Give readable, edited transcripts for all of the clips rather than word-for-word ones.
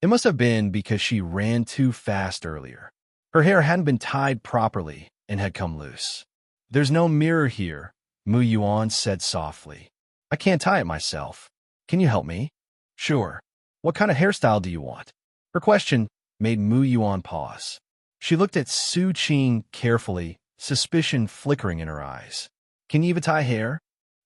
It must have been because she ran too fast earlier. Her hair hadn't been tied properly and had come loose. "There's no mirror here," Mu Yuan said softly. "I can't tie it myself. Can you help me?" "Sure. What kind of hairstyle do you want?" Her question made Mu Yuan pause. She looked at Su Qing carefully, suspicion flickering in her eyes. "Can you even tie hair?"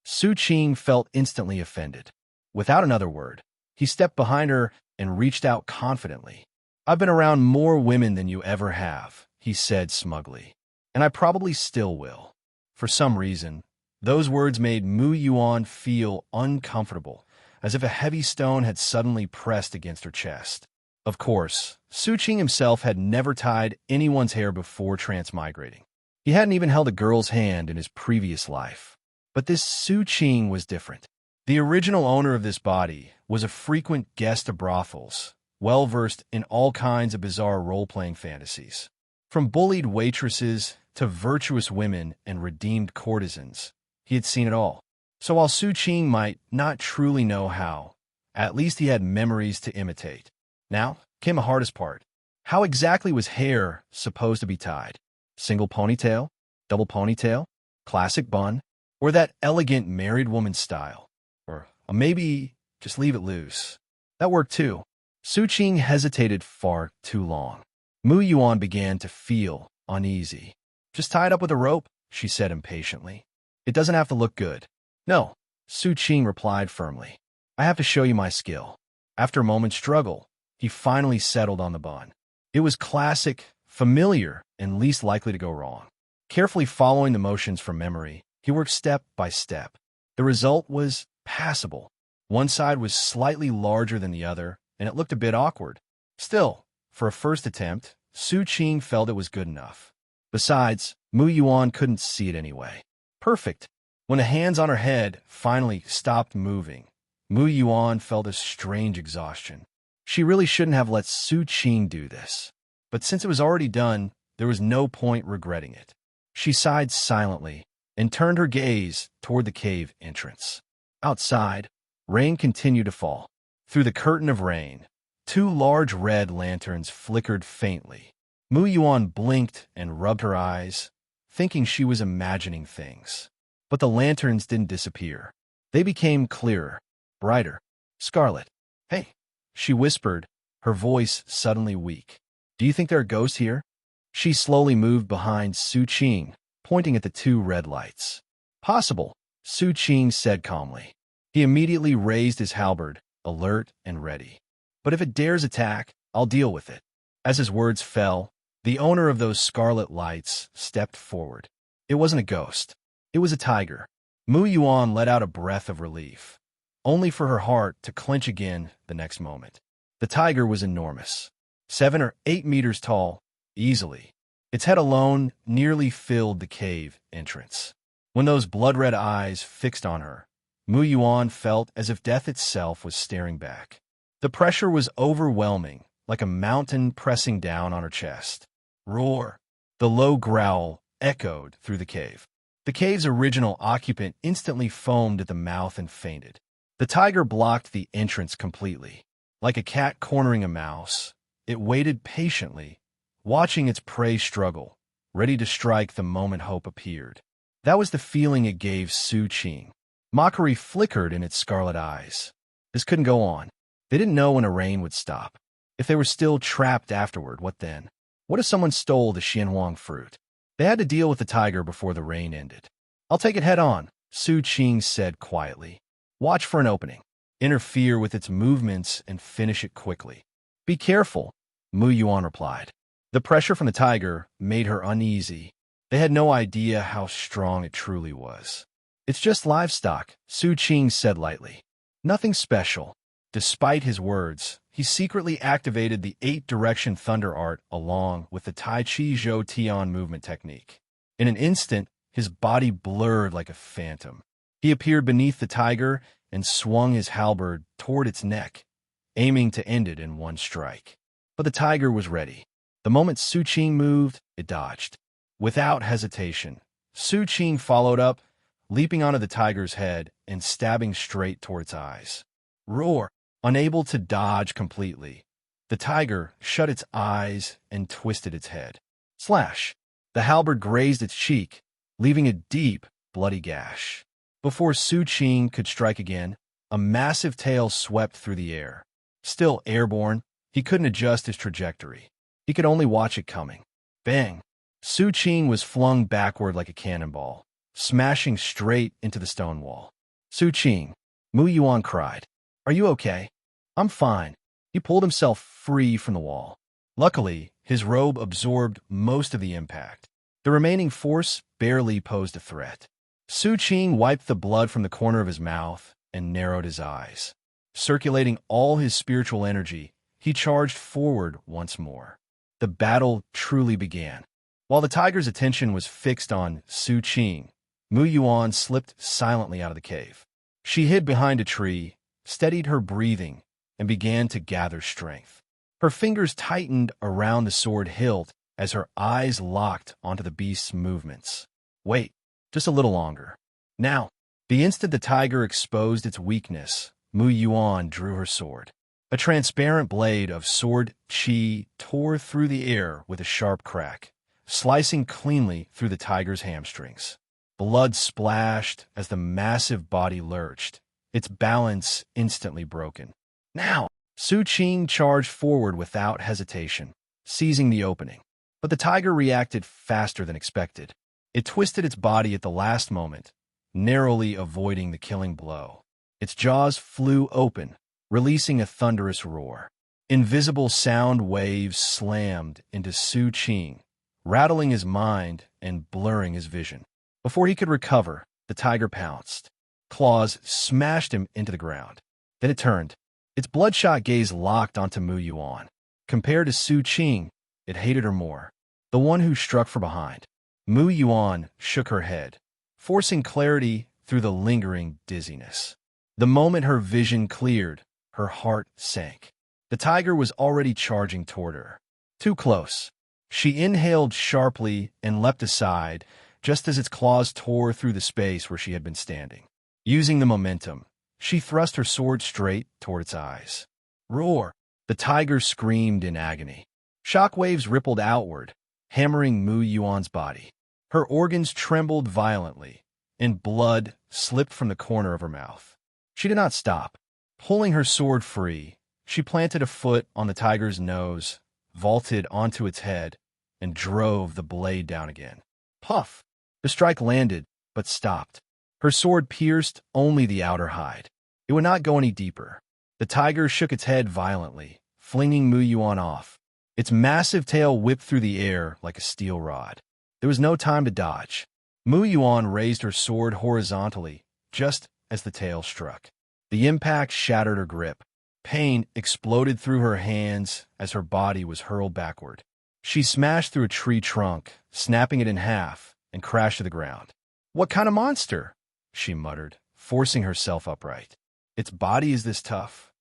Su Qing felt instantly offended. Without another word, he stepped behind her and reached out confidently. "I've been around more women than you ever have," he said smugly. "And I probably still will." For some reason, those words made Mu Yuan feel uncomfortable, as if a heavy stone had suddenly pressed against her chest. Of course, Su Qing himself had never tied anyone's hair before transmigrating. He hadn't even held a girl's hand in his previous life. But this Su Qing was different. The original owner of this body was a frequent guest of brothels, well-versed in all kinds of bizarre role-playing fantasies. From bullied waitresses to virtuous women and redeemed courtesans, he had seen it all. So while Su Qing might not truly know how, at least he had memories to imitate. Now came the hardest part. How exactly was hair supposed to be tied? Single ponytail? Double ponytail? Classic bun? Or that elegant married woman style? Or maybe just leave it loose? That worked too. Su Qing hesitated far too long. Mu Yuan began to feel uneasy. "Just tie it up with a rope," she said impatiently. "It doesn't have to look good." "No," Su Qing replied firmly. "I have to show you my skill." After a moment's struggle, he finally settled on the bun. It was classic, familiar, and least likely to go wrong. Carefully following the motions from memory, he worked step by step. The result was passable. One side was slightly larger than the other, and it looked a bit awkward. Still, for a first attempt, Su Qing felt it was good enough. Besides, Mu Yuan couldn't see it anyway. Perfect. When the hands on her head finally stopped moving, Mu Yuan felt a strange exhaustion. She really shouldn't have let Su Qing do this. But since it was already done, there was no point regretting it. She sighed silently and turned her gaze toward the cave entrance. Outside, rain continued to fall. Through the curtain of rain, two large red lanterns flickered faintly. Mu Yuan blinked and rubbed her eyes, thinking she was imagining things. But the lanterns didn't disappear. They became clearer, brighter, scarlet. "Hey," she whispered, her voice suddenly weak. "Do you think there are ghosts here?" She slowly moved behind Su Qing, pointing at the two red lights. "Possible," Su Qing said calmly. He immediately raised his halberd, alert and ready. "But if it dares attack, I'll deal with it." As his words fell, the owner of those scarlet lights stepped forward. It wasn't a ghost. It was a tiger. Mu Yuan let out a breath of relief, only for her heart to clench again the next moment. The tiger was enormous, 7 or 8 meters tall, easily. Its head alone nearly filled the cave entrance. When those blood-red eyes fixed on her, Mu Yuan felt as if death itself was staring back. The pressure was overwhelming, like a mountain pressing down on her chest. "Roar!" The low growl echoed through the cave. The cave's original occupant instantly foamed at the mouth and fainted. The tiger blocked the entrance completely. Like a cat cornering a mouse, it waited patiently, watching its prey struggle, ready to strike the moment hope appeared. That was the feeling it gave Su Qing. Mockery flickered in its scarlet eyes. This couldn't go on. They didn't know when a rain would stop. If they were still trapped afterward, what then? What if someone stole the Xianhuang fruit? They had to deal with the tiger before the rain ended. "I'll take it head on," Su Qing said quietly. "Watch for an opening. Interfere with its movements and finish it quickly." "Be careful," Mu Yuan replied. The pressure from the tiger made her uneasy. They had no idea how strong it truly was. "It's just livestock," Su Qing said lightly. "Nothing special." Despite his words, he secretly activated the 8-direction thunder art along with the Tai Chi Zhou Tian movement technique. In an instant, his body blurred like a phantom. He appeared beneath the tiger and swung his halberd toward its neck, aiming to end it in one strike. But the tiger was ready. The moment Su Qing moved, it dodged. Without hesitation, Su Qing followed up, leaping onto the tiger's head and stabbing straight toward its eyes. Roar! Unable to dodge completely, The tiger shut its eyes and twisted its head. Slash! The halberd grazed its cheek, leaving a deep, bloody gash. Before Su Qing could strike again, a massive tail swept through the air. Still airborne, he couldn't adjust his trajectory. He could only watch it coming. Bang! Su Qing was flung backward like a cannonball, smashing straight into the stone wall. Su Qing, Mu Yuan cried. Are you okay? I'm fine. He pulled himself free from the wall. Luckily, his robe absorbed most of the impact. The remaining force barely posed a threat. Su Qing wiped the blood from the corner of his mouth and narrowed his eyes. Circulating all his spiritual energy, he charged forward once more. The battle truly began. While the tiger's attention was fixed on Su Qing, Mu Yuan slipped silently out of the cave. She hid behind a tree, steadied her breathing, and began to gather strength. Her fingers tightened around the sword hilt as her eyes locked onto the beast's movements. Wait, just a little longer. Now, the instant the tiger exposed its weakness, Mu Yuan drew her sword. A transparent blade of sword qi tore through the air with a sharp crack, slicing cleanly through the tiger's hamstrings. Blood splashed as the massive body lurched, its balance instantly broken. Now, Su Qing charged forward without hesitation, seizing the opening. But the tiger reacted faster than expected. It twisted its body at the last moment, narrowly avoiding the killing blow. Its jaws flew open, releasing a thunderous roar. Invisible sound waves slammed into Su Qing, rattling his mind and blurring his vision. Before he could recover, the tiger pounced. Claws smashed him into the ground. Then it turned, its bloodshot gaze locked onto Mu Yuan. Compared to Su Qing, it hated her more, the one who struck from behind. Mu Yuan shook her head, forcing clarity through the lingering dizziness. The moment her vision cleared, her heart sank. The tiger was already charging toward her. Too close. She inhaled sharply and leapt aside, just as its claws tore through the space where she had been standing. Using the momentum, she thrust her sword straight toward its eyes. Roar! The tiger screamed in agony. Shockwaves rippled outward, hammering Mu Yuan's body. Her organs trembled violently, and blood slipped from the corner of her mouth. She did not stop. Pulling her sword free, she planted a foot on the tiger's nose, vaulted onto its head, and drove the blade down again. Puff! The strike landed, but stopped. Her sword pierced only the outer hide. It would not go any deeper. The tiger shook its head violently, flinging Mu Yuan off. Its massive tail whipped through the air like a steel rod. There was no time to dodge. Mu Yuan raised her sword horizontally, just as the tail struck. The impact shattered her grip. Pain exploded through her hands as her body was hurled backward. She smashed through a tree trunk, snapping it in half, and crashed to the ground. "What kind of monster?" she muttered, forcing herself upright. "Its body is this tough."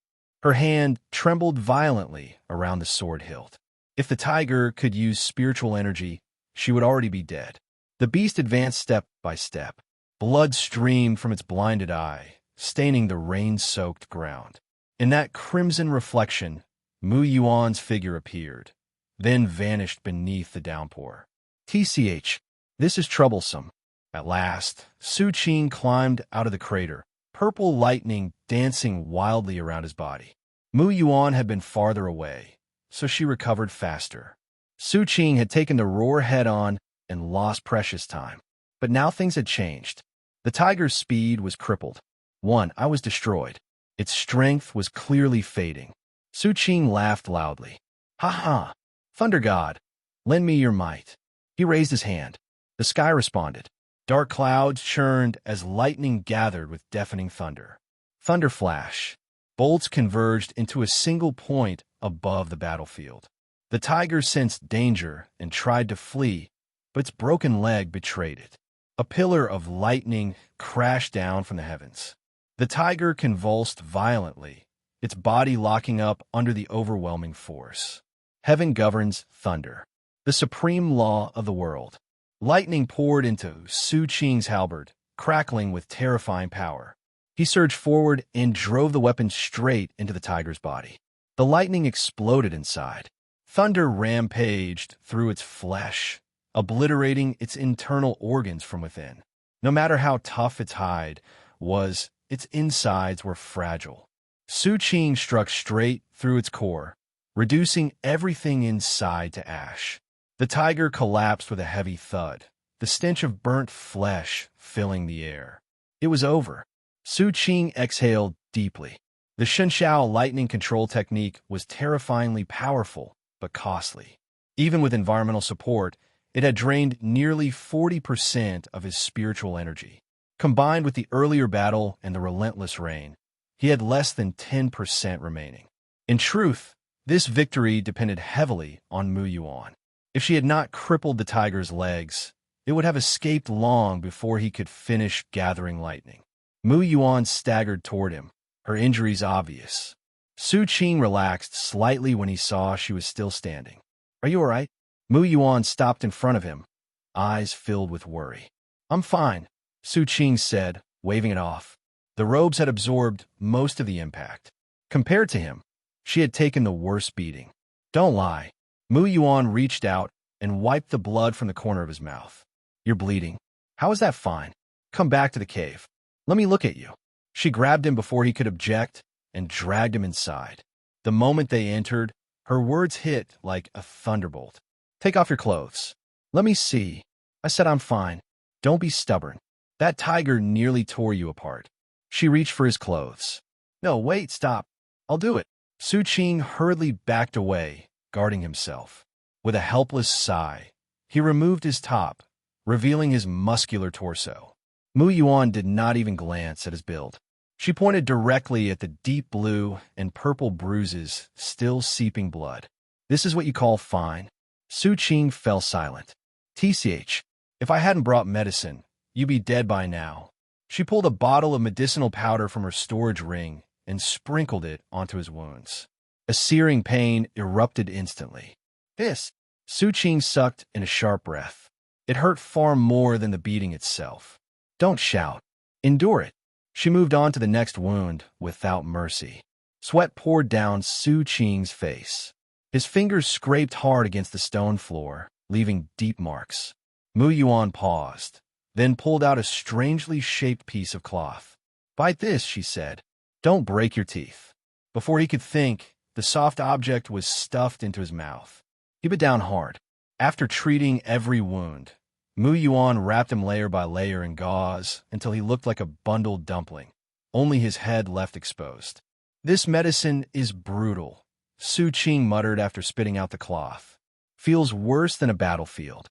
Her hand trembled violently around the sword hilt. If the tiger could use spiritual energy, she would already be dead. The beast advanced step by step. Blood streamed from its blinded eye, staining the rain-soaked ground. In that crimson reflection, Mu Yuan's figure appeared, then vanished beneath the downpour. TCH, this is troublesome. At last, Su Qing climbed out of the crater, purple lightning dancing wildly around his body. Mu Yuan had been farther away, so she recovered faster. Su Qing had taken the roar head-on and lost precious time. But now things had changed. The tiger's speed was crippled. I was destroyed. Its strength was clearly fading. Su Qing laughed loudly. "Ha ha! Thunder God, lend me your might." He raised his hand. The sky responded. Dark clouds churned as lightning gathered with deafening thunder. Thunder flash. Bolts converged into a single point above the battlefield. The tiger sensed danger and tried to flee, but its broken leg betrayed it. A pillar of lightning crashed down from the heavens. The tiger convulsed violently, its body locking up under the overwhelming force. Heaven governs thunder, the supreme law of the world. Lightning poured into Su Qing's halberd, crackling with terrifying power. He surged forward and drove the weapon straight into the tiger's body. The The lightning exploded inside. Thunder rampaged through its flesh, obliterating its internal organs from within. No matter how tough its hide was, its insides were fragile. Su Qing struck straight through its core, reducing everything inside to ash. The tiger collapsed with a heavy thud, the stench of burnt flesh filling the air. It was over. Su Qing exhaled deeply. The Shenxiao lightning control technique was terrifyingly powerful, but costly. Even with environmental support, it had drained nearly 40% of his spiritual energy. Combined with the earlier battle and the relentless rain, he had less than 10% remaining. In truth, this victory depended heavily on Mu Yuan. If she had not crippled the tiger's legs, it would have escaped long before he could finish gathering lightning. Mu Yuan staggered toward him, her injuries obvious. Su Qing relaxed slightly when he saw she was still standing. "Are you all right?" Mu Yuan stopped in front of him, eyes filled with worry. "I'm fine," Su Qing said, waving it off. The robes had absorbed most of the impact. Compared to him, she had taken the worst beating. "Don't lie." Mu Yuan reached out and wiped the blood from the corner of his mouth. "You're bleeding. How is that fine? Come back to the cave. Let me look at you." She grabbed him before he could object and dragged him inside. The moment they entered, her words hit like a thunderbolt. "Take off your clothes. Let me see." "I said I'm fine. Don't be stubborn. That tiger nearly tore you apart." She reached for his clothes. "No, wait, stop. I'll do it." Su Qing hurriedly backed away, guarding himself. With a helpless sigh, he removed his top, revealing his muscular torso. Mu Yuan did not even glance at his build. She pointed directly at the deep blue and purple bruises still seeping blood. "This is what you call fine?" Su Qing fell silent. "TCH, if I hadn't brought medicine, you'd be dead by now." She pulled a bottle of medicinal powder from her storage ring and sprinkled it onto his wounds. A searing pain erupted instantly. "This!" Su Qing sucked in a sharp breath. It hurt far more than the beating itself. "Don't shout. Endure it." She moved on to the next wound without mercy. Sweat poured down Su Qing's face. His fingers scraped hard against the stone floor, leaving deep marks. Mu Yuan paused, then pulled out a strangely shaped piece of cloth. "Bite this," she said. "Don't break your teeth." Before he could think, the soft object was stuffed into his mouth. He bit down hard. After treating every wound, Mu Yuan wrapped him layer by layer in gauze until he looked like a bundled dumpling, only his head left exposed. "This medicine is brutal," Su Qing muttered after spitting out the cloth. "Feels worse than a battlefield."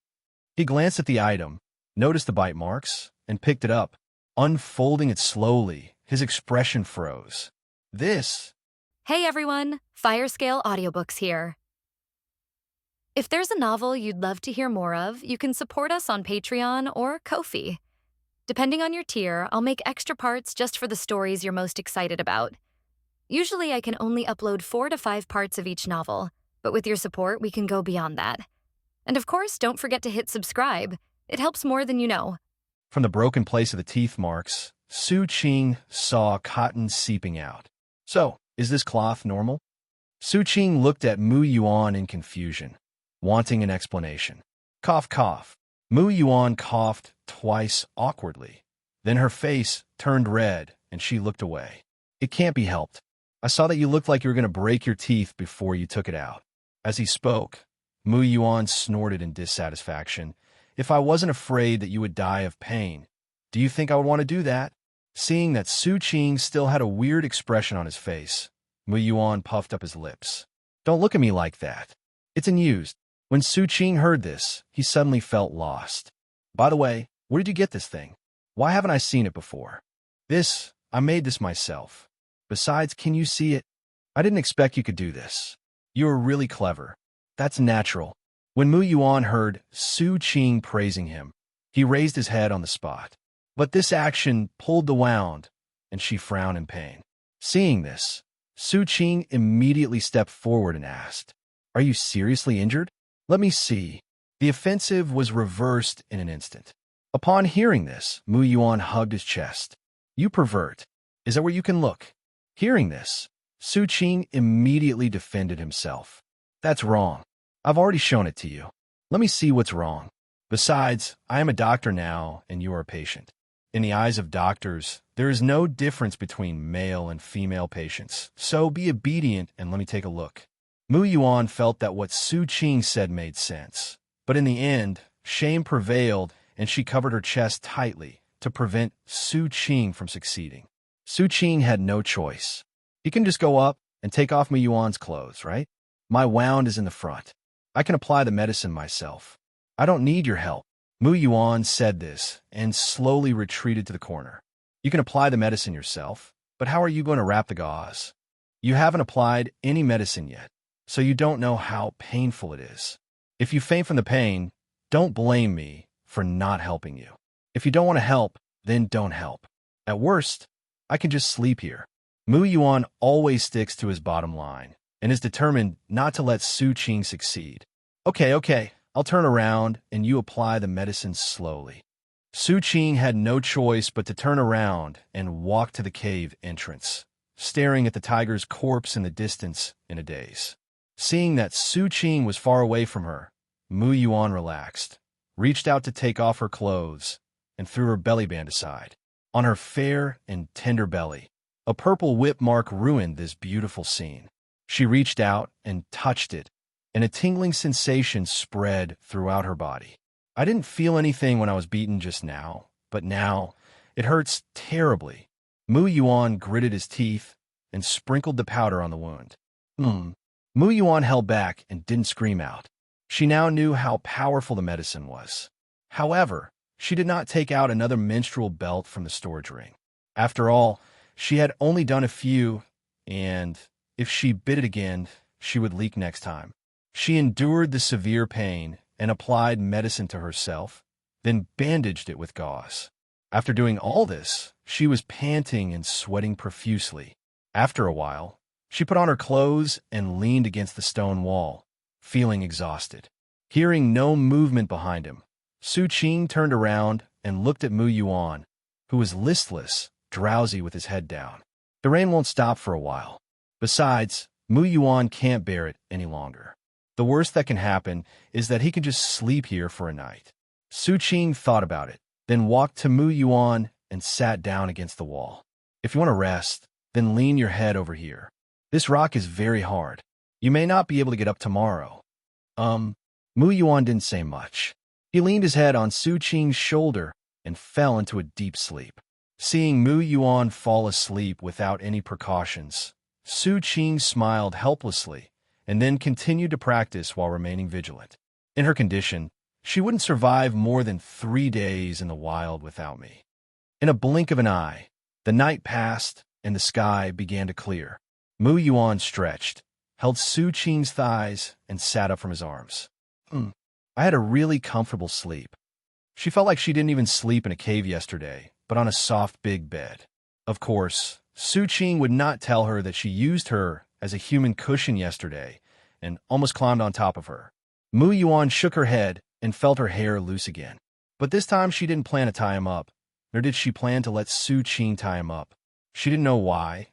He glanced at the item, noticed the bite marks, and picked it up. Unfolding it slowly, his expression froze. "This..." Hey everyone, Firescale Audiobooks here. If there's a novel you'd love to hear more of, you can support us on Patreon or Ko-fi. Depending on your tier, I'll make extra parts just for the stories you're most excited about. Usually I can only upload 4 to 5 parts of each novel, but with your support, we can go beyond that. And of course, don't forget to hit subscribe. It helps more than you know. From the broken place of the teeth marks, Su Qing saw cotton seeping out. "So, is this cloth normal?" Su Qing looked at Mu Yuan in confusion, wanting an explanation. Cough, cough. Mu Yuan coughed twice awkwardly. Then her face turned red and she looked away. "It can't be helped. I saw that you looked like you were going to break your teeth before you took it out." As he spoke, Mu Yuan snorted in dissatisfaction. "If I wasn't afraid that you would die of pain, do you think I would want to do that?" Seeing that Su Qing still had a weird expression on his face, Mu Yuan puffed up his lips. "Don't look at me like that. It's unused." When Su Qing heard this, he suddenly felt lost. "By the way, where did you get this thing? Why haven't I seen it before?" I made this myself. Besides, can you see it? I didn't expect you could do this. You are really clever. That's natural." When Mu Yuan heard Su Qing praising him, he raised his head on the spot. But this action pulled the wound, and she frowned in pain. Seeing this, Su Qing immediately stepped forward and asked, "Are you seriously injured? Let me see." The offensive was reversed in an instant. Upon hearing this, Mu Yuan hugged his chest. "You pervert. Is that where you can look?" Hearing this, Su Qing immediately defended himself. That's wrong. I've already shown it to you. Let me see what's wrong. Besides, I am a doctor now, and you are a patient. In the eyes of doctors, there is no difference between male and female patients, so be obedient and let me take a look. Mu Yuan felt that what Su Qing said made sense. But in the end, shame prevailed, and she covered her chest tightly to prevent Su Qing from succeeding. Su Qing had no choice. He can just go up and take off Mu Yuan's clothes, right? My wound is in the front. I can apply the medicine myself. I don't need your help. Mu Yuan said this and slowly retreated to the corner. You can apply the medicine yourself, but how are you going to wrap the gauze? You haven't applied any medicine yet, so you don't know how painful it is. If you faint from the pain, don't blame me for not helping you. If you don't want to help, then don't help. At worst, I can just sleep here. Mu Yuan always sticks to his bottom line and is determined not to let Su Qing succeed. Okay, I'll turn around and you apply the medicine slowly. Su Qing had no choice but to turn around and walk to the cave entrance, staring at the tiger's corpse in the distance in a daze. Seeing that Su Qing was far away from her, Mu Yuan relaxed, reached out to take off her clothes, and threw her belly band aside. On her fair and tender belly, a purple whip mark ruined this beautiful scene. She reached out and touched it, and a tingling sensation spread throughout her body. I didn't feel anything when I was beaten just now, but now it hurts terribly. Mu Yuan gritted his teeth and sprinkled the powder on the wound. Mu Yuan held back and didn't scream out. She now knew how powerful the medicine was. However, she did not take out another menstrual belt from the storage ring. After all, she had only done a few, and if she bit it again, she would leak next time. She endured the severe pain and applied medicine to herself, then bandaged it with gauze. After doing all this, she was panting and sweating profusely. After a while, she put on her clothes and leaned against the stone wall, feeling exhausted. Hearing no movement behind him, Su Qing turned around and looked at Mu Yuan, who was listless, drowsy with his head down. The rain won't stop for a while. Besides, Mu Yuan can't bear it any longer. The worst that can happen is that he can just sleep here for a night. Su Qing thought about it, then walked to Mu Yuan and sat down against the wall. If you want to rest, then lean your head over here. This rock is very hard. You may not be able to get up tomorrow. Mu Yuan didn't say much. He leaned his head on Su Qing's shoulder and fell into a deep sleep. Seeing Mu Yuan fall asleep without any precautions, Su Qing smiled helplessly and then continued to practice while remaining vigilant. In her condition, she wouldn't survive more than 3 days in the wild without me. In a blink of an eye, the night passed and the sky began to clear. Mu Yuan stretched, held Su Qing's thighs, and sat up from his arms. I had a really comfortable sleep. She felt like she didn't even sleep in a cave yesterday, but on a soft, big bed. Of course, Su Qing would not tell her that she used her as a human cushion yesterday and almost climbed on top of her. Mu Yuan shook her head and felt her hair loose again. But this time she didn't plan to tie him up, nor did she plan to let Su Qing tie him up. She didn't know why,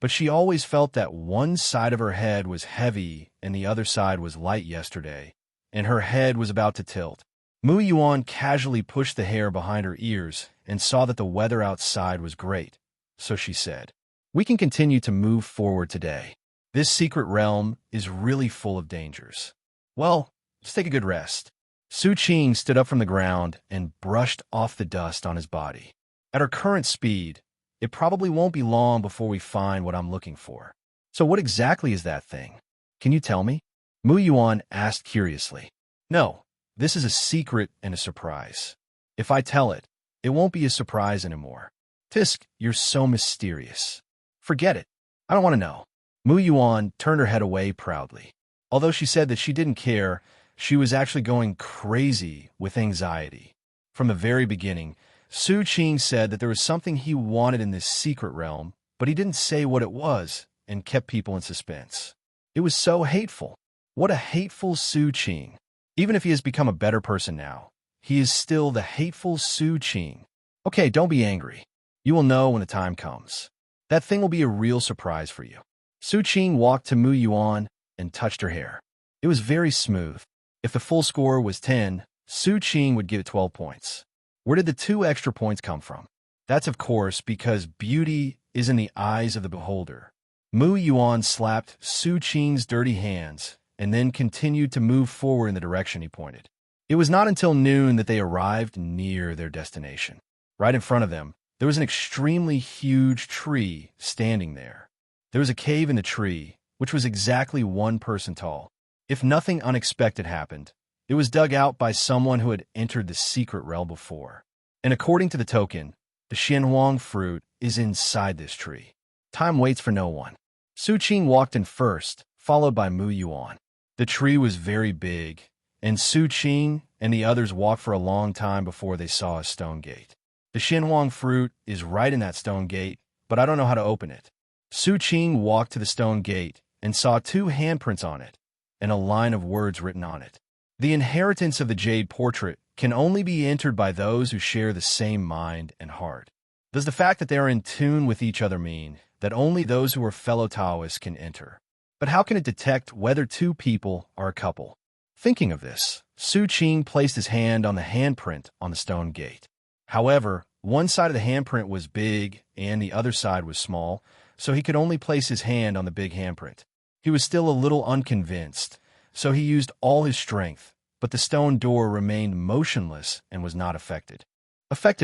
but she always felt that one side of her head was heavy and the other side was light yesterday, and her head was about to tilt. Mu Yuan casually pushed the hair behind her ears and saw that the weather outside was great, so she said, "We can continue to move forward today. This secret realm is really full of dangers. Well, let's take a good rest." Su Qing stood up from the ground and brushed off the dust on his body. At our current speed, it probably won't be long before we find what I'm looking for. So what exactly is that thing? Can you tell me? Mu Yuan asked curiously. No, this is a secret and a surprise. If I tell it, it won't be a surprise anymore. Tisk, you're so mysterious. Forget it. I don't want to know. Mu Yuan turned her head away proudly. Although she said that she didn't care, she was actually going crazy with anxiety. From the very beginning, Su Qing said that there was something he wanted in this secret realm, but he didn't say what it was and kept people in suspense. It was so hateful. What a hateful Su Qing. Even if he has become a better person now, he is still the hateful Su Qing. Okay, don't be angry. You will know when the time comes. That thing will be a real surprise for you. Su Qing walked to Mu Yuan and touched her hair. It was very smooth. If the full score was 10, Su Qing would give it 12 points. Where did the 2 extra points come from? That's of course because beauty is in the eyes of the beholder. Mu Yuan slapped Su Qing's dirty hands and then continued to move forward in the direction he pointed. It was not until noon that they arrived near their destination. Right in front of them, there was an extremely huge tree standing there. There was a cave in the tree, which was exactly 1 person tall. If nothing unexpected happened, it was dug out by someone who had entered the secret realm before. And according to the token, the Xianhuang fruit is inside this tree. Time waits for no one. Su Qing walked in first, followed by Mu Yuan. The tree was very big, and Su Qing and the others walked for a long time before they saw a stone gate. The Xianhuang fruit is right in that stone gate, but I don't know how to open it. Su Qing walked to the stone gate and saw 2 handprints on it and a line of words written on it. The inheritance of the jade portrait can only be entered by those who share the same mind and heart. Does the fact that they are in tune with each other mean that only those who are fellow Taoists can enter? But how can it detect whether 2 people are a couple? Thinking of this, Su Qing placed his hand on the handprint on the stone gate. However, one side of the handprint was big and the other side was small, so he could only place his hand on the big handprint. He was still a little unconvinced, so he used all his strength, but the stone door remained motionless and was not affected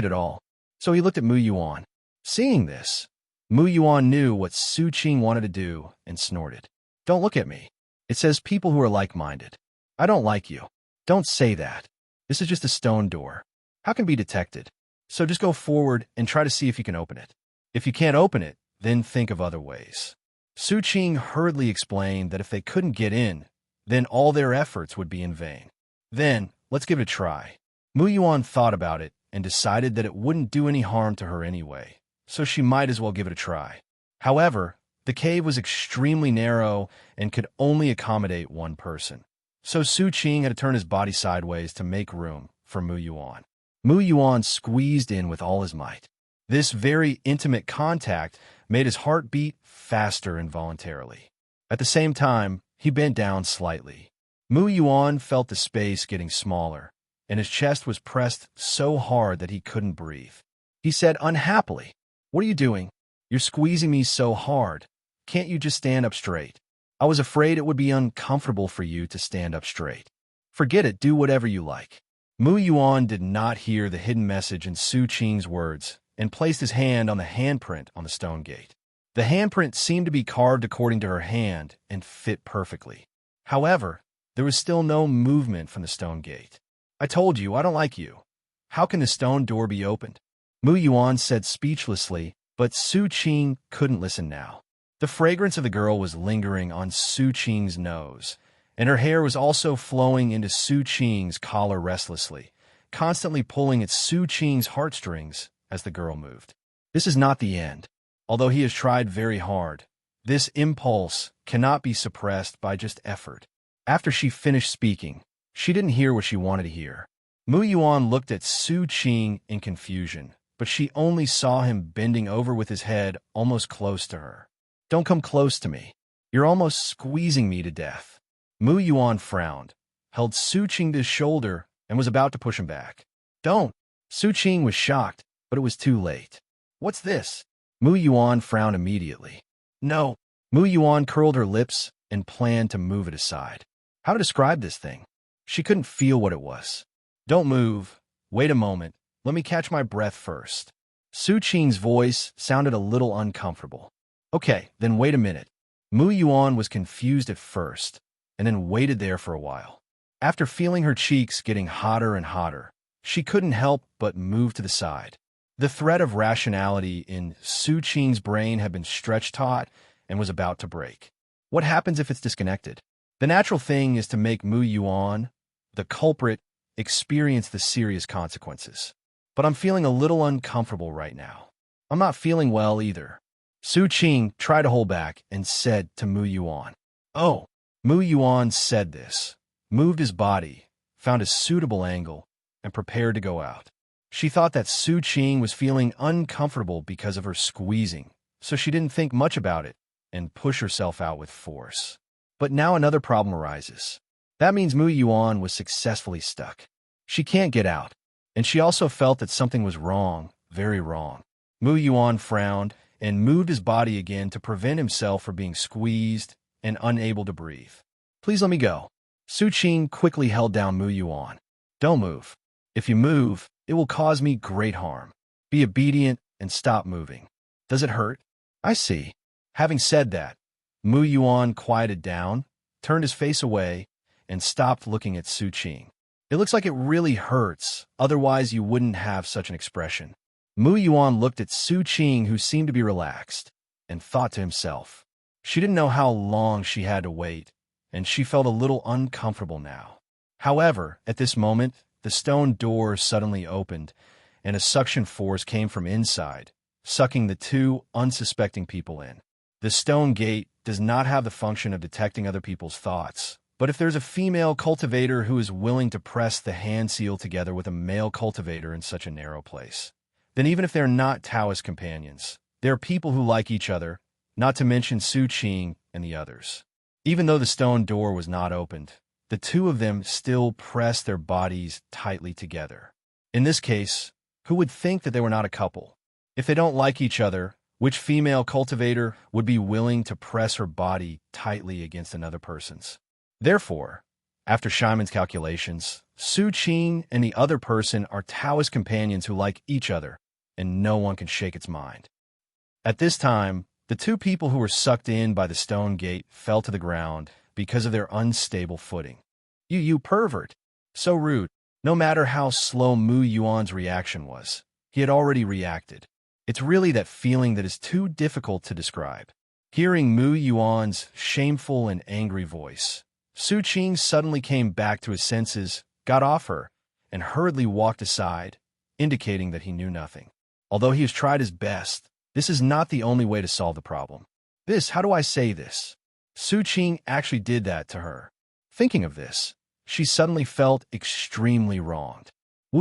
at all. So he looked at Mu Yuan. Seeing this, Mu Yuan knew what Su Qing wanted to do and snorted. Don't look at me. It says people who are like-minded. I don't like you. Don't say that. This is just a stone door. How can it be detected? So just go forward and try to see if you can open it. If you can't open it, then think of other ways. Su Qing hurriedly explained that if they couldn't get in, then all their efforts would be in vain. Then, let's give it a try. Mu Yuan thought about it and decided that it wouldn't do any harm to her anyway, so she might as well give it a try. However, the cave was extremely narrow and could only accommodate 1 person. So Su Qing had to turn his body sideways to make room for Mu Yuan. Mu Yuan squeezed in with all his might. This very intimate contact made his heart beat faster involuntarily. At the same time, he bent down slightly. Mu Yuan felt the space getting smaller, and his chest was pressed so hard that he couldn't breathe. He said unhappily, "What are you doing? You're squeezing me so hard. Can't you just stand up straight? I was afraid it would be uncomfortable for you to stand up straight. Forget it, do whatever you like." Mu Yuan did not hear the hidden message in Su Qing's words and placed his hand on the handprint on the stone gate. The handprint seemed to be carved according to her hand and fit perfectly. However, there was still no movement from the stone gate. "I told you, I don't like you. How can the stone door be opened?" Mu Yuan said speechlessly, but Su Qing couldn't listen now. The fragrance of the girl was lingering on Su Qing's nose, and her hair was also flowing into Su Qing's collar restlessly, constantly pulling at Su Qing's heartstrings as the girl moved. This is not the end. Although he has tried very hard, this impulse cannot be suppressed by just effort. After she finished speaking, she didn't hear what she wanted to hear. Mu Yuan looked at Su Qing in confusion, but she only saw him bending over with his head almost close to her. "Don't come close to me. You're almost squeezing me to death." Mu Yuan frowned, held Su Qing to his shoulder, and was about to push him back. "Don't!" Su Qing was shocked, but it was too late. "What's this?" Mu Yuan frowned immediately. "No." Mu Yuan curled her lips and planned to move it aside. How to describe this thing? She couldn't feel what it was. "Don't move. Wait a moment. Let me catch my breath first." Su Qing's voice sounded a little uncomfortable. "Okay, then wait a minute." Mu Yuan was confused at first, and then waited there for a while. After feeling her cheeks getting hotter and hotter, she couldn't help but move to the side. The thread of rationality in Su Qing's brain had been stretched taut and was about to break. What happens if it's disconnected? The natural thing is to make Mu Yuan, the culprit, experience the serious consequences. But I'm feeling a little uncomfortable right now. I'm not feeling well either. Su Qing tried to hold back and said to Mu Yuan, "Oh." Mu Yuan said this, moved his body, found a suitable angle, and prepared to go out. She thought that Su Qing was feeling uncomfortable because of her squeezing, so she didn't think much about it and push herself out with force. But now another problem arises. That means Mu Yuan was successfully stuck. She can't get out, and she also felt that something was wrong, very wrong. Mu Yuan frowned and moved his body again to prevent himself from being squeezed and unable to breathe. Please let me go. Su Qing quickly held down Mu Yuan. Don't move. If you move, it will cause me great harm. Be obedient and stop moving. Does it hurt? I see. Having said that, Mu Yuan quieted down, turned his face away, and stopped looking at Su Qing. It looks like it really hurts, otherwise you wouldn't have such an expression. Mu Yuan looked at Su Qing, who seemed to be relaxed, and thought to himself. She didn't know how long she had to wait, and she felt a little uncomfortable now. However, at this moment, the stone door suddenly opened, and a suction force came from inside, sucking the two unsuspecting people in. The stone gate does not have the function of detecting other people's thoughts, but if there's a female cultivator who is willing to press the hand seal together with a male cultivator in such a narrow place, then even if they're not Taoist companions, there are people who like each other, not to mention Su Qing and the others. Even though the stone door was not opened, the two of them still pressed their bodies tightly together. In this case, who would think that they were not a couple? If they don't like each other, which female cultivator would be willing to press her body tightly against another person's? Therefore, after Shimon's calculations, Su Qing and the other person are Taoist companions who like each other, and no one can shake its mind. At this time, the two people who were sucked in by the stone gate fell to the ground because of their unstable footing. You pervert! So rude. No matter how slow Mu Yuan's reaction was, he had already reacted. It's really that feeling that is too difficult to describe. Hearing Mu Yuan's shameful and angry voice, Su Qing suddenly came back to his senses, got off her, and hurriedly walked aside, indicating that he knew nothing. Although he has tried his best, this is not the only way to solve the problem. How do I say this? Su Qing actually did that to her. Thinking of this, she suddenly felt extremely wronged.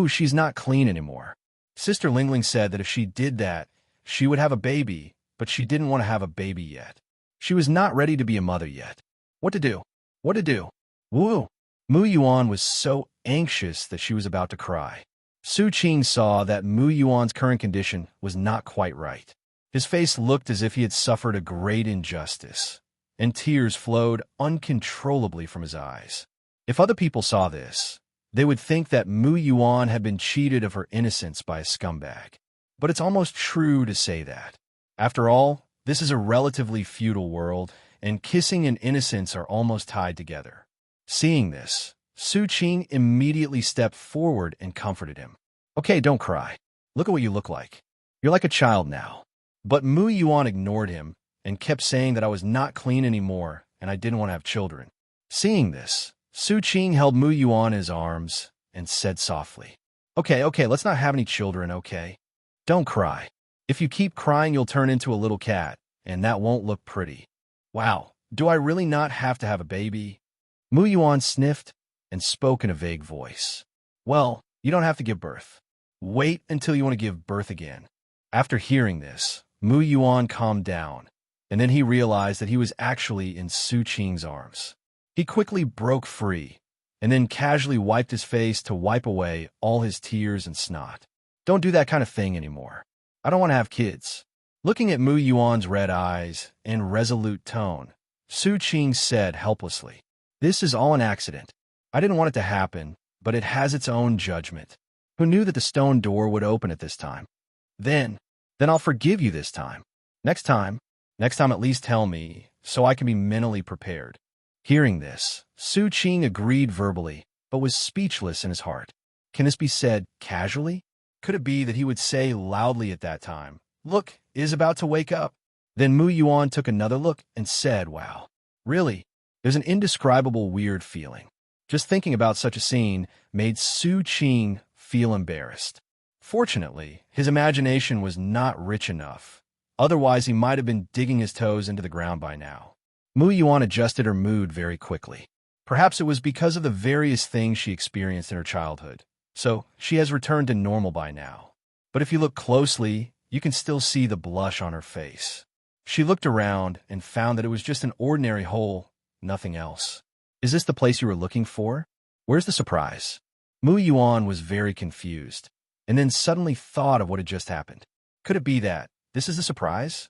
She's not clean anymore. Sister Lingling said that if she did that, she would have a baby, but she didn't want to have a baby yet. She was not ready to be a mother yet. What to do? What to do? Mu Yuan was so anxious that she was about to cry. Su Qing saw that Mu Yuan's current condition was not quite right. His face looked as if he had suffered a great injustice, and tears flowed uncontrollably from his eyes. If other people saw this, they would think that Mu Yuan had been cheated of her innocence by a scumbag. But it's almost true to say that. After all, this is a relatively feudal world, and kissing and innocence are almost tied together. Seeing this, Su Qing immediately stepped forward and comforted him. Okay, don't cry. Look at what you look like. You're like a child now. But Mu Yuan ignored him and kept saying that I was not clean anymore and I didn't want to have children. Seeing this, Su Qing held Mu Yuan in his arms and said softly, Okay, let's not have any children, okay? Don't cry. If you keep crying, you'll turn into a little cat, and that won't look pretty. Wow, do I really not have to have a baby? Mu Yuan sniffed and spoke in a vague voice. Well, you don't have to give birth. Wait until you want to give birth again. After hearing this, Mu Yuan calmed down, and then he realized that he was actually in Su Qing's arms. He quickly broke free, and then casually wiped his face to wipe away all his tears and snot. Don't do that kind of thing anymore. I don't want to have kids. Looking at Mu Yuan's red eyes and resolute tone, Su Qing said helplessly, This is all an accident. I didn't want it to happen, but it has its own judgment. Who knew that the stone door would open at this time? Then I'll forgive you this time. Next time at least tell me, so I can be mentally prepared. Hearing this, Su Qing agreed verbally, but was speechless in his heart. Can this be said casually? Could it be that he would say loudly at that time, Look, it is about to wake up? Then Mu Yuan took another look and said, Wow, really? There's an indescribable weird feeling. Just thinking about such a scene made Su Qing feel embarrassed. Fortunately, his imagination was not rich enough. Otherwise, he might have been digging his toes into the ground by now. Mu Yuan adjusted her mood very quickly. Perhaps it was because of the various things she experienced in her childhood, so she has returned to normal by now. But if you look closely, you can still see the blush on her face. She looked around and found that it was just an ordinary hole, nothing else. Is this the place you were looking for? Where's the surprise? Mu Yuan was very confused, and then suddenly thought of what had just happened. Could it be that this is the surprise?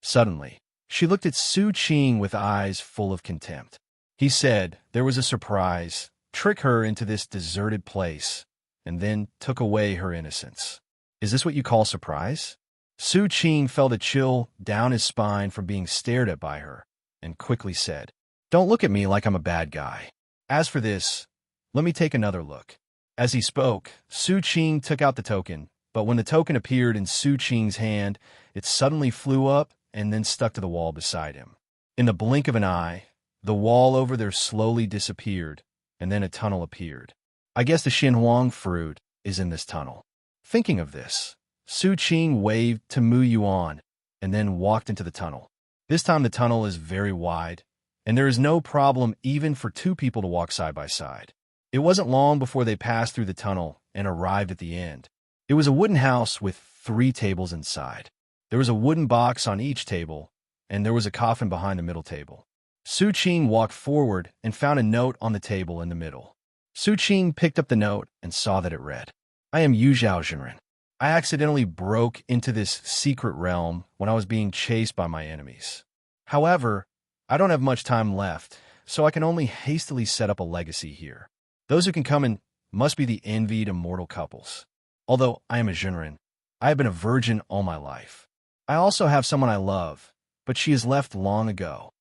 Suddenly, she looked at Su Qing with eyes full of contempt. He said there was a surprise, trick her into this deserted place, and then took away her innocence. Is this what you call surprise? Su Qing felt a chill down his spine from being stared at by her, and quickly said, "Don't look at me like I'm a bad guy. As for this, let me take another look." As he spoke, Su Qing took out the token, but when the token appeared in Su Qing's hand, it suddenly flew up and then stuck to the wall beside him. In the blink of an eye, the wall over there slowly disappeared, and then a tunnel appeared. I guess the Xinhuang fruit is in this tunnel. Thinking of this, Su Qing waved to Mu Yuan and then walked into the tunnel. This time the tunnel is very wide, and there is no problem even for two people to walk side by side. It wasn't long before they passed through the tunnel and arrived at the end. It was a wooden house with 3 tables inside. There was a wooden box on each table, and there was a coffin behind the middle table. Su Qing walked forward and found a note on the table in the middle. Su Qing picked up the note and saw that it read, "I am Yu Zhao Zhenren. I accidentally broke into this secret realm when I was being chased by my enemies. However, I don't have much time left, so I can only hastily set up a legacy here. Those who can come in must be the envied immortal couples. Although I am a Zhenren, I have been a virgin all my life. I also have someone I love, but she has left long ago.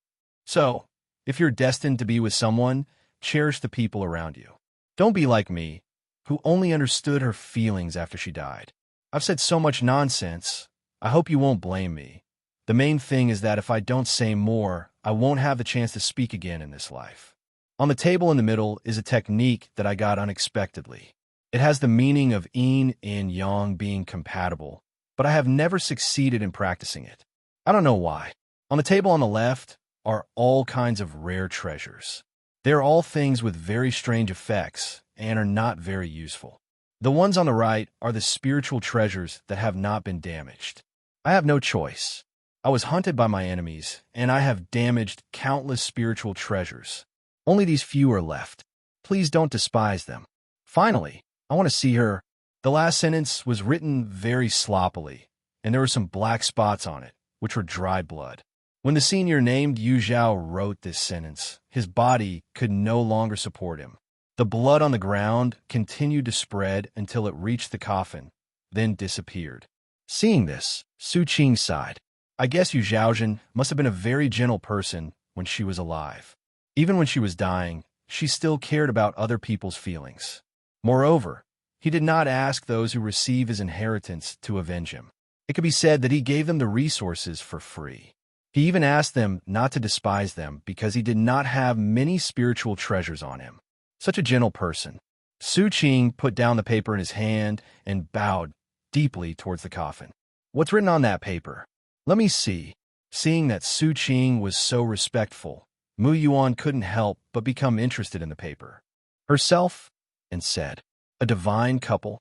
So, if you're destined to be with someone, cherish the people around you. Don't be like me, who only understood her feelings after she died. I've said so much nonsense. I hope you won't blame me. The main thing is that if I don't say more, I won't have the chance to speak again in this life." On the table in the middle is a technique that I got unexpectedly. It has the meaning of yin and yang being compatible, but I have never succeeded in practicing it. I don't know why. On the table on the left are all kinds of rare treasures. They are all things with very strange effects and are not very useful. The ones on the right are the spiritual treasures that have not been damaged. I have no choice. I was hunted by my enemies, and I have damaged countless spiritual treasures. Only these few are left. Please don't despise them. Finally, I want to see her. The last sentence was written very sloppily, and there were some black spots on it, which were dried blood. When the senior named Yu Zhao wrote this sentence, his body could no longer support him. The blood on the ground continued to spread until it reached the coffin, then disappeared. Seeing this, Su Qing sighed. I guess Yu Zhaozhen must have been a very gentle person when she was alive. Even when she was dying, she still cared about other people's feelings. Moreover, he did not ask those who receive his inheritance to avenge him. It could be said that he gave them the resources for free. He even asked them not to despise them because he did not have many spiritual treasures on him. Such a gentle person. Su Qing put down the paper in his hand and bowed deeply towards the coffin. What's written on that paper? Let me see. Seeing that Su Qing was so respectful, Mu Yuan couldn't help but become interested in the paper. Herself, and said, "A divine couple."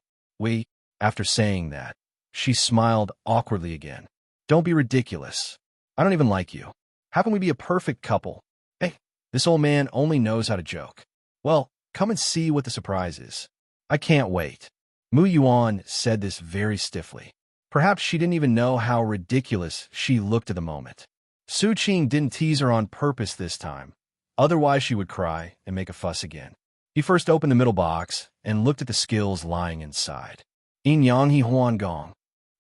After saying that, she smiled awkwardly again. "Don't be ridiculous. I don't even like you. How can we be a perfect couple? Hey, this old man only knows how to joke. Well, come and see what the surprise is. I can't wait." Mu Yuan said this very stiffly. Perhaps she didn't even know how ridiculous she looked at the moment. Su Qing didn't tease her on purpose this time. Otherwise, she would cry and make a fuss again. He first opened the middle box and looked at the skills lying inside. Yin Yang He Huan Gong.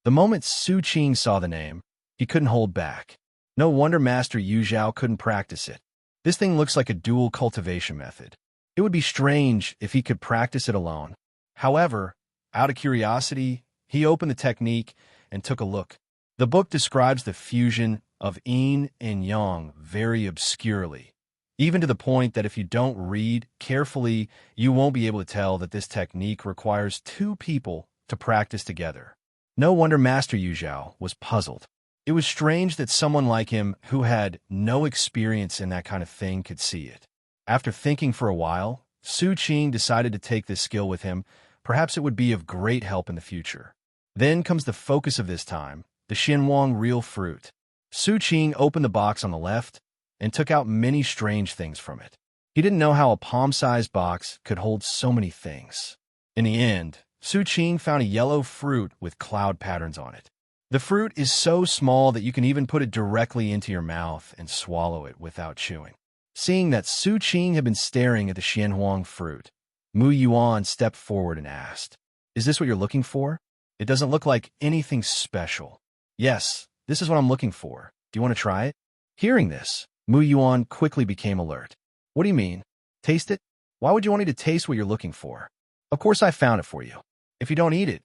The moment Su Qing saw the name, he couldn't hold back. No wonder Master Yu Zhao couldn't practice it. This thing looks like a dual cultivation method. It would be strange if he could practice it alone. However, out of curiosity, he opened the technique and took a look. The book describes the fusion of yin and yang very obscurely, even to the point that if you don't read carefully, you won't be able to tell that this technique requires 2 people to practice together. No wonder Master Yu Zhao was puzzled. It was strange that someone like him, who had no experience in that kind of thing, could see it. After thinking for a while, Su Qing decided to take this skill with him. Perhaps it would be of great help in the future. Then comes the focus of this time, the Xinhuang real fruit. Su Qing opened the box on the left and took out many strange things from it. He didn't know how a palm-sized box could hold so many things. In the end, Su Qing found a yellow fruit with cloud patterns on it. The fruit is so small that you can even put it directly into your mouth and swallow it without chewing. Seeing that Su Qing had been staring at the Xianhuang fruit, Mu Yuan stepped forward and asked, "Is this what you're looking for? It doesn't look like anything special." "Yes, this is what I'm looking for. Do you want to try it?" Hearing this, Mu Yuan quickly became alert. "What do you mean? Taste it? Why would you want me to taste what you're looking for?" "Of course I found it for you. If you don't eat it,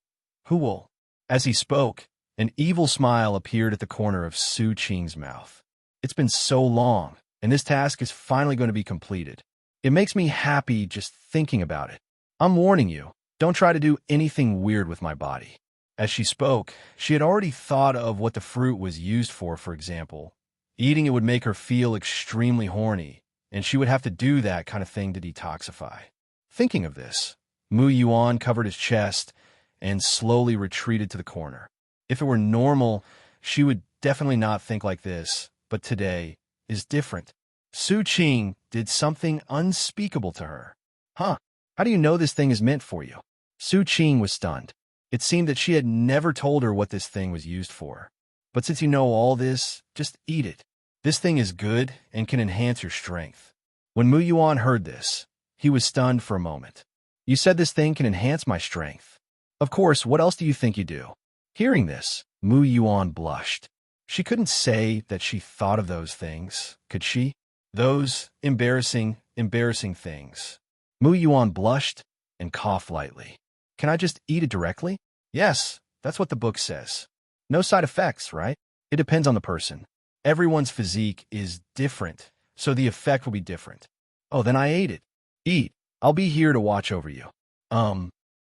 who will?" As he spoke, an evil smile appeared at the corner of Su Qing's mouth. "It's been so long, and this task is finally going to be completed. It makes me happy just thinking about it. I'm warning you, don't try to do anything weird with my body." As she spoke, she had already thought of what the fruit was used for example. Eating it would make her feel extremely horny, and she would have to do that kind of thing to detoxify. Thinking of this, Mu Yuan covered his chest and slowly retreated to the corner. If it were normal, she would definitely not think like this, but today is different. Su Qing did something unspeakable to her. "Huh, how do you know this thing is meant for you?" Su Qing was stunned. It seemed that she had never told her what this thing was used for. "But since you know all this, just eat it. This thing is good and can enhance your strength." When Mu Yuan heard this, he was stunned for a moment. "You said this thing can enhance my strength. Of course, what else do you think you do?" Hearing this, Mu Yuan blushed. She couldn't say that she thought of those things, could she? Those embarrassing things. Mu Yuan blushed and coughed lightly. "Can I just eat it directly?" "Yes, that's what the book says. No side effects, right? It depends on the person. Everyone's physique is different, so the effect will be different." "Oh, then I ate it." "Eat. I'll be here to watch over you."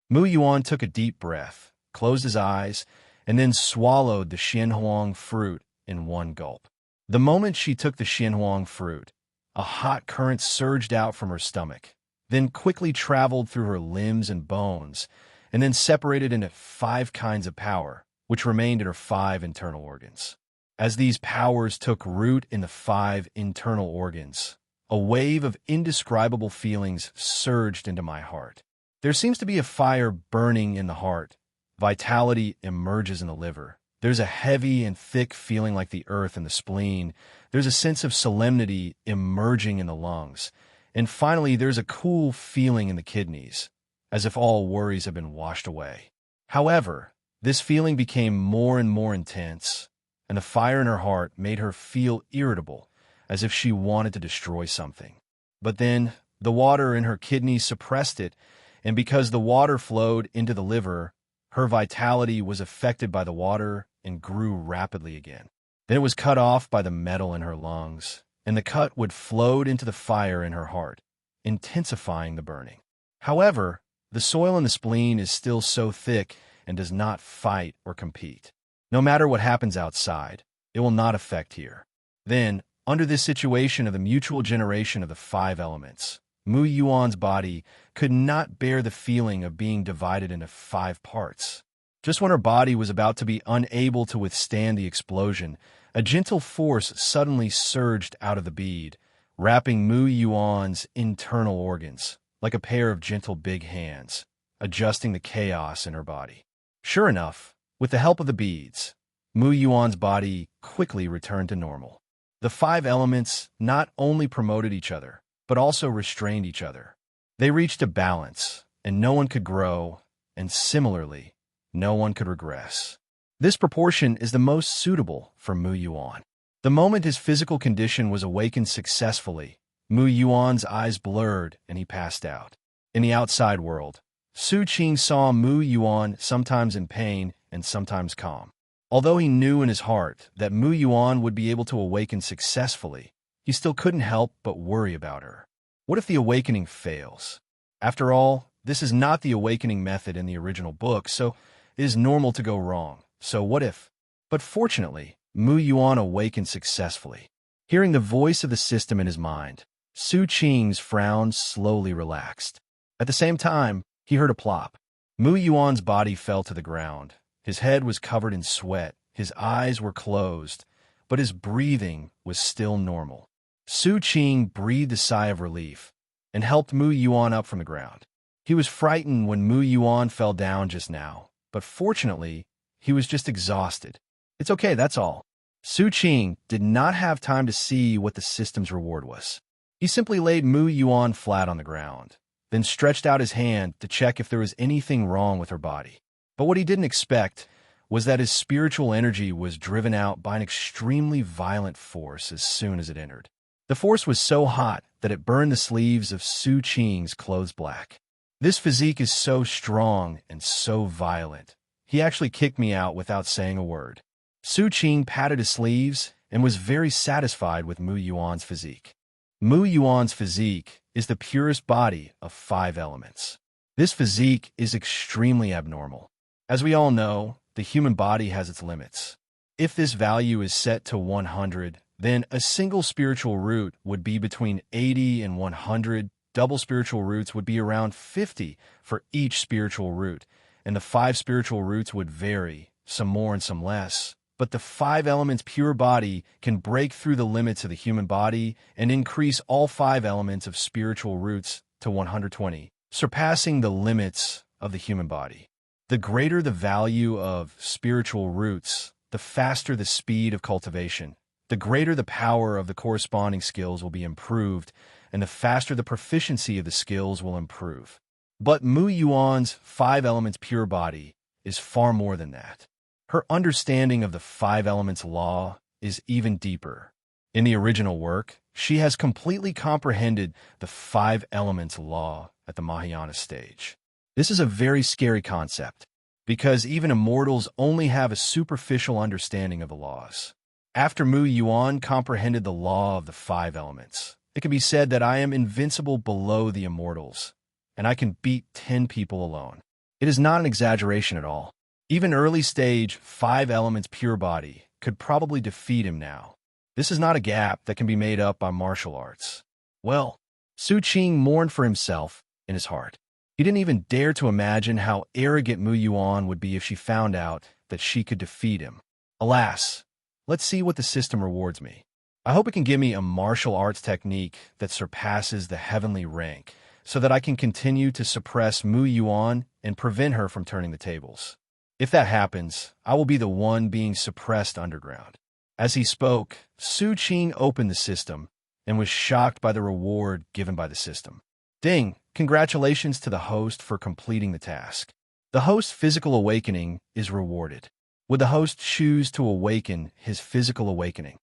Mu Yuan took a deep breath, closed his eyes, and then swallowed the Xianhuang fruit in one gulp. The moment she took the Xianhuang fruit, a hot current surged out from her stomach, then quickly traveled through her limbs and bones, and then separated into 5 kinds of power, which remained in her 5 internal organs. As these powers took root in the 5 internal organs, a wave of indescribable feelings surged into my heart. There seems to be a fire burning in the heart. Vitality emerges in the liver. There's a heavy and thick feeling like the earth in the spleen. There's a sense of solemnity emerging in the lungs. And finally, there's a cool feeling in the kidneys, as if all worries have been washed away. However, this feeling became more and more intense, and the fire in her heart made her feel irritable, as if she wanted to destroy something. But then, the water in her kidneys suppressed it, and because the water flowed into the liver, her vitality was affected by the water and grew rapidly again. Then it was cut off by the metal in her lungs, and the cut would float into the fire in her heart, intensifying the burning. However, the soil in the spleen is still so thick and does not fight or compete. No matter what happens outside, it will not affect here. Then, under this situation of the mutual generation of the 5 elements, Mu Yuan's body could not bear the feeling of being divided into 5 parts. Just when her body was about to be unable to withstand the explosion, a gentle force suddenly surged out of the bead, wrapping Mu Yuan's internal organs like a pair of gentle big hands, adjusting the chaos in her body. Sure enough, with the help of the beads, Mu Yuan's body quickly returned to normal. The 5 elements not only promoted each other, but also restrained each other. They reached a balance, and no one could grow, and similarly, no one could regress. This proportion is the most suitable for Mu Yuan. The moment his physical condition was awakened successfully, Mu Yuan's eyes blurred and he passed out. In the outside world, Su Qing saw Mu Yuan sometimes in pain and sometimes calm. Although he knew in his heart that Mu Yuan would be able to awaken successfully, he still couldn't help but worry about her. What if the awakening fails? After all, this is not the awakening method in the original book, so it is normal to go wrong. So what if? But fortunately, Mu Yuan awakened successfully. Hearing the voice of the system in his mind, Su Qing's frown slowly relaxed. At the same time, he heard a plop. Mu Yuan's body fell to the ground. His head was covered in sweat, his eyes were closed, but his breathing was still normal. Su Qing breathed a sigh of relief and helped Mu Yuan up from the ground. He was frightened when Mu Yuan fell down just now, but fortunately, he was just exhausted. It's okay, that's all. Su Qing did not have time to see what the system's reward was. He simply laid Mu Yuan flat on the ground, then stretched out his hand to check if there was anything wrong with her body. But what he didn't expect was that his spiritual energy was driven out by an extremely violent force as soon as it entered. The force was so hot that it burned the sleeves of Su Qing's clothes black. This physique is so strong and so violent. He actually kicked me out without saying a word. Su Qing patted his sleeves and was very satisfied with Mu Yuan's physique. Mu Yuan's physique is the purest body of 5 elements. This physique is extremely abnormal. As we all know, the human body has its limits. If this value is set to 100, then a single spiritual root would be between 80 and 100. Double spiritual roots would be around 50 for each spiritual root, and the 5 spiritual roots would vary, some more and some less. But the 5 elements pure body can break through the limits of the human body and increase all 5 elements of spiritual roots to 120, surpassing the limits of the human body. The greater the value of spiritual roots, the faster the speed of cultivation, the greater the power of the corresponding skills will be improved, and the faster the proficiency of the skills will improve. But Mu Yuan's 5 elements pure body is far more than that. Her understanding of the 5 elements law is even deeper. In the original work, she has completely comprehended the 5 elements law at the Mahayana stage. This is a very scary concept, because even immortals only have a superficial understanding of the laws. After Mu Yuan comprehended the law of the 5 elements, it can be said that I am invincible below the immortals, and I can beat 10 people alone. It is not an exaggeration at all. Even early stage 5 elements pure body could probably defeat him now. This is not a gap that can be made up by martial arts. Well, Su Qing mourned for himself in his heart. He didn't even dare to imagine how arrogant Mu Yuan would be if she found out that she could defeat him. Alas, let's see what the system rewards me. I hope it can give me a martial arts technique that surpasses the heavenly rank, so that I can continue to suppress Mu Yuan and prevent her from turning the tables. If that happens, I will be the one being suppressed underground. As he spoke, Su Qing opened the system and was shocked by the reward given by the system. Ding! Congratulations to the host for completing the task. The host's physical awakening is rewarded. Would the host choose to awaken his physical awakening?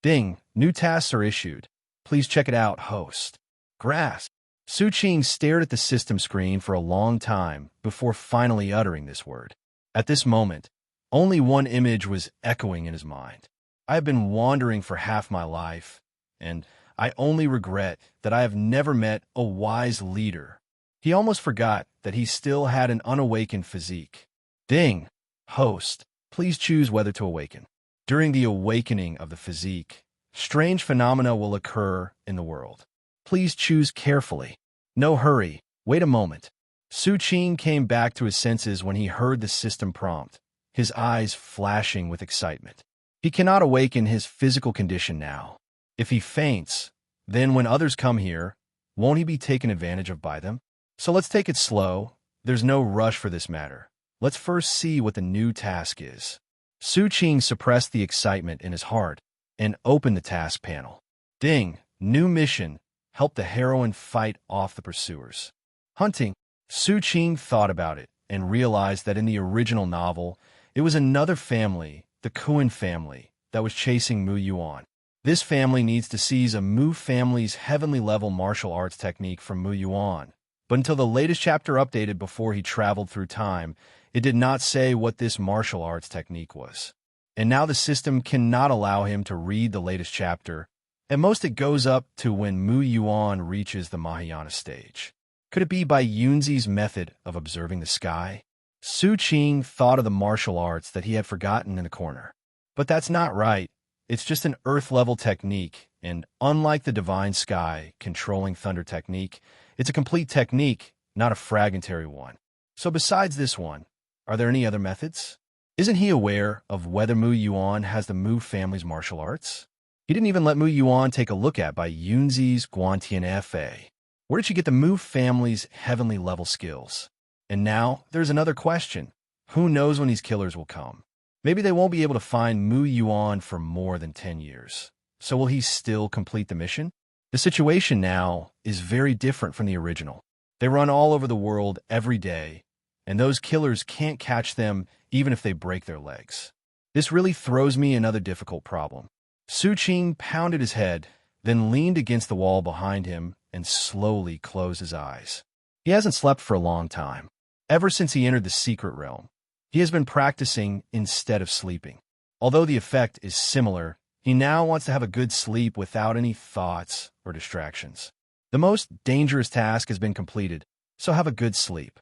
Ding! New tasks are issued. Please check it out, host. Grasp! Su Qing stared at the system screen for a long time before finally uttering this word. At this moment, only one image was echoing in his mind. I have been wandering for half my life, and I only regret that I have never met a wise leader. He almost forgot that he still had an unawakened physique. Ding! Host, please choose whether to awaken. During the awakening of the physique, strange phenomena will occur in the world. Please choose carefully. No hurry. Wait a moment. Su Qing came back to his senses when he heard the system prompt, his eyes flashing with excitement. He cannot awaken his physical condition now. If he faints, then when others come here, won't he be taken advantage of by them? So let's take it slow. There's no rush for this matter. Let's first see what the new task is. Su Qing suppressed the excitement in his heart and opened the task panel. Ding! New mission. Help the heroine fight off the pursuers. Hunting. Su Qing thought about it and realized that in the original novel, it was another family, the Qin family, that was chasing Mu Yuan. This family needs to seize a Mu family's heavenly-level martial arts technique from Mu Yuan. But until the latest chapter updated before he traveled through time, it did not say what this martial arts technique was. And now the system cannot allow him to read the latest chapter. At most, it goes up to when Mu Yuan reaches the Mahayana stage. Could it be by Yunzi's method of observing the sky? Su Qing thought of the martial arts that he had forgotten in the corner. But that's not right. It's just an earth-level technique, and unlike the divine sky controlling thunder technique, it's a complete technique, not a fragmentary one. So besides this one, are there any other methods? Isn't he aware of whether Mu Yuan has the Mu family's martial arts? He didn't even let Mu Yuan take a look at by Yunzi's Guantian Fa. Where did she get the Mu family's heavenly level skills? And now, there's another question. Who knows when these killers will come? Maybe they won't be able to find Mu Yuan for more than 10 years. So will he still complete the mission? The situation now is very different from the original. They run all over the world every day, and those killers can't catch them even if they break their legs. This really throws me another difficult problem. Su Qing pounded his head, then leaned against the wall behind him and slowly closed his eyes. He hasn't slept for a long time. Ever since he entered the secret realm, he has been practicing instead of sleeping. Although the effect is similar, he now wants to have a good sleep without any thoughts or distractions. The most dangerous task has been completed, so have a good sleep.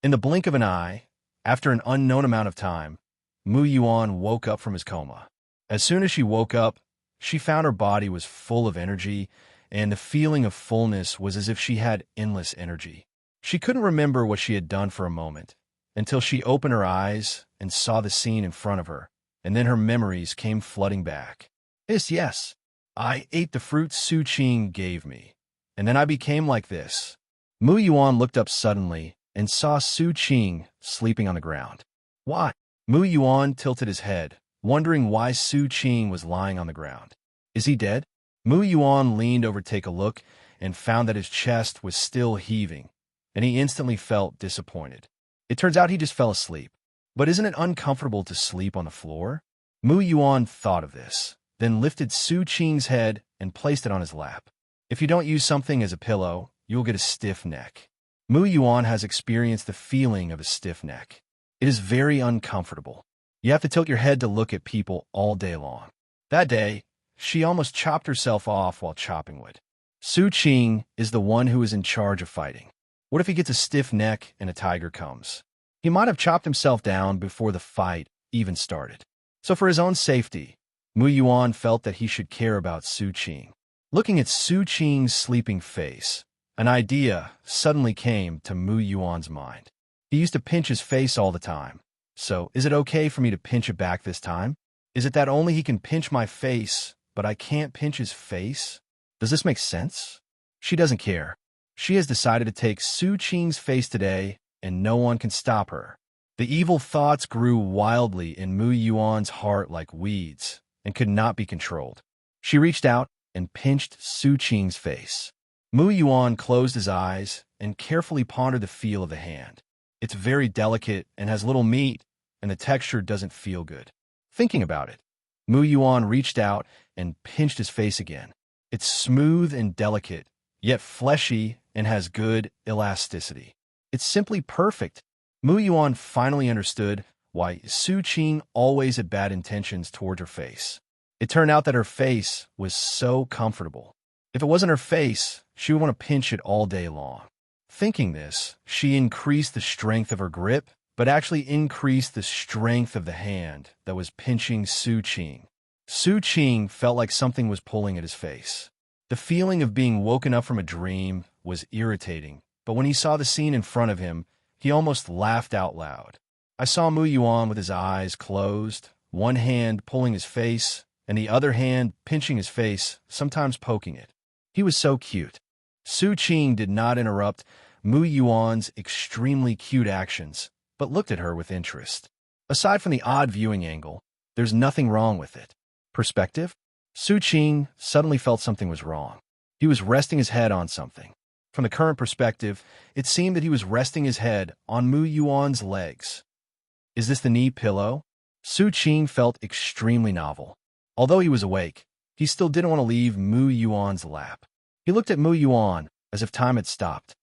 In the blink of an eye, after an unknown amount of time, Mu Yuan woke up from his coma. As soon as she woke up, she found her body was full of energy, and the feeling of fullness was as if she had endless energy. She couldn't remember what she had done for a moment, until she opened her eyes and saw the scene in front of her, and then her memories came flooding back. Yes, I ate the fruit Su Qing gave me, and then I became like this. Mu Yuan looked up suddenly and saw Su Qing sleeping on the ground. Why? Mu Yuan tilted his head, wondering why Su Qing was lying on the ground. Is he dead? Mu Yuan leaned over to take a look and found that his chest was still heaving, and he instantly felt disappointed. It turns out he just fell asleep. But isn't it uncomfortable to sleep on the floor? Mu Yuan thought of this, then lifted Su Qing's head and placed it on his lap. If you don't use something as a pillow, you'll get a stiff neck. Mu Yuan has experienced the feeling of a stiff neck. It is very uncomfortable. You have to tilt your head to look at people all day long. That day, she almost chopped herself off while chopping wood. Su Qing is the one who is in charge of fighting. What if he gets a stiff neck and a tiger comes? He might have chopped himself down before the fight even started. So for his own safety, Mu Yuan felt that he should care about Su Qing. Looking at Su Qing's sleeping face, an idea suddenly came to Mu Yuan's mind. He used to pinch his face all the time. So, is it okay for me to pinch it back this time? Is it that only he can pinch my face, but I can't pinch his face? Does this make sense? She doesn't care. She has decided to take Su Qing's face today, and no one can stop her. The evil thoughts grew wildly in Mu Yuan's heart like weeds, and could not be controlled. She reached out and pinched Su Qing's face. Mu Yuan closed his eyes and carefully pondered the feel of the hand. It's very delicate and has little meat, and the texture doesn't feel good. Thinking about it, Mu Yuan reached out and pinched his face again. It's smooth and delicate, yet fleshy and has good elasticity. It's simply perfect. Mu Yuan finally understood why Su Qing always had bad intentions toward her face. It turned out that her face was so comfortable. If it wasn't her face, she would want to pinch it all day long. Thinking this, she increased the strength of her grip, but actually increased the strength of the hand that was pinching Su Qing. Su Qing felt like something was pulling at his face. The feeling of being woken up from a dream was irritating, but when he saw the scene in front of him, he almost laughed out loud. I saw Mu Yuan with his eyes closed, one hand pulling his face, and the other hand pinching his face, sometimes poking it. He was so cute. Su Qing did not interrupt Mu Yuan's extremely cute actions, but looked at her with interest. Aside from the odd viewing angle, there's nothing wrong with it. Perspective? Su Qing suddenly felt something was wrong. He was resting his head on something. From the current perspective, it seemed that he was resting his head on Mu Yuan's legs. Is this the knee pillow? Su Qing felt extremely novel. Although he was awake, he still didn't want to leave Mu Yuan's lap. He looked at Mu Yuan as if time had stopped.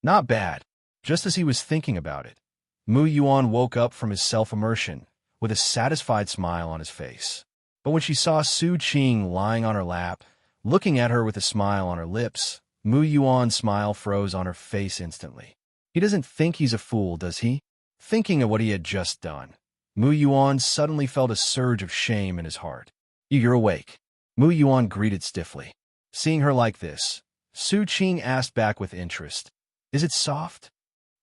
Not bad. Just as he was thinking about it, Mu Yuan woke up from his self-immersion with a satisfied smile on his face. But when she saw Su Qing lying on her lap, looking at her with a smile on her lips, Mu Yuan's smile froze on her face instantly. He doesn't think he's a fool, does he? Thinking of what he had just done, Mu Yuan suddenly felt a surge of shame in his heart. You're awake. Mu Yuan greeted stiffly. Seeing her like this, Su Qing asked back with interest. Is it soft?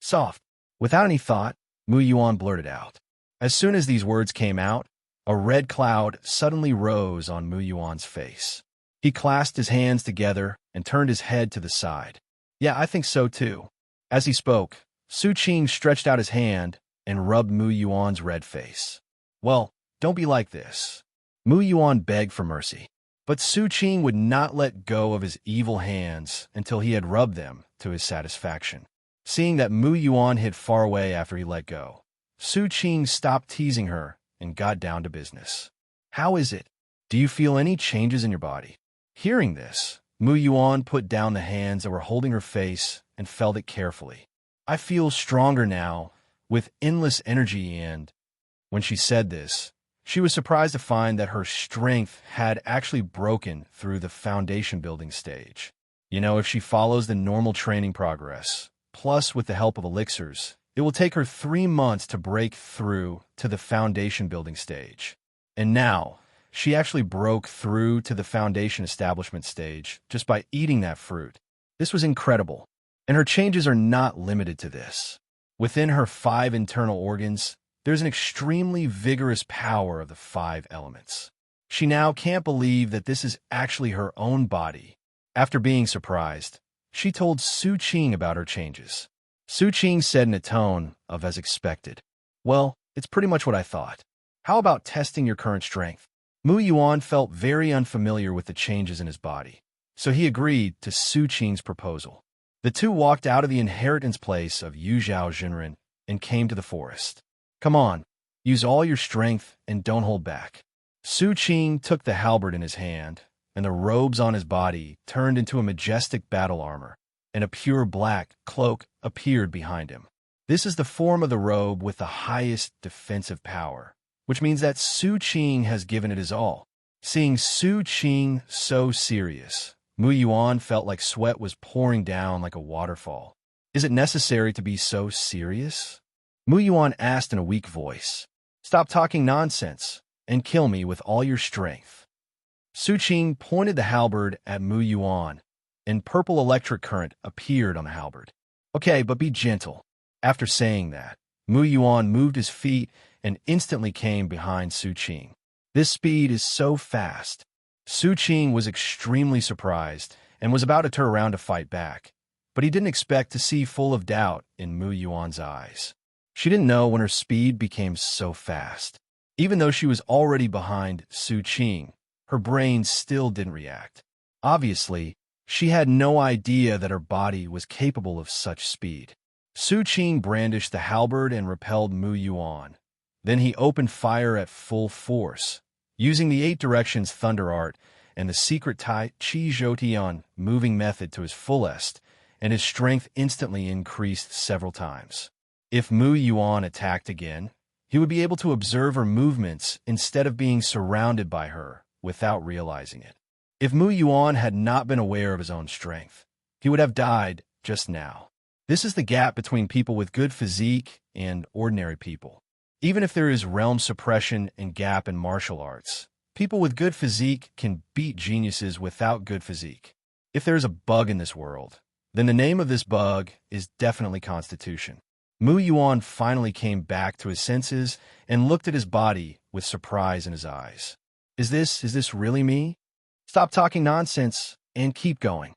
Soft. Without any thought, Mu Yuan blurted out. As soon as these words came out, a red cloud suddenly rose on Mu Yuan's face. He clasped his hands together and turned his head to the side. Yeah, I think so too. As he spoke, Su Qing stretched out his hand and rubbed Mu Yuan's red face. Well, don't be like this. Mu Yuan begged for mercy. But Su Qing would not let go of his evil hands until he had rubbed them to his satisfaction. Seeing that Mu Yuan hid far away after he let go, Su Qing stopped teasing her and got down to business. How is it? Do you feel any changes in your body? Hearing this, Mu Yuan put down the hands that were holding her face and felt it carefully. I feel stronger now, with endless energy, and when she said this, she was surprised to find that her strength had actually broken through the foundation building stage. If she follows the normal training progress, plus with the help of elixirs, it will take her 3 months to break through to the foundation building stage. And now, she actually broke through to the foundation establishment stage just by eating that fruit. This was incredible. And her changes are not limited to this. Within her 5 internal organs, there's an extremely vigorous power of the 5 elements. She now can't believe that this is actually her own body. After being surprised, she told Su Qing about her changes. Su Qing said in a tone of as expected, "Well, it's pretty much what I thought. How about testing your current strength?" Mu Yuan felt very unfamiliar with the changes in his body, so he agreed to Su Qing's proposal. The two walked out of the inheritance place of Yuzhao Jinren and came to the forest. "Come on, use all your strength and don't hold back." Su Qing took the halberd in his hand, and the robes on his body turned into a majestic battle armor, and a pure black cloak appeared behind him. This is the form of the robe with the highest defensive power, which means that Su Qing has given it his all. Seeing Su Qing so serious, Mu Yuan felt like sweat was pouring down like a waterfall. Is it necessary to be so serious? Mu Yuan asked in a weak voice. "Stop talking nonsense and kill me with all your strength." Su Qing pointed the halberd at Mu Yuan, and purple electric current appeared on the halberd. "Okay, but be gentle." After saying that, Mu Yuan moved his feet and instantly came behind Su Qing. This speed is so fast. Su Qing was extremely surprised and was about to turn around to fight back, but he didn't expect to see full of doubt in Mu Yuan's eyes. She didn't know when her speed became so fast. Even though she was already behind Su Qing, her brain still didn't react. Obviously, she had no idea that her body was capable of such speed. Su Qing brandished the halberd and repelled Mu Yuan. Then he opened fire at full force, using the 8 directions thunder art and the secret Tai Chi Zhoutian moving method to his fullest, and his strength instantly increased several times. If Mu Yuan attacked again, he would be able to observe her movements instead of being surrounded by her without realizing it. If Mu Yuan had not been aware of his own strength, he would have died just now. This is the gap between people with good physique and ordinary people. Even if there is realm suppression and gap in martial arts, people with good physique can beat geniuses without good physique. If there is a bug in this world, then the name of this bug is definitely Constitution. Mu Yuan finally came back to his senses and looked at his body with surprise in his eyes. Is this really me? Stop talking nonsense and keep going."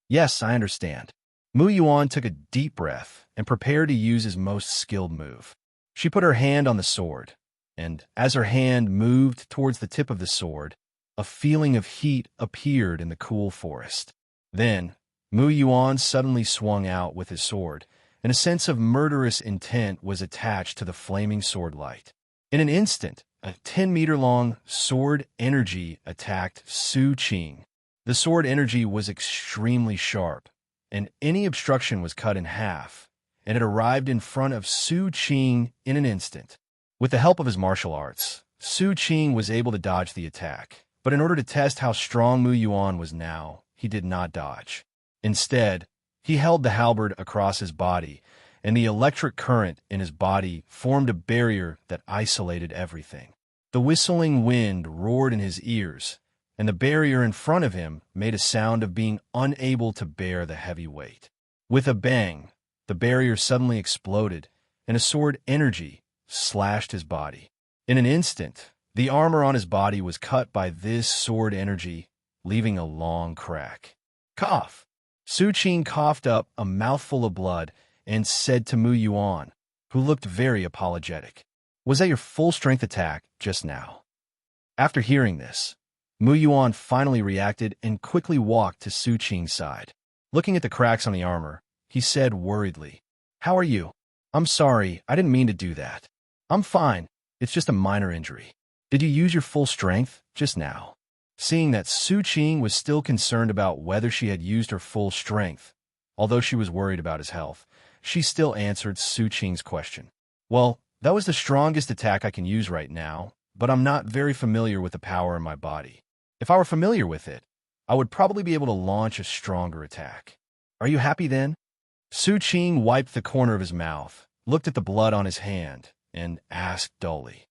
"Yes, I understand." Mu Yuan took a deep breath and prepared to use his most skilled move. She put her hand on the sword, and as her hand moved towards the tip of the sword, a feeling of heat appeared in the cool forest. Then, Mu Yuan suddenly swung out with his sword, and a sense of murderous intent was attached to the flaming sword light. In an instant, a 10-meter-long sword energy attacked Su Qing. The sword energy was extremely sharp, and any obstruction was cut in half, and it arrived in front of Su Qing in an instant. With the help of his martial arts, Su Qing was able to dodge the attack, but in order to test how strong Mu Yuan was now, he did not dodge. Instead, he held the halberd across his body, and the electric current in his body formed a barrier that isolated everything. The whistling wind roared in his ears, and the barrier in front of him made a sound of being unable to bear the heavy weight. With a bang, the barrier suddenly exploded, and a sword energy slashed his body. In an instant, the armor on his body was cut by this sword energy, leaving a long crack. Cough! Su Qing coughed up a mouthful of blood and said to Mu Yuan, who looked very apologetic, "Was that your full-strength attack just now?" After hearing this, Mu Yuan finally reacted and quickly walked to Su Qing's side. Looking at the cracks on the armor, he said worriedly, "How are you? I'm sorry, I didn't mean to do that. I'm fine, it's just a minor injury. Did you use your full strength just now?" Seeing that Su Qing was still concerned about whether she had used her full strength, although she was worried about his health, she still answered Su Qing's question. "Well, that was the strongest attack I can use right now, but I'm not very familiar with the power in my body. If I were familiar with it, I would probably be able to launch a stronger attack. Are you happy then?" Su Qing wiped the corner of his mouth, looked at the blood on his hand, and asked dully.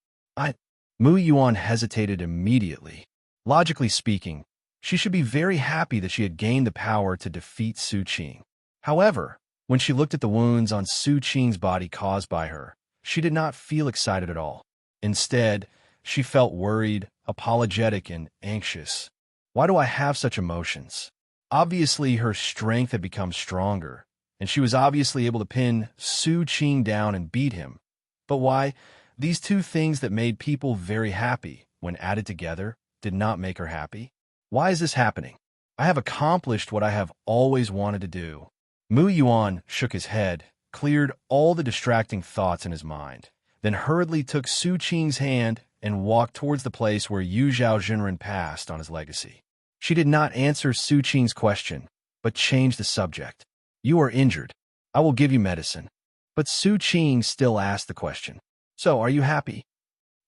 Mu Yuan hesitated immediately. Logically speaking, she should be very happy that she had gained the power to defeat Su Qing. However, when she looked at the wounds on Su Qing's body caused by her, she did not feel excited at all. Instead, she felt worried, apologetic, and anxious. Why do I have such emotions? Obviously, her strength had become stronger, and she was obviously able to pin Su Qing down and beat him. But why? These two things that made people very happy, when added together, did not make her happy. Why is this happening? I have accomplished what I have always wanted to do. Mu Yuan shook his head, cleared all the distracting thoughts in his mind, then hurriedly took Su Qing's hand and walked towards the place where Yu Zhao Jinren passed on his legacy. She did not answer Su Qing's question, but changed the subject. "You are injured. I will give you medicine." But Su Qing still asked the question. "So, are you happy?"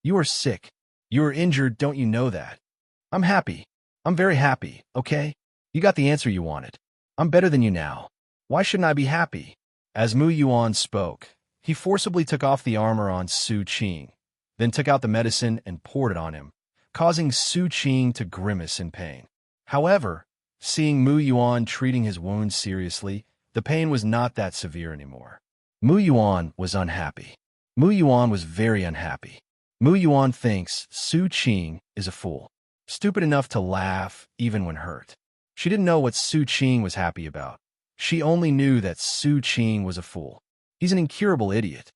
"You are sick. You are injured, don't you know that?" "I'm happy. I'm very happy, okay? You got the answer you wanted. I'm better than you now. Why shouldn't I be happy?" As Mu Yuan spoke, he forcibly took off the armor on Su Qing, then took out the medicine and poured it on him, causing Su Qing to grimace in pain. However, seeing Mu Yuan treating his wounds seriously, the pain was not that severe anymore. Mu Yuan was unhappy. Mu Yuan was very unhappy. Mu Yuan thinks Su Qing is a fool, stupid enough to laugh even when hurt. She didn't know what Su Qing was happy about. She only knew that Su Qing was a fool. He's an incurable idiot.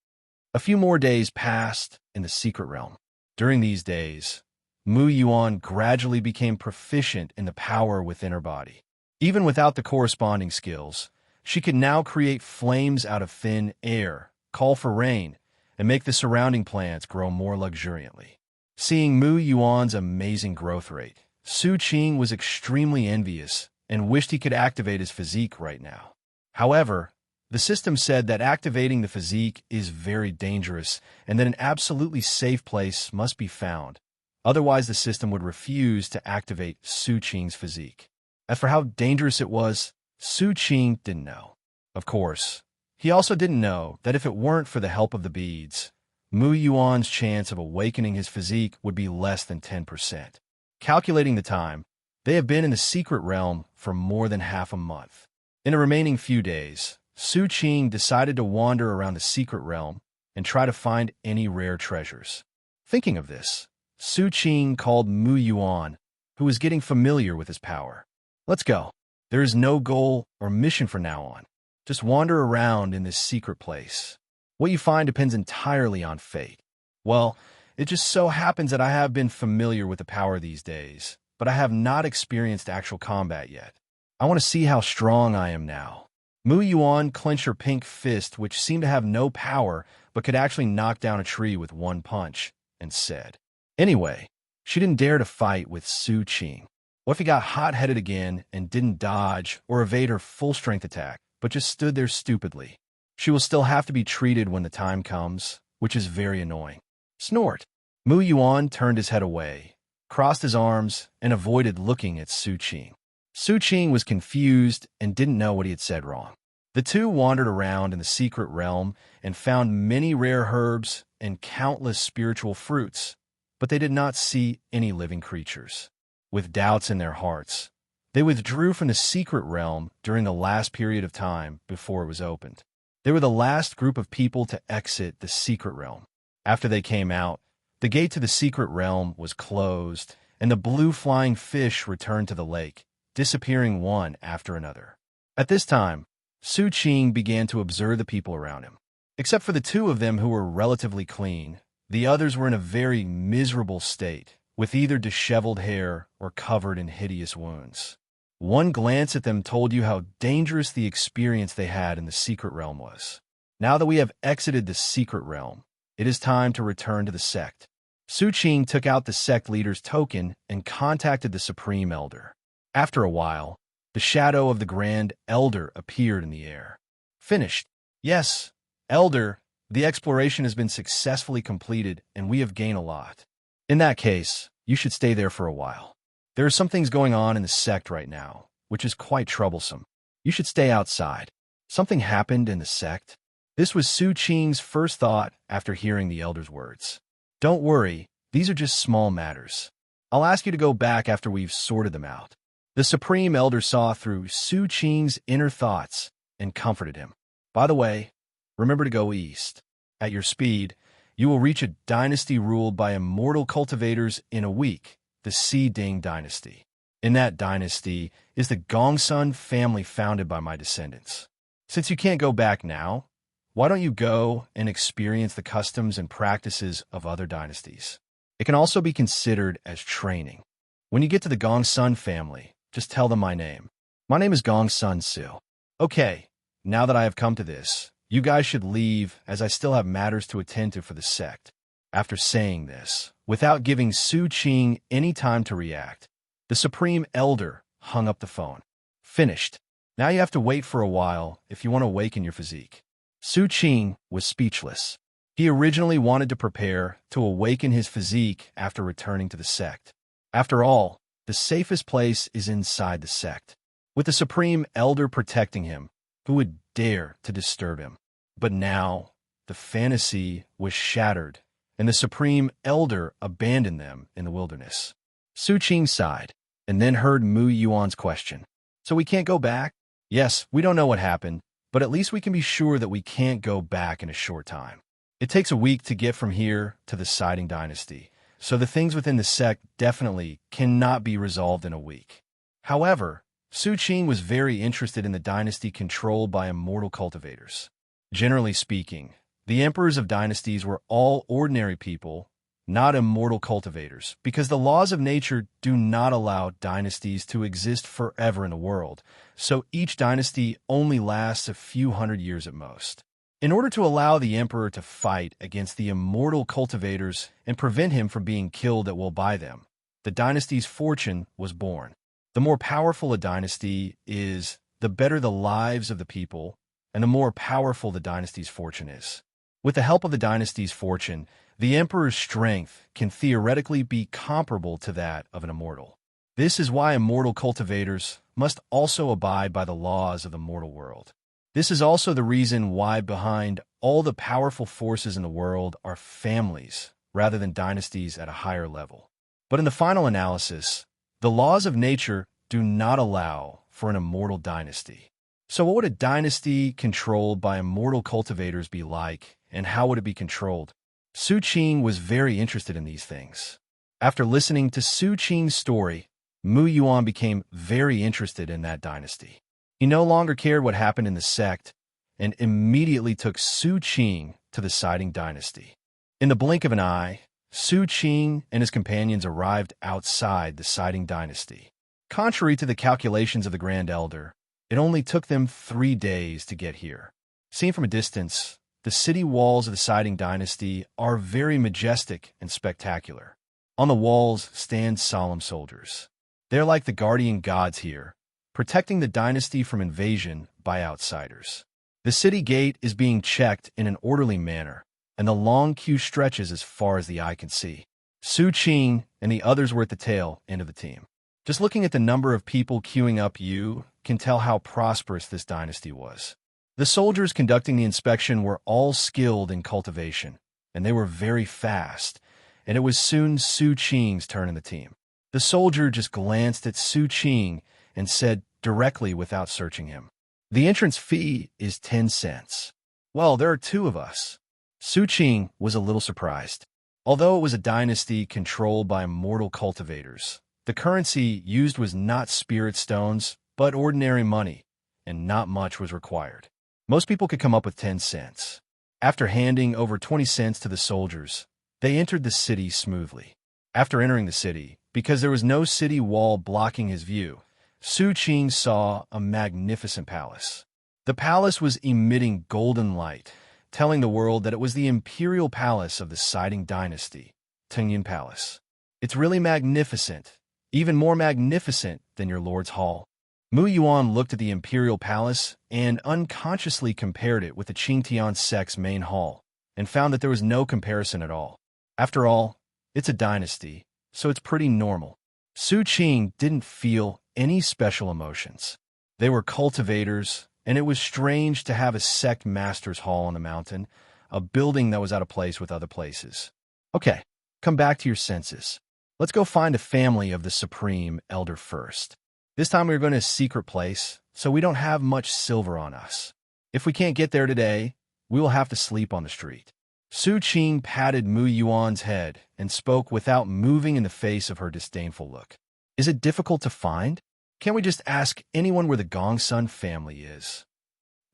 A few more days passed in the secret realm. During these days, Mu Yuan gradually became proficient in the power within her body. Even without the corresponding skills, she could now create flames out of thin air, call for rain, and make the surrounding plants grow more luxuriantly. Seeing Mu Yuan's amazing growth rate, Su Qing was extremely envious and wished he could activate his physique right now. However, the system said that activating the physique is very dangerous and that an absolutely safe place must be found. Otherwise, the system would refuse to activate Su Qing's physique. As for how dangerous it was, Su Qing didn't know. Of course, he also didn't know that if it weren't for the help of the beads, Mu Yuan's chance of awakening his physique would be less than 10%. Calculating the time, they have been in the secret realm for more than half a month. In the remaining few days, Su Qing decided to wander around the secret realm and try to find any rare treasures. Thinking of this, Su Qing called Mu Yuan, who was getting familiar with his power. "Let's go. There is no goal or mission from now on. Just wander around in this secret place. What you find depends entirely on fate." Well, it just so happens that I have been familiar with the power these days, but I have not experienced actual combat yet. I want to see how strong I am now. Mu Yuan clenched her pink fist, which seemed to have no power, but could actually knock down a tree with one punch, and said. Anyway, she didn't dare to fight with Su Qing. What if he got hot-headed again and didn't dodge or evade her full-strength attack, but just stood there stupidly? She will still have to be treated when the time comes, which is very annoying. Snort! Mu Yuan turned his head away, crossed his arms, and avoided looking at Su Qing. Su Qing was confused and didn't know what he had said wrong. The two wandered around in the secret realm and found many rare herbs and countless spiritual fruits, but they did not see any living creatures. With doubts in their hearts, they withdrew from the secret realm during the last period of time before it was opened. They were the last group of people to exit the secret realm. After they came out, the gate to the secret realm was closed, and the blue flying fish returned to the lake, disappearing one after another. At this time, Su Qing began to observe the people around him. Except for the two of them who were relatively clean, the others were in a very miserable state, with either disheveled hair or covered in hideous wounds. One glance at them told you how dangerous the experience they had in the secret realm was. Now that we have exited the secret realm, it is time to return to the sect. Su Qing took out the sect leader's token and contacted the Supreme Elder. After a while, the shadow of the Grand Elder appeared in the air. Finished. Yes, Elder, the exploration has been successfully completed and we have gained a lot. In that case, you should stay there for a while. There are some things going on in the sect right now, which is quite troublesome. You should stay outside. Something happened in the sect. This was Su Qing's first thought after hearing the elder's words. Don't worry, these are just small matters. I'll ask you to go back after we've sorted them out. The Supreme Elder saw through Su Qing's inner thoughts and comforted him. By the way, remember to go east. At your speed, you will reach a dynasty ruled by immortal cultivators in a week, the Si Ding dynasty. In that dynasty is the Gongsun family founded by my descendants. Since you can't go back now, why don't you go and experience the customs and practices of other dynasties? It can also be considered as training. When you get to the Gongsun family, just tell them my name. My name is Gongsun Sil. Okay, now that I have come to this, you guys should leave as I still have matters to attend to for the sect. After saying this, without giving Su Qing any time to react, the Supreme Elder hung up the phone. Finished. Now you have to wait for a while if you want to awaken your physique. Su Qing was speechless. He originally wanted to prepare to awaken his physique after returning to the sect. After all, the safest place is inside the sect, with the Supreme Elder protecting him. Who would dare to disturb him? But now, the fantasy was shattered, and the Supreme Elder abandoned them in the wilderness. Su Qing sighed, and then heard Mu Yuan's question. So we can't go back? Yes, we don't know what happened, but at least we can be sure that we can't go back in a short time. It takes a week to get from here to the Si Ding dynasty, so the things within the sect definitely cannot be resolved in a week. However, Su Qing was very interested in the dynasty controlled by immortal cultivators. Generally speaking, the emperors of dynasties were all ordinary people, not immortal cultivators, because the laws of nature do not allow dynasties to exist forever in the world, so each dynasty only lasts a few hundred years at most. In order to allow the emperor to fight against the immortal cultivators and prevent him from being killed at will by them, the dynasty's fortune was born. The more powerful a dynasty is, the better the lives of the people, and the more powerful the dynasty's fortune is. With the help of the dynasty's fortune, the emperor's strength can theoretically be comparable to that of an immortal. This is why immortal cultivators must also abide by the laws of the mortal world. This is also the reason why behind all the powerful forces in the world are families rather than dynasties at a higher level. But in the final analysis, the laws of nature do not allow for an immortal dynasty. So what would a dynasty controlled by immortal cultivators be like, and how would it be controlled? Su Qing was very interested in these things. After listening to Su Qing's story, Mu Yuan became very interested in that dynasty. He no longer cared what happened in the sect, and immediately took Su Qing to the Si Ding dynasty. In the blink of an eye, Su Qing and his companions arrived outside the Si Ding dynasty. Contrary to the calculations of the Grand Elder, it only took them 3 days to get here. Seen from a distance, the city walls of the Si Ding dynasty are very majestic and spectacular. On the walls stand solemn soldiers. They're like the guardian gods here, protecting the dynasty from invasion by outsiders. The city gate is being checked in an orderly manner, and the long queue stretches as far as the eye can see. Su Qing and the others were at the tail end of the team. Just looking at the number of people queuing up, you can tell how prosperous this dynasty was. The soldiers conducting the inspection were all skilled in cultivation, and they were very fast, and it was soon Su Qing's turn in the team. The soldier just glanced at Su Qing and said directly without searching him, "The entrance fee is 10 cents. Well, there are 2 of us. Su Qing was a little surprised. Although it was a dynasty controlled by mortal cultivators, the currency used was not spirit stones, but ordinary money, and not much was required. Most people could come up with 10 cents. After handing over 20 cents to the soldiers, they entered the city smoothly. After entering the city, because there was no city wall blocking his view, Su Qing saw a magnificent palace. The palace was emitting golden light, telling the world that it was the imperial palace of the Siding Dynasty, Qing Palace. It's really magnificent, even more magnificent than your lord's hall. Mu Yuan looked at the imperial palace and unconsciously compared it with the Qing Tian Sect's main hall, and found that there was no comparison at all. After all, it's a dynasty, so it's pretty normal. Su Qing didn't feel any special emotions. They were cultivators, and it was strange to have a sect master's hall on the mountain, a building that was out of place with other places. Okay, come back to your senses. Let's go find the family of the Supreme Elder first. This time we're going to a secret place, so we don't have much silver on us. If we can't get there today, we will have to sleep on the street. Su Qing patted Mu Yuan's head and spoke without moving in the face of her disdainful look. Is it difficult to find? Can't we just ask anyone where the Gongsun family is?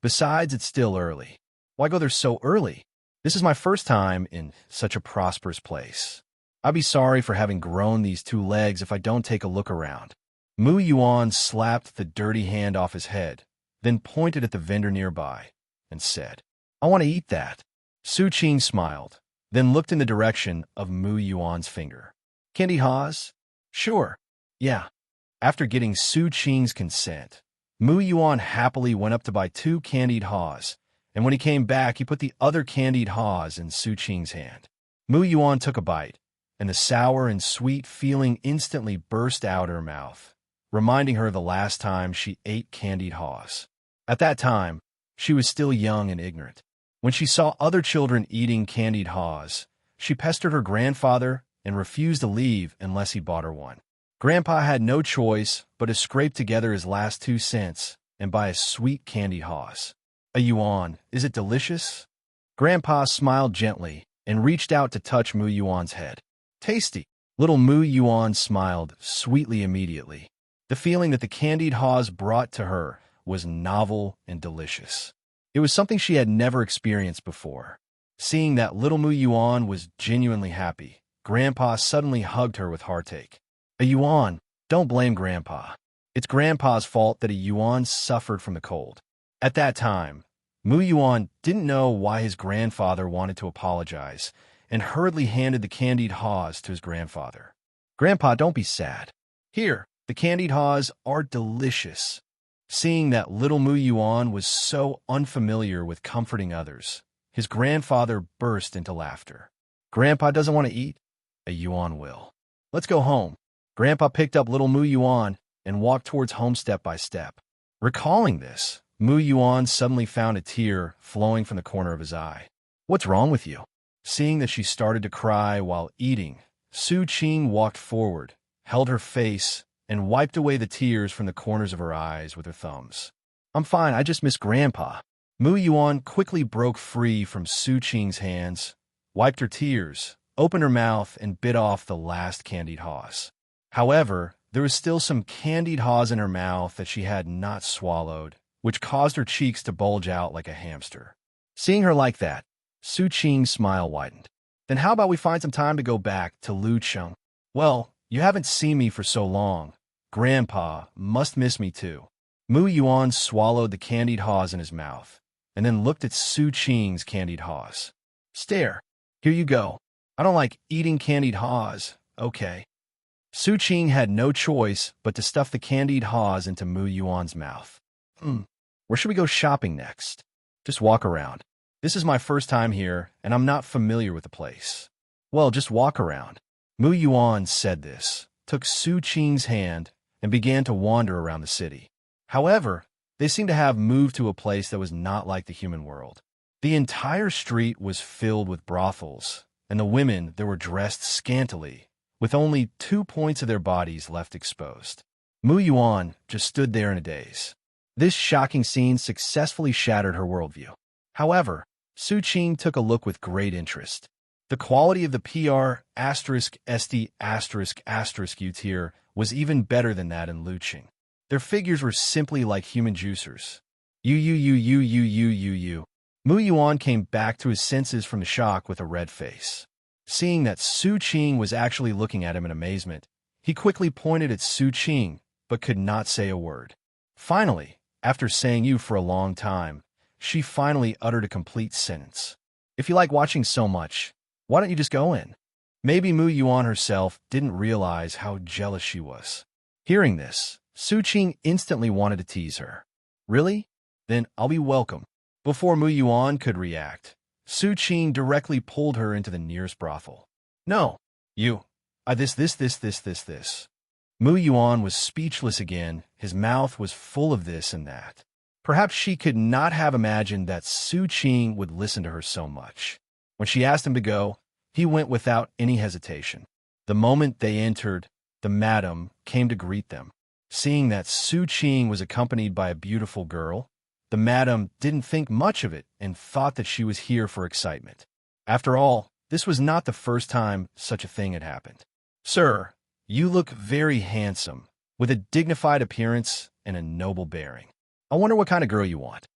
Besides, it's still early. Why go there so early? This is my first time in such a prosperous place. I'd be sorry for having grown these 2 legs if I don't take a look around. Mu Yuan slapped the dirty hand off his head, then pointed at the vendor nearby and said, I want to eat that. Su Qing smiled, then looked in the direction of Mu Yuan's finger. Candy Haws? Sure. Yeah. After getting Su Qing's consent, Mu Yuan happily went up to buy 2 candied haws, and when he came back, he put the other candied haws in Su Qing's hand. Mu Yuan took a bite, and the sour and sweet feeling instantly burst out her mouth, reminding her of the last time she ate candied haws. At that time, she was still young and ignorant. When she saw other children eating candied haws, she pestered her grandfather and refused to leave unless he bought her one. Grandpa had no choice but to scrape together his last 2 cents and buy a sweet candied haws. A yuan, is it delicious? Grandpa smiled gently and reached out to touch Mu Yuan's head. Tasty. Little Mu Yuan smiled sweetly immediately. The feeling that the candied haws brought to her was novel and delicious. It was something she had never experienced before. Seeing that little Mu Yuan was genuinely happy, Grandpa suddenly hugged her with heartache. A yuan, don't blame Grandpa. It's Grandpa's fault that a yuan suffered from the cold. At that time, Mu Yuan didn't know why his grandfather wanted to apologize and hurriedly handed the candied haws to his grandfather. Grandpa, don't be sad. Here, the candied haws are delicious. Seeing that little Mu Yuan was so unfamiliar with comforting others, his grandfather burst into laughter. Grandpa doesn't want to eat? A yuan will. Let's go home. Grandpa picked up little Mu Yuan and walked towards home step by step. Recalling this, Mu Yuan suddenly found a tear flowing from the corner of his eye. What's wrong with you? Seeing that she started to cry while eating, Su Qing walked forward, held her face, and wiped away the tears from the corners of her eyes with her thumbs. I'm fine, I just miss Grandpa. Mu Yuan quickly broke free from Su Qing's hands, wiped her tears, opened her mouth, and bit off the last candied haws. However, there was still some candied haws in her mouth that she had not swallowed, which caused her cheeks to bulge out like a hamster. Seeing her like that, Su Qing's smile widened. Then how about we find some time to go back to Lucheng? Well, you haven't seen me for so long. Grandpa must miss me too. Mu Yuan swallowed the candied haws in his mouth, and then looked at Su Qing's candied haws. Stare. Here you go. I don't like eating candied haws. Okay. Su Qing had no choice but to stuff the candied haws into Mu Yuan's mouth. Where should we go shopping next? Just walk around. This is my first time here, and I'm not familiar with the place. Well, just walk around. Mu Yuan said this, took Su Qing's hand, and began to wander around the city. However, they seemed to have moved to a place that was not like the human world. The entire street was filled with brothels, and the women there were dressed scantily, with only 2 points of their bodies left exposed. Mu Yuan just stood there in a daze. This shocking scene successfully shattered her worldview. However, Su Qing took a look with great interest. The quality of the PR*SD***U tier was even better than that in Luqing. Their figures were simply like human juicers. Mu Yuan came back to his senses from the shock with a red face. Seeing that Su Qing was actually looking at him in amazement, he quickly pointed at Su Qing, but could not say a word. Finally, after saying you for a long time, she finally uttered a complete sentence. If you like watching so much, why don't you just go in? Maybe Mu Yuan herself didn't realize how jealous she was. Hearing this, Su Qing instantly wanted to tease her. Really? Then I'll be welcome. Before Mu Yuan could react, Su Qing directly pulled her into the nearest brothel. No, you. This. Mu Yuan was speechless again. His mouth was full of this and that. Perhaps she could not have imagined that Su Qing would listen to her so much. When she asked him to go, he went without any hesitation. The moment they entered, the madam came to greet them. Seeing that Su Qing was accompanied by a beautiful girl, the madam didn't think much of it and thought that she was here for excitement. After all, this was not the first time such a thing had happened. Sir, you look very handsome, with a dignified appearance and a noble bearing. I wonder what kind of girl you want.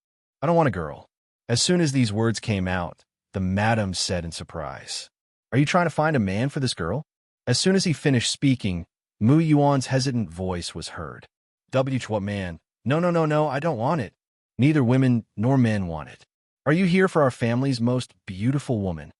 I don't want a girl. As soon as these words came out, the madam said in surprise, Are you trying to find a man for this girl? As soon as he finished speaking, Mu Yuan's hesitant voice was heard. What man? No, I don't want it. Neither women nor men want it. Are you here for our family's most beautiful woman?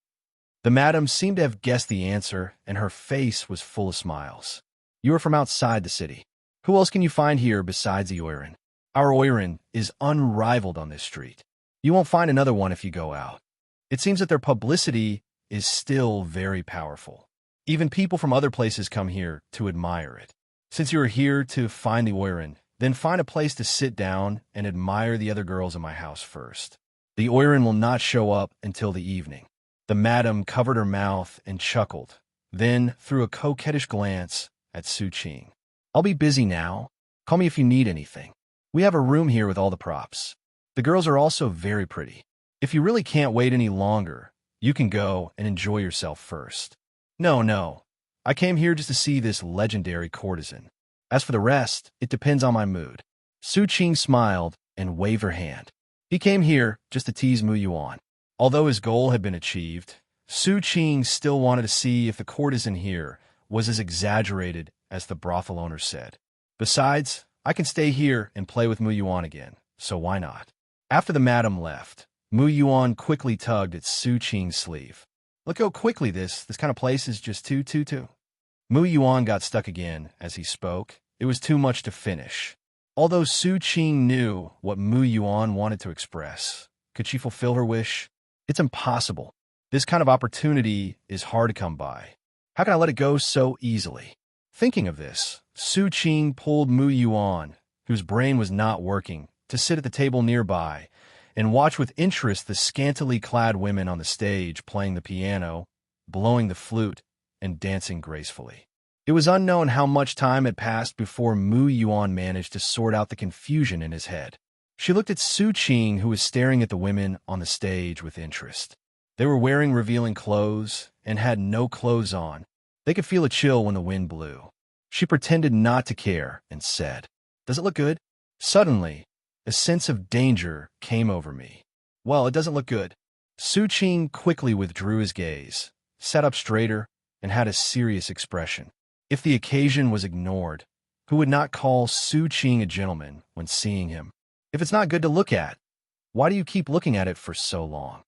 The madam seemed to have guessed the answer, and her face was full of smiles. You are from outside the city. Who else can you find here besides the Oiran? Our Oiran is unrivaled on this street. You won't find another one if you go out. It seems that their publicity is still very powerful. Even people from other places come here to admire it. Since you are here to find the Oiran, then find a place to sit down and admire the other girls in my house first. The Oiran will not show up until the evening. The madam covered her mouth and chuckled, then threw a coquettish glance at Su Qing. I'll be busy now. Call me if you need anything. We have a room here with all the props. The girls are also very pretty. If you really can't wait any longer, you can go and enjoy yourself first. No. I came here just to see this legendary courtesan. As for the rest, it depends on my mood. Su Qing smiled and waved her hand. He came here just to tease Mu Yuan. Although his goal had been achieved, Su Qing still wanted to see if the courtesan here was as exaggerated as the brothel owner said. Besides, I can stay here and play with Mu Yuan again, so why not? After the madam left, Mu Yuan quickly tugged at Su Qing's sleeve. Look how quickly this kind of place is just too. Mu Yuan got stuck again as he spoke. It was too much to finish. Although Su Qing knew what Mu Yuan wanted to express, could she fulfill her wish? It's impossible. This kind of opportunity is hard to come by. How can I let it go so easily? Thinking of this, Su Qing pulled Mu Yuan, whose brain was not working, to sit at the table nearby and watch with interest the scantily clad women on the stage playing the piano, blowing the flute, and dancing gracefully. It was unknown how much time had passed before Mu Yuan managed to sort out the confusion in his head. She looked at Su Qing, who was staring at the women on the stage with interest. They were wearing revealing clothes and had no clothes on. They could feel a chill when the wind blew. She pretended not to care and said, Does it look good? Suddenly, a sense of danger came over me. Well, it doesn't look good. Su Qing quickly withdrew his gaze, sat up straighter, and had a serious expression. If the occasion was ignored, who would not call Su Qing a gentleman when seeing him? If it's not good to look at, why do you keep looking at it for so long?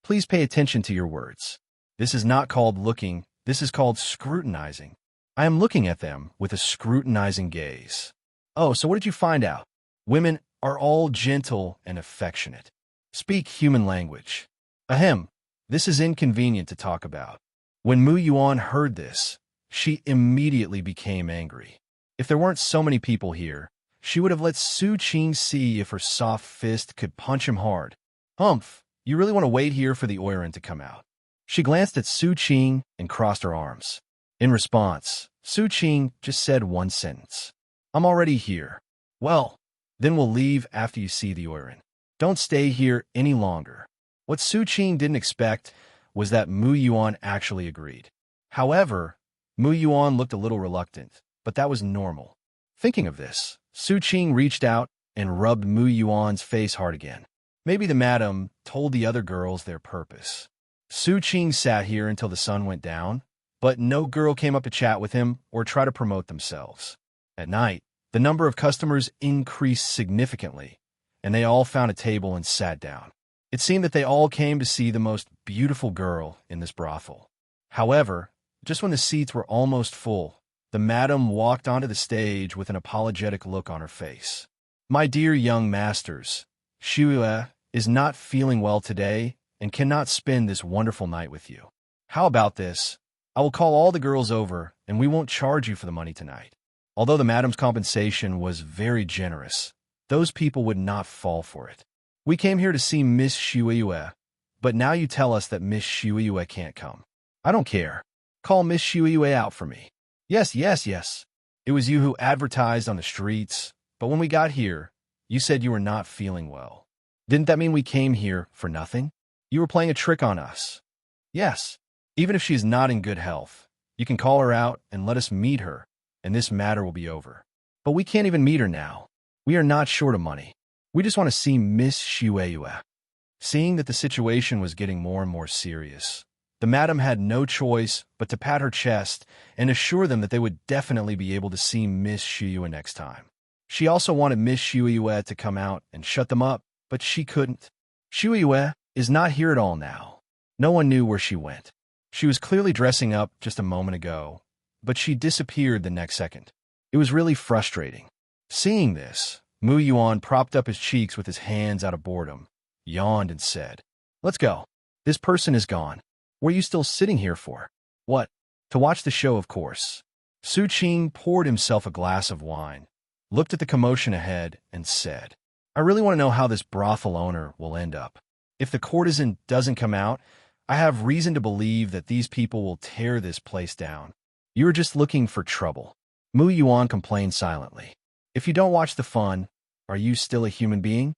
Please pay attention to your words. This is not called looking, this is called scrutinizing. I am looking at them with a scrutinizing gaze. Oh, so what did you find out? Women are all gentle and affectionate. Speak human language. Ahem, this is inconvenient to talk about. When Mu Yuan heard this, she immediately became angry. If there weren't so many people here, she would have let Su Qing see if her soft fist could punch him hard. Humph, you really want to wait here for the Oiran to come out? She glanced at Su Qing and crossed her arms. In response, Su Qing just said one sentence. I'm already here. Well, then we'll leave after you see the Oiran. Don't stay here any longer. What Su Qing didn't expect was that Mu Yuan actually agreed. However, Mu Yuan looked a little reluctant, but that was normal. Thinking of this, Su Qing reached out and rubbed Mu Yuan's face hard again. Maybe the madam told the other girls their purpose. Su Qing sat here until the sun went down, but no girl came up to chat with him or try to promote themselves. At night, the number of customers increased significantly, and they all found a table and sat down. It seemed that they all came to see the most beautiful girl in this brothel. However, just when the seats were almost full, the madam walked onto the stage with an apologetic look on her face. "My dear young masters, Xue is not feeling well today and cannot spend this wonderful night with you. How about this? I will call all the girls over and we won't charge you for the money tonight." Although the madam's compensation was very generous, those people would not fall for it. "We came here to see Miss Xue, but now you tell us that Miss Xue can't come. I don't care. Call Miss Xue out for me." Yes. It was you who advertised on the streets, but when we got here, you said you were not feeling well. Didn't that mean we came here for nothing? You were playing a trick on us." "Yes. Even if she is not in good health, you can call her out and let us meet her, and this matter will be over. But we can't even meet her now. We are not short of money. We just want to see Miss Xue." Seeing that the situation was getting more and more serious, the madam had no choice but to pat her chest and assure them that they would definitely be able to see Miss Xue next time. She also wanted Miss Xue to come out and shut them up, but she couldn't. Xue is not here at all now. No one knew where she went. She was clearly dressing up just a moment ago, but she disappeared the next second. It was really frustrating. Seeing this, Mu Yuan propped up his cheeks with his hands out of boredom, yawned and said, "Let's go. This person is gone. What are you still sitting here for?" "What? To watch the show, of course." Su Qing poured himself a glass of wine, looked at the commotion ahead, and said, "I really want to know how this brothel owner will end up. If the courtesan doesn't come out, I have reason to believe that these people will tear this place down. You're just looking for trouble." Mu Yuan complained silently. "If you don't watch the fun, are you still a human being?"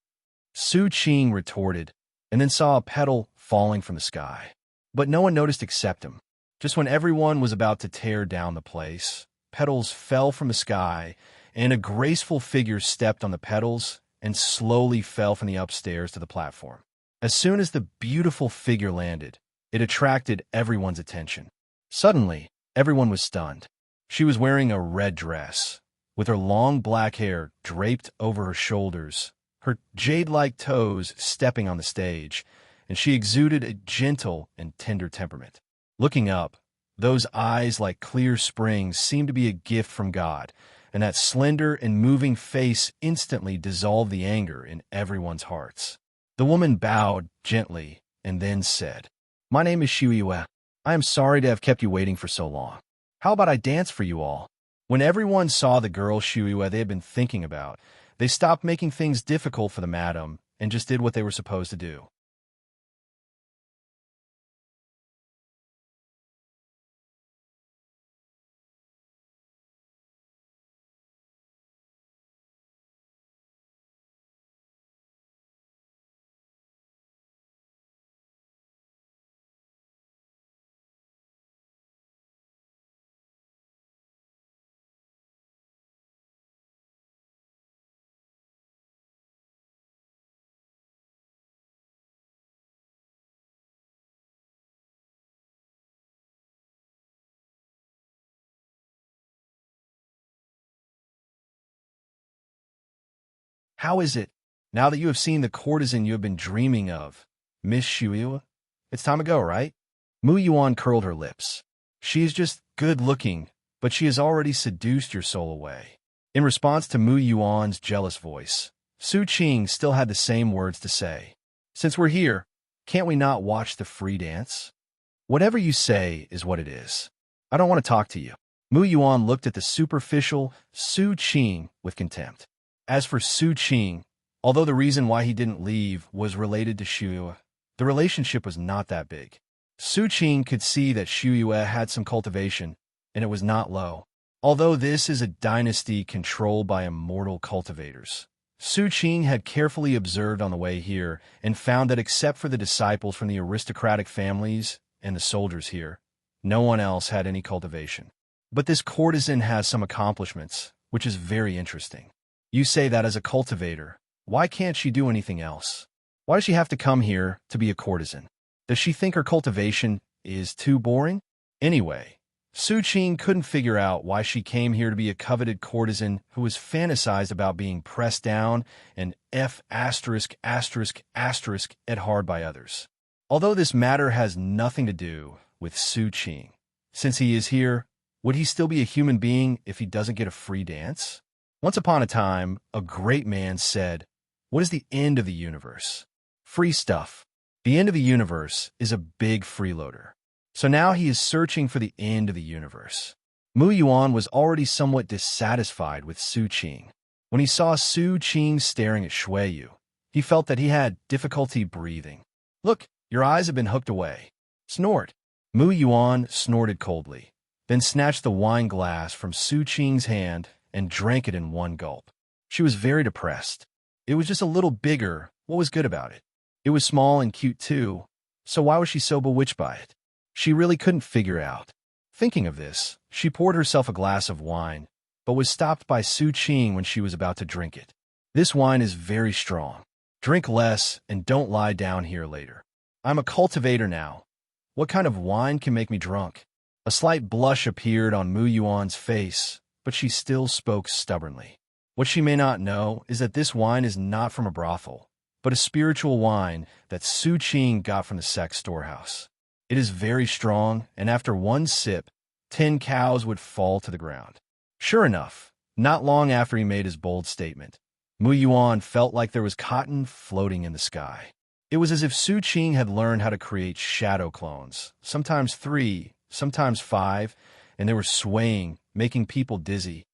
Su Qing retorted, and then saw a petal falling from the sky. But no one noticed except him. Just when everyone was about to tear down the place, petals fell from the sky, and a graceful figure stepped on the petals and slowly fell from the upstairs to the platform. As soon as the beautiful figure landed, it attracted everyone's attention. Suddenly, everyone was stunned. She was wearing a red dress, with her long black hair draped over her shoulders, her jade-like toes stepping on the stage, and she exuded a gentle and tender temperament. Looking up, those eyes like clear springs seemed to be a gift from God, and that slender and moving face instantly dissolved the anger in everyone's hearts. The woman bowed gently and then said, "My name is Xue. I am sorry to have kept you waiting for so long. How about I dance for you all?" When everyone saw the girl Xue they had been thinking about, they stopped making things difficult for the madam and just did what they were supposed to do. "How is it, now that you have seen the courtesan you have been dreaming of, Miss Xue? It's time to go, right?" Mu Yuan curled her lips. "She is just good-looking, but she has already seduced your soul away." In response to Mu Yuan's jealous voice, Su Qing still had the same words to say. "Since we're here, can't we not watch the free dance?" "Whatever you say is what it is. I don't want to talk to you." Mu Yuan looked at the superficial Su Qing with contempt. As for Su Qing, although the reason why he didn't leave was related to Xue, the relationship was not that big. Su Qing could see that Xue had some cultivation, and it was not low. Although this is a dynasty controlled by immortal cultivators, Su Qing had carefully observed on the way here and found that except for the disciples from the aristocratic families and the soldiers here, no one else had any cultivation. But this courtesan has some accomplishments, which is very interesting. You say that as a cultivator. Why can't she do anything else? Why does she have to come here to be a courtesan? Does she think her cultivation is too boring? Anyway, Su Qing couldn't figure out why she came here to be a coveted courtesan who was fantasized about being pressed down and at hard by others. Although this matter has nothing to do with Su Qing. Since he is here, would he still be a human being if he doesn't get a free dance? Once upon a time, a great man said, "What is the end of the universe? Free stuff." The end of the universe is a big freeloader. So now he is searching for the end of the universe. Mu Yuan was already somewhat dissatisfied with Su Qing. When he saw Su Qing staring at Shui Yu, he felt that he had difficulty breathing. "Look, your eyes have been hooked away. Snort." Mu Yuan snorted coldly, then snatched the wine glass from Su Qing's hand and drank it in one gulp. She was very depressed. It was just a little bigger. What was good about it? It was small and cute too, so why was she so bewitched by it? She really couldn't figure out. Thinking of this, she poured herself a glass of wine, but was stopped by Su Qing when she was about to drink it. "This wine is very strong. Drink less and don't lie down here later. I'm a cultivator now. What kind of wine can make me drunk?" A slight blush appeared on Mu Yuan's face, but she still spoke stubbornly. What she may not know is that this wine is not from a brothel, but a spiritual wine that Su Qing got from the sect's storehouse. It is very strong, and after one sip, 10 cows would fall to the ground. Sure enough, not long after he made his bold statement, Mu Yuan felt like there was cotton floating in the sky. It was as if Su Qing had learned how to create shadow clones, sometimes 3, sometimes 5, and they were swaying, making people dizzy.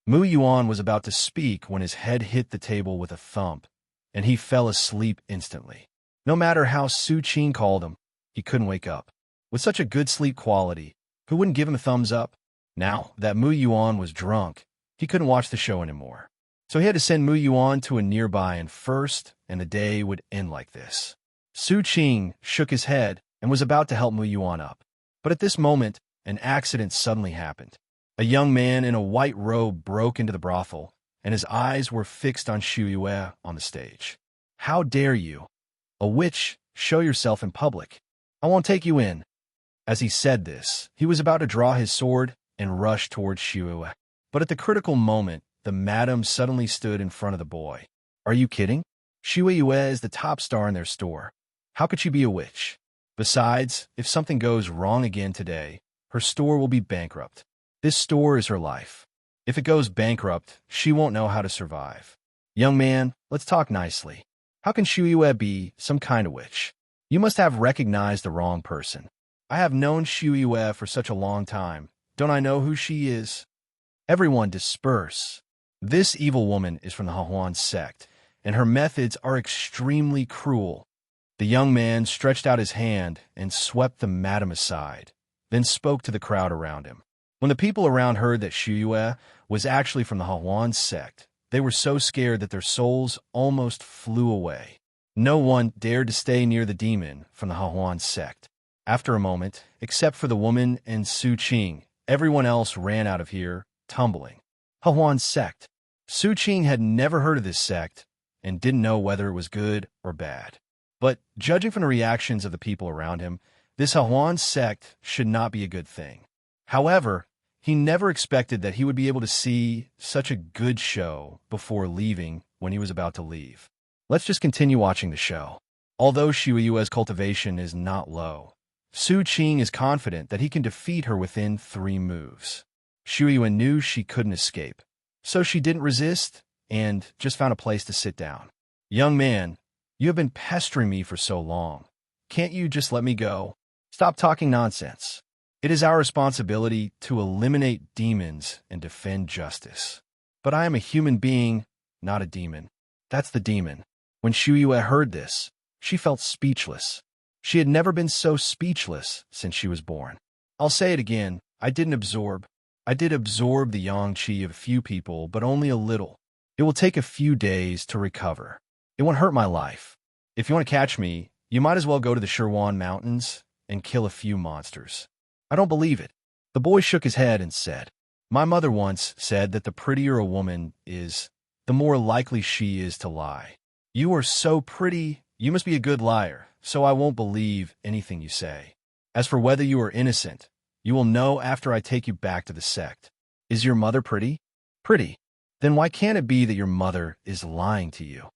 Mu Yuan was about to speak when his head hit the table with a thump, and he fell asleep instantly. No matter how Su Qing called him, he couldn't wake up. With such a good sleep quality, who wouldn't give him a thumbs up? Now that Mu Yuan was drunk, he couldn't watch the show anymore. So he had to send Mu Yuan to a nearby and first, and the day would end like this. Su Qing shook his head and was about to help Mu Yuan up. But at this moment, an accident suddenly happened. A young man in a white robe broke into the brothel, and his eyes were fixed on Xu Yue on the stage. "How dare you? A witch, show yourself in public. I won't take you in." As he said this, he was about to draw his sword and rush towards Xu Yue. But at the critical moment, the madam suddenly stood in front of the boy. "Are you kidding? Xu Yue is the top star in their store. How could she be a witch? Besides, if something goes wrong again today, her store will be bankrupt. This store is her life. If it goes bankrupt, she won't know how to survive. Young man, let's talk nicely. How can Xu Yue be some kind of witch? You must have recognized the wrong person. I have known Xu Yue for such a long time. Don't I know who she is?" Everyone disperse. This evil woman is from the Heroine sect, and her methods are extremely cruel. The young man stretched out his hand and swept the madam aside, then spoke to the crowd around him. When the people around heard that Xu Yue was actually from the Heroine sect, they were so scared that their souls almost flew away. No one dared to stay near the demon from the Heroine sect. After a moment, except for the woman and Su Qing, everyone else ran out of here, tumbling. Heroine sect. Su Qing had never heard of this sect and didn't know whether it was good or bad. But judging from the reactions of the people around him, this Heroine sect should not be a good thing. However, he never expected that he would be able to see such a good show before leaving when he was about to leave. Let's just continue watching the show. Although Xu Yue's cultivation is not low, Su Qing is confident that he can defeat her within 3 moves. Xu Yue knew she couldn't escape, so she didn't resist and just found a place to sit down. "Young man, you have been pestering me for so long. Can't you just let me go? Stop talking nonsense. It is our responsibility to eliminate demons and defend justice. But I am a human being, not a demon. That's the demon." When Xu Yue heard this, she felt speechless. She had never been so speechless since she was born. I'll say it again, I did absorb the yang qi of a few people, but only a little. It will take a few days to recover. It won't hurt my life. If you want to catch me, you might as well go to the Heroine mountains and kill a few monsters. I don't believe it. The boy shook his head and said, My mother once said that the prettier a woman is, the more likely she is to lie. You are so pretty, you must be a good liar, so I won't believe anything you say. As for whether you are innocent, you will know after I take you back to the sect. Is your mother pretty? Pretty. Then why can't it be that your mother is lying to you?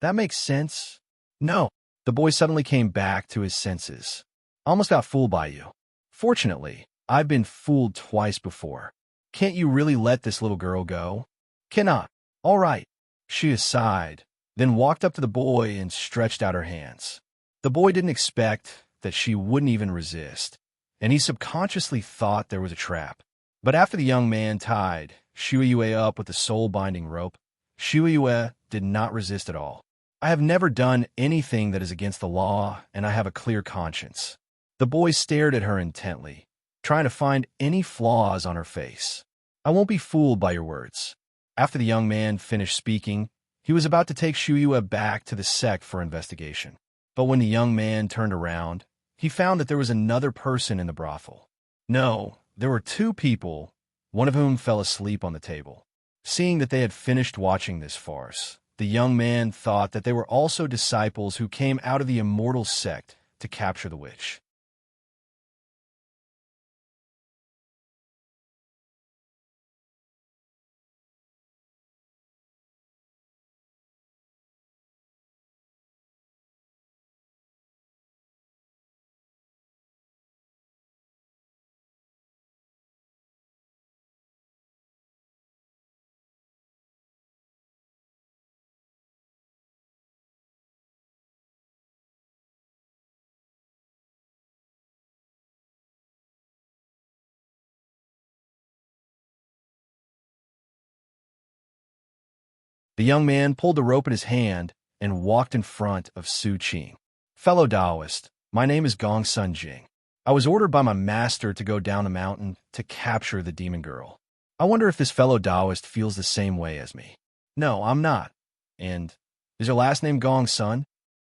That makes sense. No. The boy suddenly came back to his senses. Almost got fooled by you. Fortunately, I've been fooled twice before. Can't you really let this little girl go? Cannot. All right. She sighed, then walked up to the boy and stretched out her hands. The boy didn't expect that she wouldn't even resist, and he subconsciously thought there was a trap. But after the young man tied Shuiyue up with the soul-binding rope, Shuiyue did not resist at all. I have never done anything that is against the law, and I have a clear conscience. The boy stared at her intently, trying to find any flaws on her face. I won't be fooled by your words. After the young man finished speaking, he was about to take Shuiyue back to the sect for investigation. But when the young man turned around, he found that there was another person in the brothel. No, there were two people, one of whom fell asleep on the table. Seeing that they had finished watching this farce, the young man thought that they were also disciples who came out of the immortal sect to capture the witch. The young man pulled the rope in his hand and walked in front of Su Qing. Fellow Taoist, my name is Gong Sun Jing. I was ordered by my master to go down the mountain to capture the demon girl. I wonder if this fellow Taoist feels the same way as me. No, I'm not. And is your last name Gong Sun?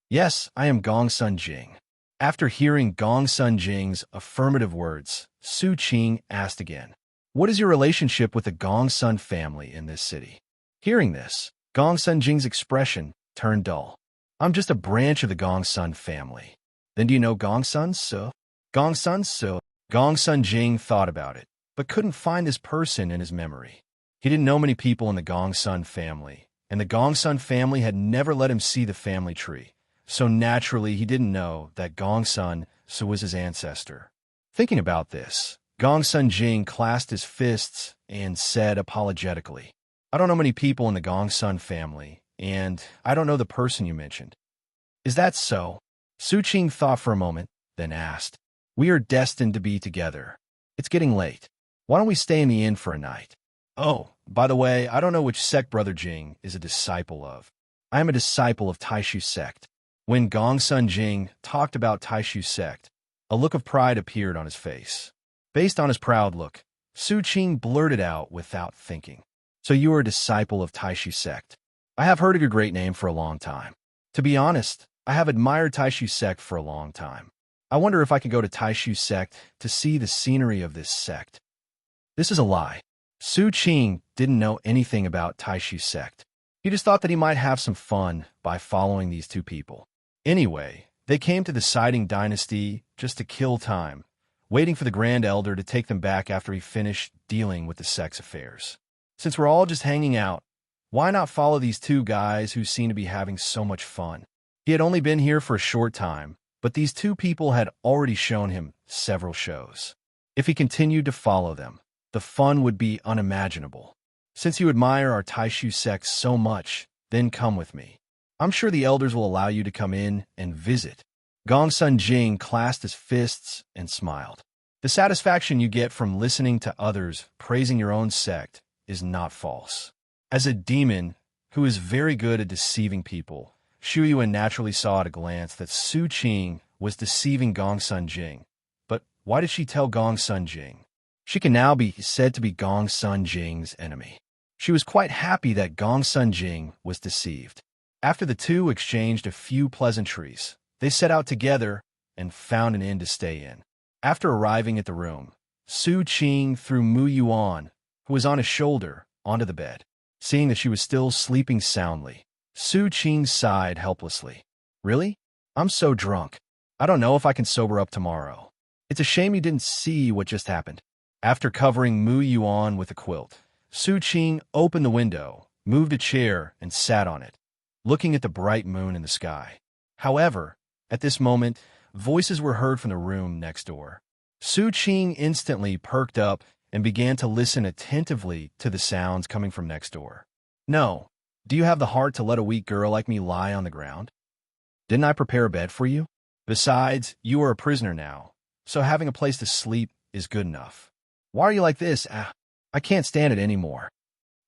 Yes, I am Gong Sun Jing. After hearing Gong Sun Jing's affirmative words, Su Qing asked again, What is your relationship with the Gong Sun family in this city? Hearing this, Gong Sun Jing's expression turned dull. I'm just a branch of the Gong Sun family. Then do you know Gong Sun So? Gong Sun So? Gong Sun Jing thought about it, but couldn't find this person in his memory. He didn't know many people in the Gong Sun family, and the Gong Sun family had never let him see the family tree, so naturally he didn't know that Gong Sun So was his ancestor. Thinking about this, Gong Sun Jing clasped his fists and said apologetically, I don't know many people in the Gong Sun family, and I don't know the person you mentioned. Is that so? Su Qing thought for a moment, then asked, We are destined to be together. It's getting late. Why don't we stay in the inn for a night? Oh, by the way, I don't know which sect Brother Jing is a disciple of. I am a disciple of Taishu Sect. When Gong Sun Jing talked about Taishu Sect, a look of pride appeared on his face. Based on his proud look, Su Qing blurted out without thinking. So you are a disciple of Taishu Sect. I have heard of your great name for a long time. To be honest, I have admired Taishu Sect for a long time. I wonder if I could go to Taishu Sect to see the scenery of this sect. This is a lie. Su Qing didn't know anything about Taishu Sect. He just thought that he might have some fun by following these two people. Anyway, they came to the Siding Dynasty just to kill time, waiting for the Grand Elder to take them back after he finished dealing with the sect's affairs. Since we're all just hanging out, why not follow these two guys who seem to be having so much fun? He had only been here for a short time, but these two people had already shown him several shows. If he continued to follow them, the fun would be unimaginable. Since you admire our Taishu Sect so much, then come with me. I'm sure the elders will allow you to come in and visit. Gong Sun Jing clasped his fists and smiled. The satisfaction you get from listening to others praising your own sect is not false. As a demon who is very good at deceiving people, Xu Yuan naturally saw at a glance that Su Qing was deceiving Gong Sun Jing. But why did she tell Gong Sun Jing? She can now be said to be Gong Sun Jing's enemy. She was quite happy that Gong Sun Jing was deceived. After the two exchanged a few pleasantries, they set out together and found an inn to stay in. After arriving at the room, Su Qing threw Mu Yuan, who was on his shoulder, onto the bed. Seeing that she was still sleeping soundly, Su Qing sighed helplessly. Really? I'm so drunk. I don't know if I can sober up tomorrow. It's a shame you didn't see what just happened. After covering Mu Yuan with a quilt, Su Qing opened the window, moved a chair, and sat on it, looking at the bright moon in the sky. However, at this moment, voices were heard from the room next door. Su Qing instantly perked up and began to listen attentively to the sounds coming from next door. No, do you have the heart to let a weak girl like me lie on the ground? Didn't I prepare a bed for you? Besides, you are a prisoner now, so having a place to sleep is good enough. Why are you like this? I can't stand it anymore.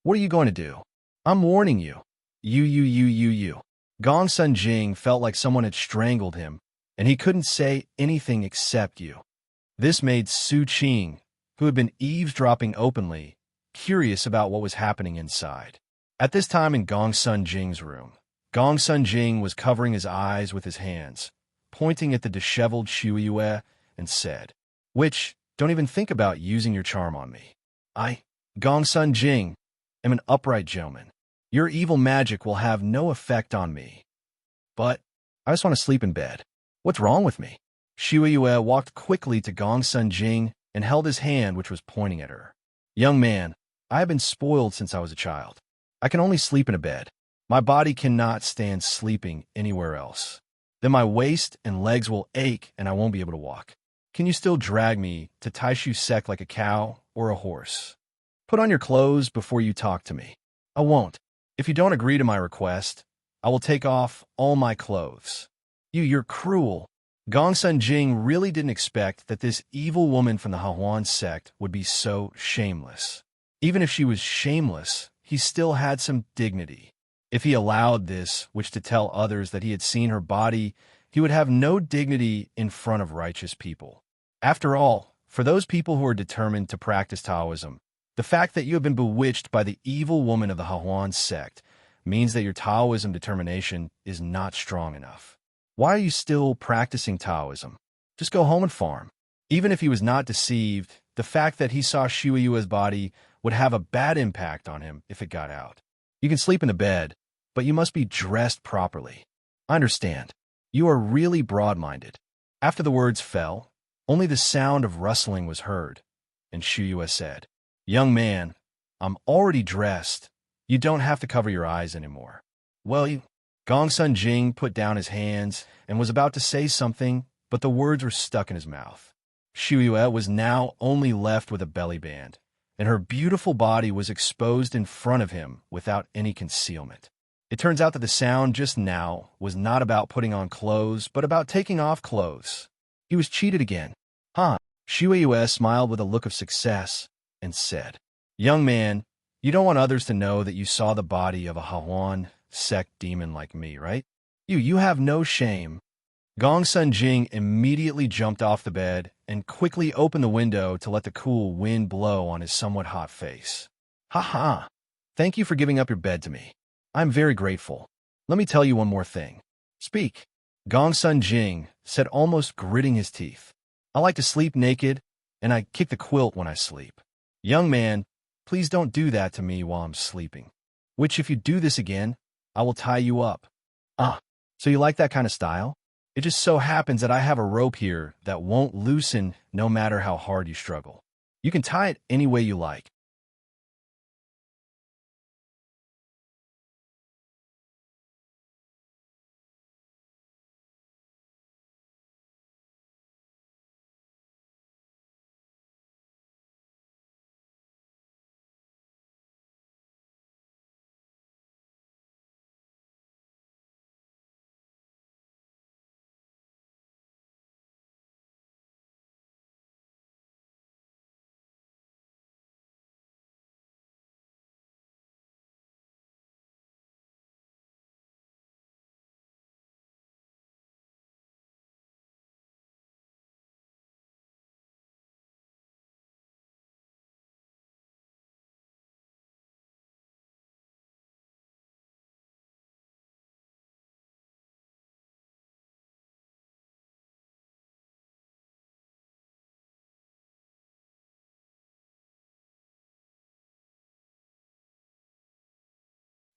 What are you going to do? I'm warning you. You. Gong Sun Jing felt like someone had strangled him, and he couldn't say anything except you. This made Su Qing, who had been eavesdropping openly, curious about what was happening inside. At this time in Gong Sun Jing's room, Gong Sun Jing was covering his eyes with his hands, pointing at the disheveled Xue Yue, and said, "Which, don't even think about using your charm on me. I, Gong Sun Jing, am an upright gentleman. Your evil magic will have no effect on me. But I just want to sleep in bed. What's wrong with me?" Xue Yue walked quickly to Gong Sun Jing and held his hand, which was pointing at her. "Young man, I have been spoiled since I was a child. I can only sleep in a bed. My body cannot stand sleeping anywhere else. Then my waist and legs will ache and I won't be able to walk. Can you still drag me to Taishu Sect like a cow or a horse? Put on your clothes before you talk to me." "I won't. If you don't agree to my request, I will take off all my clothes." You're cruel." Gong Sun Jing really didn't expect that this evil woman from the Heroine sect would be so shameless. Even if she was shameless, he still had some dignity. If he allowed this, which to tell others that he had seen her body, he would have no dignity in front of righteous people. After all, for those people who are determined to practice Taoism, the fact that you have been bewitched by the evil woman of the Heroine sect means that your Taoism determination is not strong enough. Why are you still practicing Taoism? Just go home and farm. Even if he was not deceived, the fact that he saw Xue Yue's body would have a bad impact on him if it got out. You can sleep in the bed, but you must be dressed properly. I understand. You are really broad-minded. After the words fell, only the sound of rustling was heard, and Xue Yue said, "Young man, I'm already dressed. You don't have to cover your eyes anymore." "Well, Gong Sun Jing put down his hands and was about to say something, but the words were stuck in his mouth. Xue Yue was now only left with a belly band, and her beautiful body was exposed in front of him without any concealment. It turns out that the sound just now was not about putting on clothes, but about taking off clothes. He was cheated again. Huh? Xue Yue smiled with a look of success and said, "Young man, you don't want others to know that you saw the body of a Heroine sect demon like me, right? You have no shame." Gong Sun Jing immediately jumped off the bed and quickly opened the window to let the cool wind blow on his somewhat hot face. "Ha ha! Thank you for giving up your bed to me. I'm very grateful. Let me tell you one more thing." "Speak." Gong Sun Jing said, almost gritting his teeth. "I like to sleep naked, and I kick the quilt when I sleep. Young man, please don't do that to me while I'm sleeping. Which if you do this again, I will tie you up." "Ah, so you like that kind of style? It just so happens that I have a rope here that won't loosen no matter how hard you struggle. You can tie it any way you like."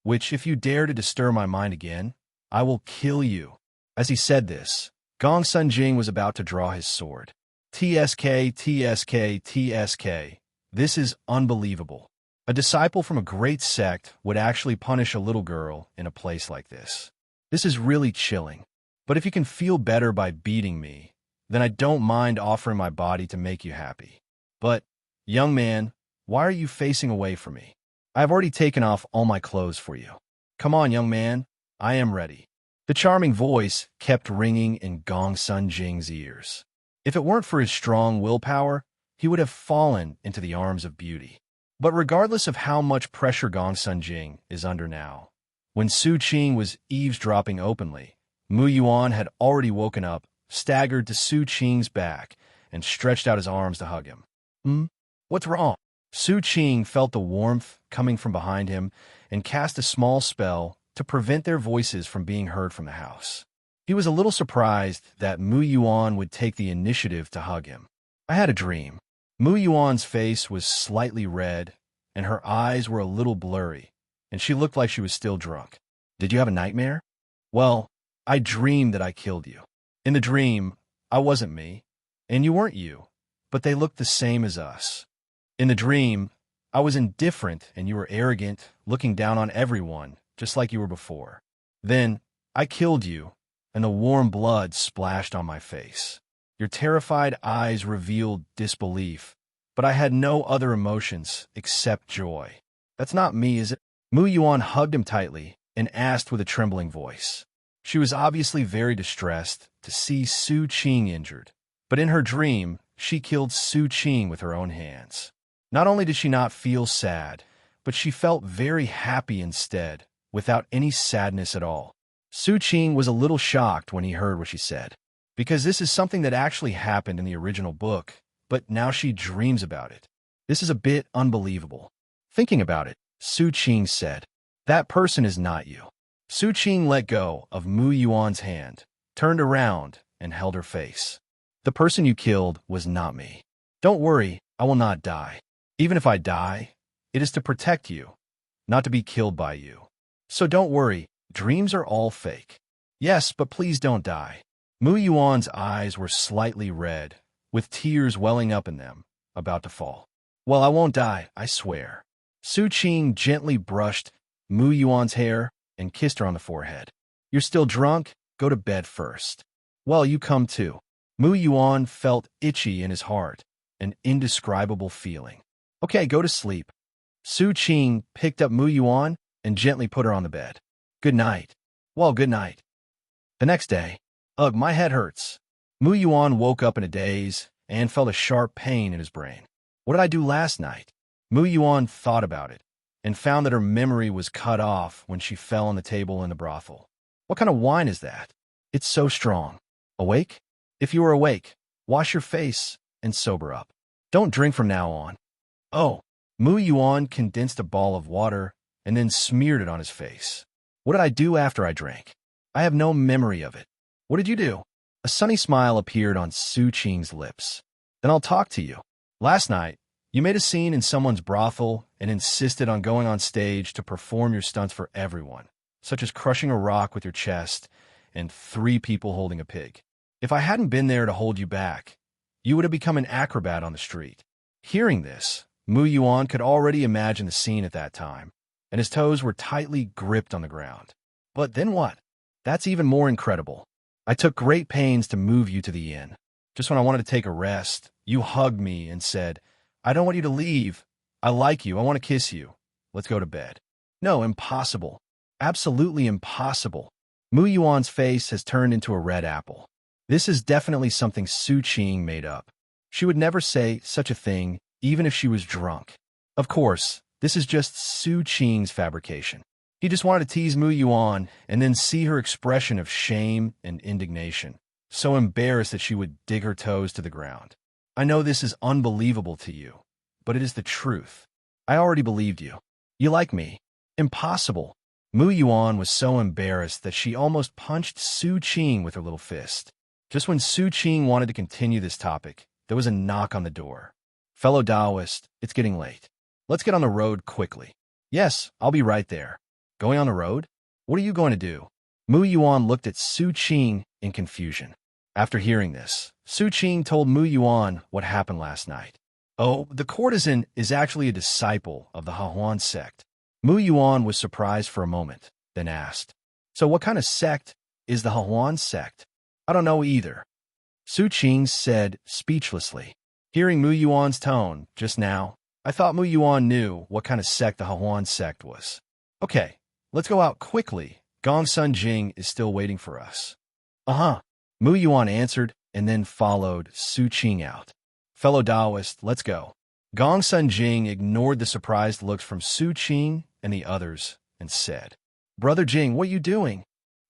which if you dare to disturb my mind again, I will kill you." As he said this, Gong Sun Jing was about to draw his sword. TSK, TSK, TSK. This is unbelievable. A disciple from a great sect would actually punish a little girl in a place like this. This is really chilling. But if you can feel better by beating me, then I don't mind offering my body to make you happy. But, young man, why are you facing away from me? I have already taken off all my clothes for you. Come on, young man, I am ready. The charming voice kept ringing in Gong Sun Jing's ears. If it weren't for his strong willpower, he would have fallen into the arms of beauty. But regardless of how much pressure Gong Sun Jing is under now, when Su Qing was eavesdropping openly, Mu Yuan had already woken up, staggered to Su Qing's back, and stretched out his arms to hug him. What's wrong? Su Qing felt the warmth coming from behind him and cast a small spell to prevent their voices from being heard from the house. He was a little surprised that Mu Yuan would take the initiative to hug him. I had a dream. Mu Yuan's face was slightly red, and her eyes were a little blurry, and she looked like she was still drunk. Did you have a nightmare? Well, I dreamed that I killed you. In the dream, I wasn't me, and you weren't you, but they looked the same as us. In the dream, I was indifferent and you were arrogant, looking down on everyone, just like you were before. Then, I killed you, and the warm blood splashed on my face. Your terrified eyes revealed disbelief, but I had no other emotions except joy. That's not me, is it? Mu Yuan hugged him tightly and asked with a trembling voice. She was obviously very distressed to see Su Qing injured, but in her dream, she killed Su Qing with her own hands. Not only did she not feel sad, but she felt very happy instead, without any sadness at all. Su Qing was a little shocked when he heard what she said, because this is something that actually happened in the original book, but now she dreams about it. This is a bit unbelievable. Thinking about it, Su Qing said, "That person is not you." Su Qing let go of Mu Yuan's hand, turned around, and held her face. "The person you killed was not me. Don't worry, I will not die. Even if I die, it is to protect you, not to be killed by you. So don't worry, dreams are all fake." "Yes, but please don't die." Mu Yuan's eyes were slightly red, with tears welling up in them, about to fall. "Well, I won't die, I swear." Su Qing gently brushed Mu Yuan's hair and kissed her on the forehead. "You're still drunk? Go to bed first." "Well, you come too." Mu Yuan felt itchy in his heart, an indescribable feeling. "Okay, go to sleep." Su Qing picked up Mu Yuan and gently put her on the bed. "Good night." "Well, good night." The next day, "Ugh, my head hurts." Mu Yuan woke up in a daze and felt a sharp pain in his brain. "What did I do last night?" Mu Yuan thought about it and found that her memory was cut off when she fell on the table in the brothel. "What kind of wine is that? It's so strong." "Awake? If you are awake, wash your face and sober up. Don't drink from now on." "Oh." Mu Yuan condensed a ball of water and then smeared it on his face. "What did I do after I drank? I have no memory of it." "What did you do?" A sunny smile appeared on Su Qing's lips. "Then I'll talk to you. Last night, you made a scene in someone's brothel and insisted on going on stage to perform your stunts for everyone, such as crushing a rock with your chest and 3 people holding a pig. If I hadn't been there to hold you back, you would have become an acrobat on the street." Hearing this, Mu Yuan could already imagine the scene at that time, and his toes were tightly gripped on the ground. "But then what?" "That's even more incredible. I took great pains to move you to the inn. Just when I wanted to take a rest, you hugged me and said, 'I don't want you to leave. I like you. I want to kiss you. Let's go to bed.'" "No, impossible. Absolutely impossible." Mu Yuan's face has turned into a red apple. This is definitely something Su Qing made up. She would never say such a thing, even if she was drunk. Of course, this is just Su Qing's fabrication. He just wanted to tease Mu Yuan and then see her expression of shame and indignation, so embarrassed that she would dig her toes to the ground. "I know this is unbelievable to you, but it is the truth. I already believed you. You like me." "Impossible." Mu Yuan was so embarrassed that she almost punched Su Qing with her little fist. Just when Su Qing wanted to continue this topic, there was a knock on the door. "Fellow Taoist, it's getting late. Let's get on the road quickly." "Yes, I'll be right there." Going on the road? What are you going to do? Mu Yuan looked at Su Qing in confusion. After hearing this, Su Qing told Mu Yuan what happened last night. Oh, the courtesan is actually a disciple of the Heroine sect. Mu Yuan was surprised for a moment, then asked, "So what kind of sect is the Heroine sect?" "I don't know either," Su Qing said speechlessly. Hearing Mu Yuan's tone just now, I thought Mu Yuan knew what kind of sect the Heroine sect was. "Okay, let's go out quickly. Gong Sun Jing is still waiting for us." "Uh-huh," Mu Yuan answered and then followed Su Qing out. "Fellow Taoist, let's go." Gong Sun Jing ignored the surprised looks from Su Qing and the others and said, "Brother Jing, what are you doing?"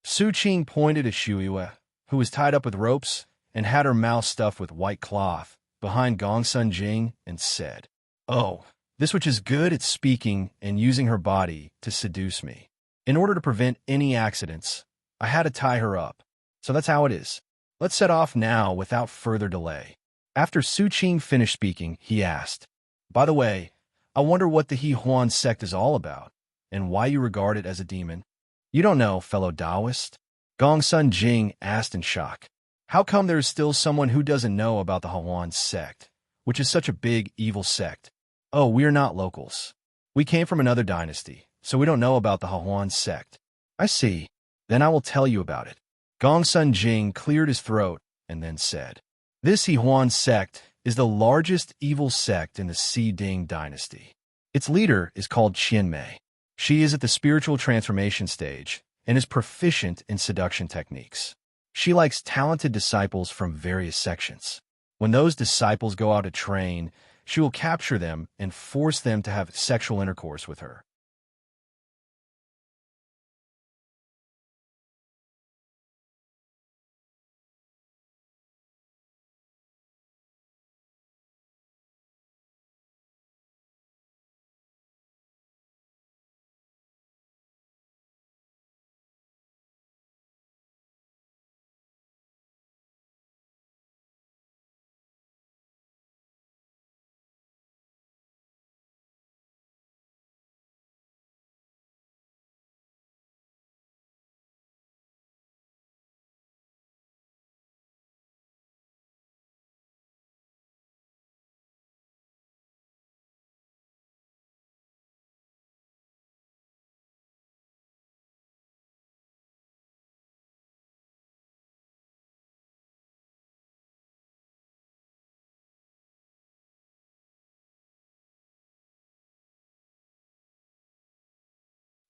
Su Qing pointed at Shuiwa, who was tied up with ropes and had her mouth stuffed with white cloth, behind Gong Sun Jing and said, "Oh, this witch is good at speaking and using her body to seduce me. In order to prevent any accidents, I had to tie her up. So that's how it is. Let's set off now without further delay." After Su Qing finished speaking, he asked, "By the way, I wonder what the Heroine sect is all about, and why you regard it as a demon." "You don't know, fellow Taoist?" Gong Sun Jing asked in shock. "How come there is still someone who doesn't know about the Heroine sect, which is such a big, evil sect?" "Oh, we're not locals. We came from another dynasty, so we don't know about the Heroine sect." "I see. Then I will tell you about it." Gong Sun Jing cleared his throat and then said, "This Heroine sect is the largest evil sect in the Si Ding dynasty. Its leader is called Qianmei. She is at the spiritual transformation stage and is proficient in seduction techniques. She likes talented disciples from various sections. When those disciples go out to train, she will capture them and force them to have sexual intercourse with her.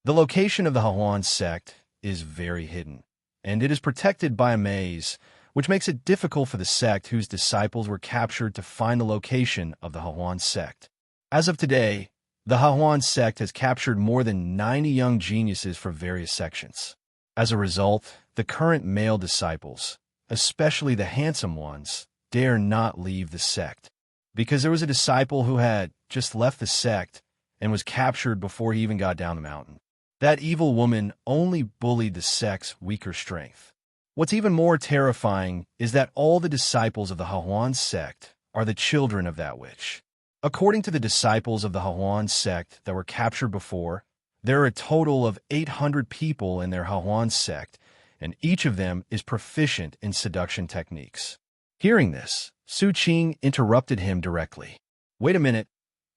The location of the Heroine sect is very hidden, and it is protected by a maze, which makes it difficult for the sect whose disciples were captured to find the location of the Heroine sect. As of today, the Heroine sect has captured more than 90 young geniuses from various sections. As a result, the current male disciples, especially the handsome ones, dare not leave the sect, because there was a disciple who had just left the sect and was captured before he even got down the mountain. That evil woman only bullied the sect's weaker strength. What's even more terrifying is that all the disciples of the Heroine sect are the children of that witch. According to the disciples of the Heroine sect that were captured before, there are a total of 800 people in their Heroine sect, and each of them is proficient in seduction techniques. Hearing this, Su Qing interrupted him directly. "Wait a minute.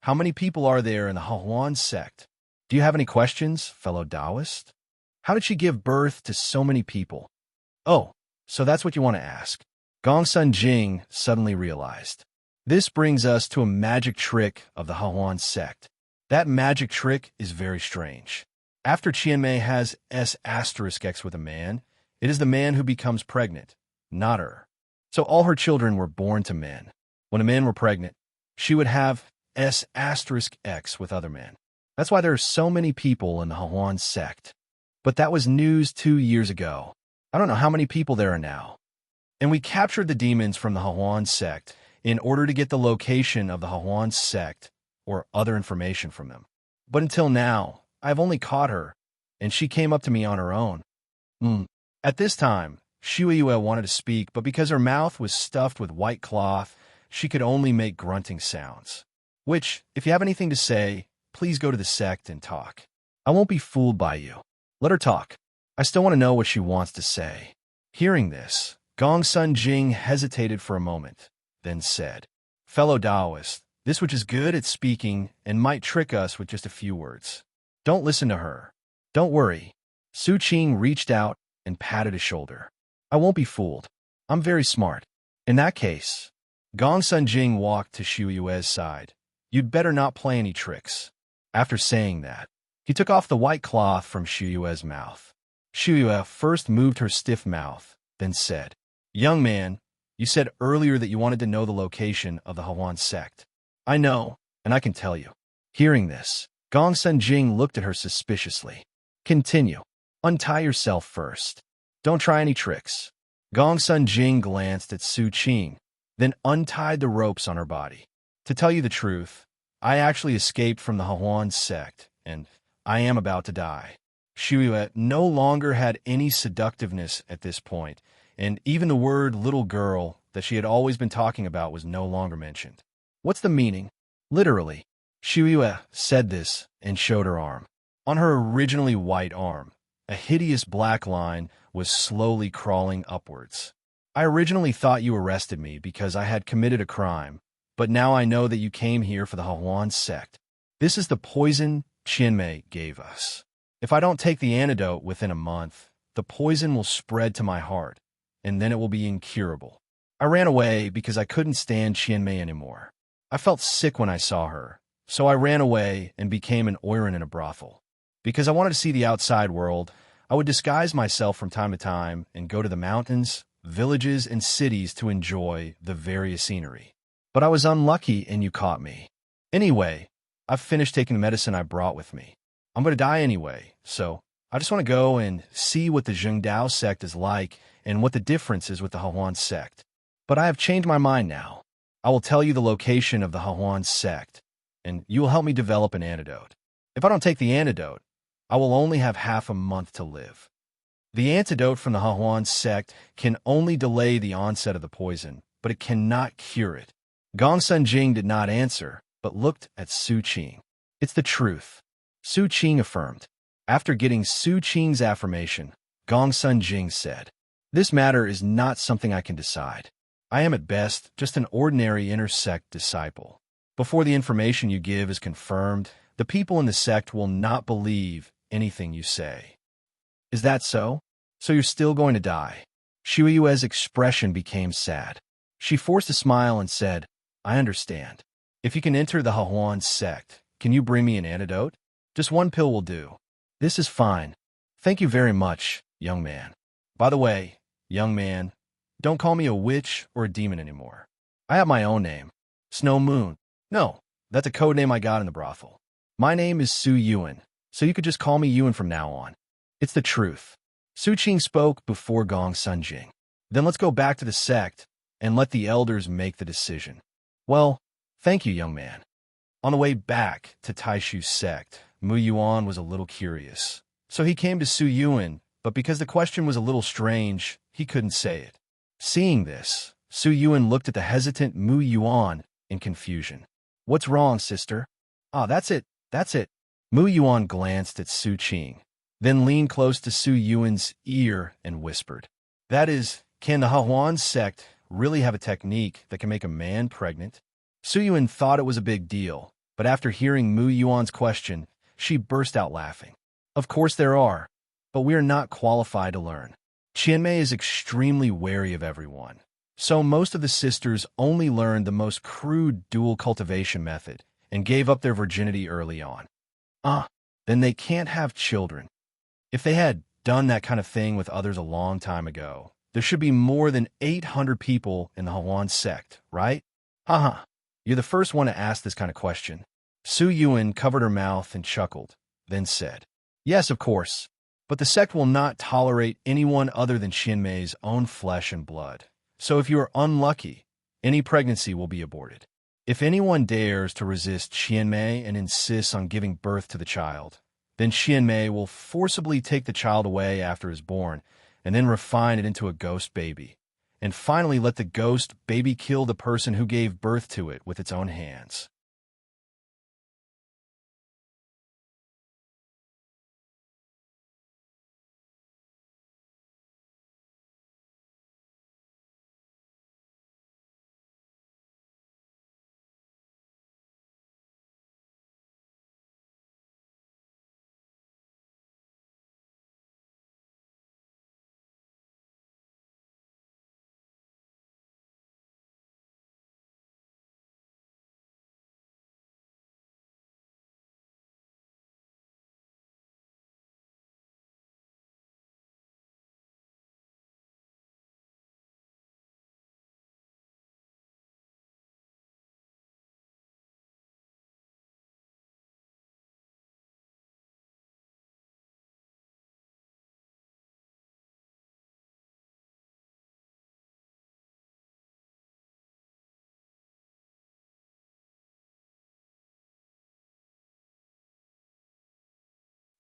How many people are there in the Heroine sect? Do you have any questions, fellow Taoist? How did she give birth to so many people?" "Oh, so that's what you want to ask." Gong Sun Jing suddenly realized. This brings us to a magic trick of the Heroine sect. That magic trick is very strange. After Qianmei has S*X with a man, it is the man who becomes pregnant, not her. So all her children were born to men. When a man were pregnant, she would have S*X with other men. That's why there are so many people in the Heroine sect. But that was news 2 years ago. I don't know how many people there are now. And we captured the demons from the Heroine sect in order to get the location of the Heroine sect or other information from them. But until now, I've only caught her, and she came up to me on her own. At this time, Shuiwa wanted to speak, but because her mouth was stuffed with white cloth, she could only make grunting sounds. Which, if you have anything to say, please go to the sect and talk. I won't be fooled by you. Let her talk. I still want to know what she wants to say. Hearing this, Gongsun Jing hesitated for a moment, then said, Fellow Taoist, this witch is good at speaking and might trick us with just a few words. Don't listen to her. Don't worry. Su Qing reached out and patted his shoulder. I won't be fooled. I'm very smart. In that case, Gongsun Jing walked to Xu Yue's side. You'd better not play any tricks. After saying that, he took off the white cloth from Xu Yue's mouth. Xu Yue first moved her stiff mouth, then said, Young man, you said earlier that you wanted to know the location of the Heroine sect. I know, and I can tell you. Hearing this, Gongsun Jing looked at her suspiciously. Continue. Untie yourself first. Don't try any tricks. Gongsun Jing glanced at Su Qing, then untied the ropes on her body. To tell you the truth, I actually escaped from the Heroine sect, and I am about to die. Xu Yue no longer had any seductiveness at this point, and even the word little girl that she had always been talking about was no longer mentioned. What's the meaning? Literally. Xu Yue said this and showed her arm. On her originally white arm, a hideous black line was slowly crawling upwards. I originally thought you arrested me because I had committed a crime, but now I know that you came here for the Heroine sect. This is the poison Qianmei gave us. If I don't take the antidote within a month, the poison will spread to my heart, and then it will be incurable. I ran away because I couldn't stand Qianmei anymore. I felt sick when I saw her, so I ran away and became an oiran in a brothel. Because I wanted to see the outside world, I would disguise myself from time to time and go to the mountains, villages, and cities to enjoy the various scenery. But I was unlucky and you caught me. Anyway, I've finished taking the medicine I brought with me. I'm going to die anyway, so I just want to go and see what the Qing sect is like and what the difference is with the Heroine sect. But I have changed my mind now. I will tell you the location of the Heroine sect, and you will help me develop an antidote. If I don't take the antidote, I will only have half a month to live. The antidote from the Heroine sect can only delay the onset of the poison, but it cannot cure it. Gongsun Jing did not answer, but looked at Su Qing. It's the truth. Su Qing affirmed. After getting Su Qing's affirmation, Gongsun Jing said, This matter is not something I can decide. I am at best just an ordinary inner sect disciple. Before the information you give is confirmed, the people in the sect will not believe anything you say. Is that so? So you're still going to die? Xu Yue's expression became sad. She forced a smile and said, I understand. If you can enter the Heroine sect, can you bring me an antidote? Just one pill will do. This is fine. Thank you very much, young man. By the way, young man, don't call me a witch or a demon anymore. I have my own name. Snow Moon. No, that's a code name I got in the brothel. My name is Su Yuan, so you could just call me Yuan from now on. It's the truth. Su Qing spoke before Gongsun Jing. Then let's go back to the sect and let the elders make the decision. Well, thank you, young man. On the way back to Taishu's sect, Mu Yuan was a little curious. So he came to Su Yuan, but because the question was a little strange, he couldn't say it. Seeing this, Su Yuan looked at the hesitant Mu Yuan in confusion. What's wrong, sister? Ah, that's it. Mu Yuan glanced at Su Qing, then leaned close to Su Yuan's ear and whispered. That is, can the Heroine sect really have a technique that can make a man pregnant? Su Yuan thought it was a big deal, but after hearing Mu Yuan's question, she burst out laughing. Of course there are, but we are not qualified to learn. Qianmei is extremely wary of everyone, so most of the sisters only learned the most crude dual cultivation method and gave up their virginity early on. Then they can't have children. If they had done that kind of thing with others a long time ago, there should be more than 800 people in the Heroine sect, right? You're the first one to ask this kind of question. Su Yuan covered her mouth and chuckled, then said, Yes, of course, but the sect will not tolerate anyone other than Qianmei's own flesh and blood. So if you are unlucky, any pregnancy will be aborted. If anyone dares to resist Qianmei and insists on giving birth to the child, then Qianmei will forcibly take the child away after it is born and then refine it into a ghost baby, and finally let the ghost baby kill the person who gave birth to it with its own hands.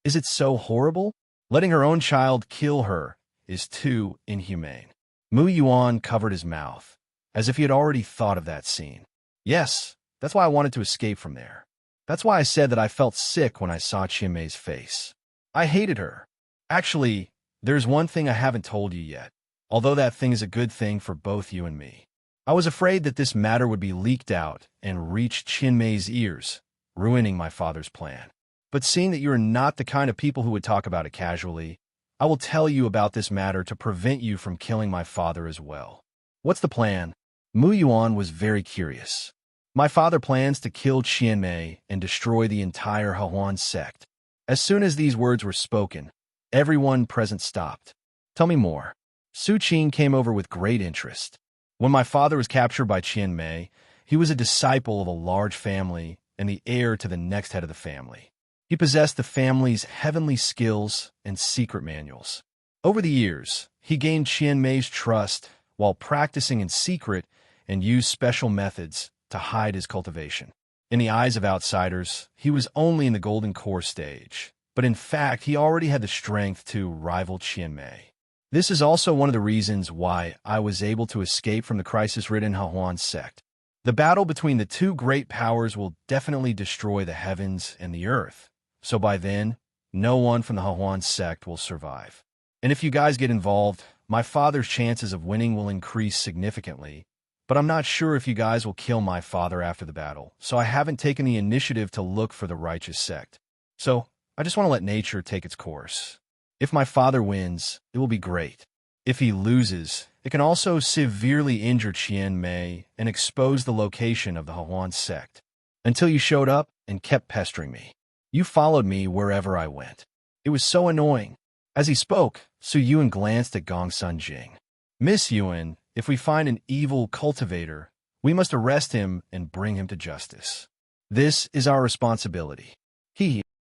Is it so horrible? Letting her own child kill her is too inhumane. Mu Yuan covered his mouth, as if he had already thought of that scene. Yes, that's why I wanted to escape from there. That's why I said that I felt sick when I saw Qianmei's face. I hated her. Actually, there's one thing I haven't told you yet, although that thing is a good thing for both you and me. I was afraid that this matter would be leaked out and reach Qianmei's ears, ruining my father's plan. But seeing that you are not the kind of people who would talk about it casually, I will tell you about this matter to prevent you from killing my father as well. What's the plan? Mu Yuan was very curious. My father plans to kill Qianmei and destroy the entire Heroine sect. As soon as these words were spoken, everyone present stopped. Tell me more. Su Qing came over with great interest. When my father was captured by Qianmei, he was a disciple of a large family and the heir to the next head of the family. He possessed the family's heavenly skills and secret manuals. Over the years, he gained Qianmei's trust while practicing in secret and used special methods to hide his cultivation. In the eyes of outsiders, he was only in the golden core stage, but in fact, he already had the strength to rival Qianmei. This is also one of the reasons why I was able to escape from the crisis-ridden Heroine sect. The battle between the two great powers will definitely destroy the heavens and the earth, so by then, no one from the Heroine sect will survive. And if you guys get involved, my father's chances of winning will increase significantly, but I'm not sure if you guys will kill my father after the battle, so I haven't taken the initiative to look for the righteous sect. So, I just want to let nature take its course. If my father wins, it will be great. If he loses, it can also severely injure Qianmei and expose the location of the Heroine sect. Until you showed up and kept pestering me. You followed me wherever I went. It was so annoying. As he spoke, Su Yuan glanced at Gongsun Jing. Miss Yuan, if we find an evil cultivator, we must arrest him and bring him to justice. This is our responsibility.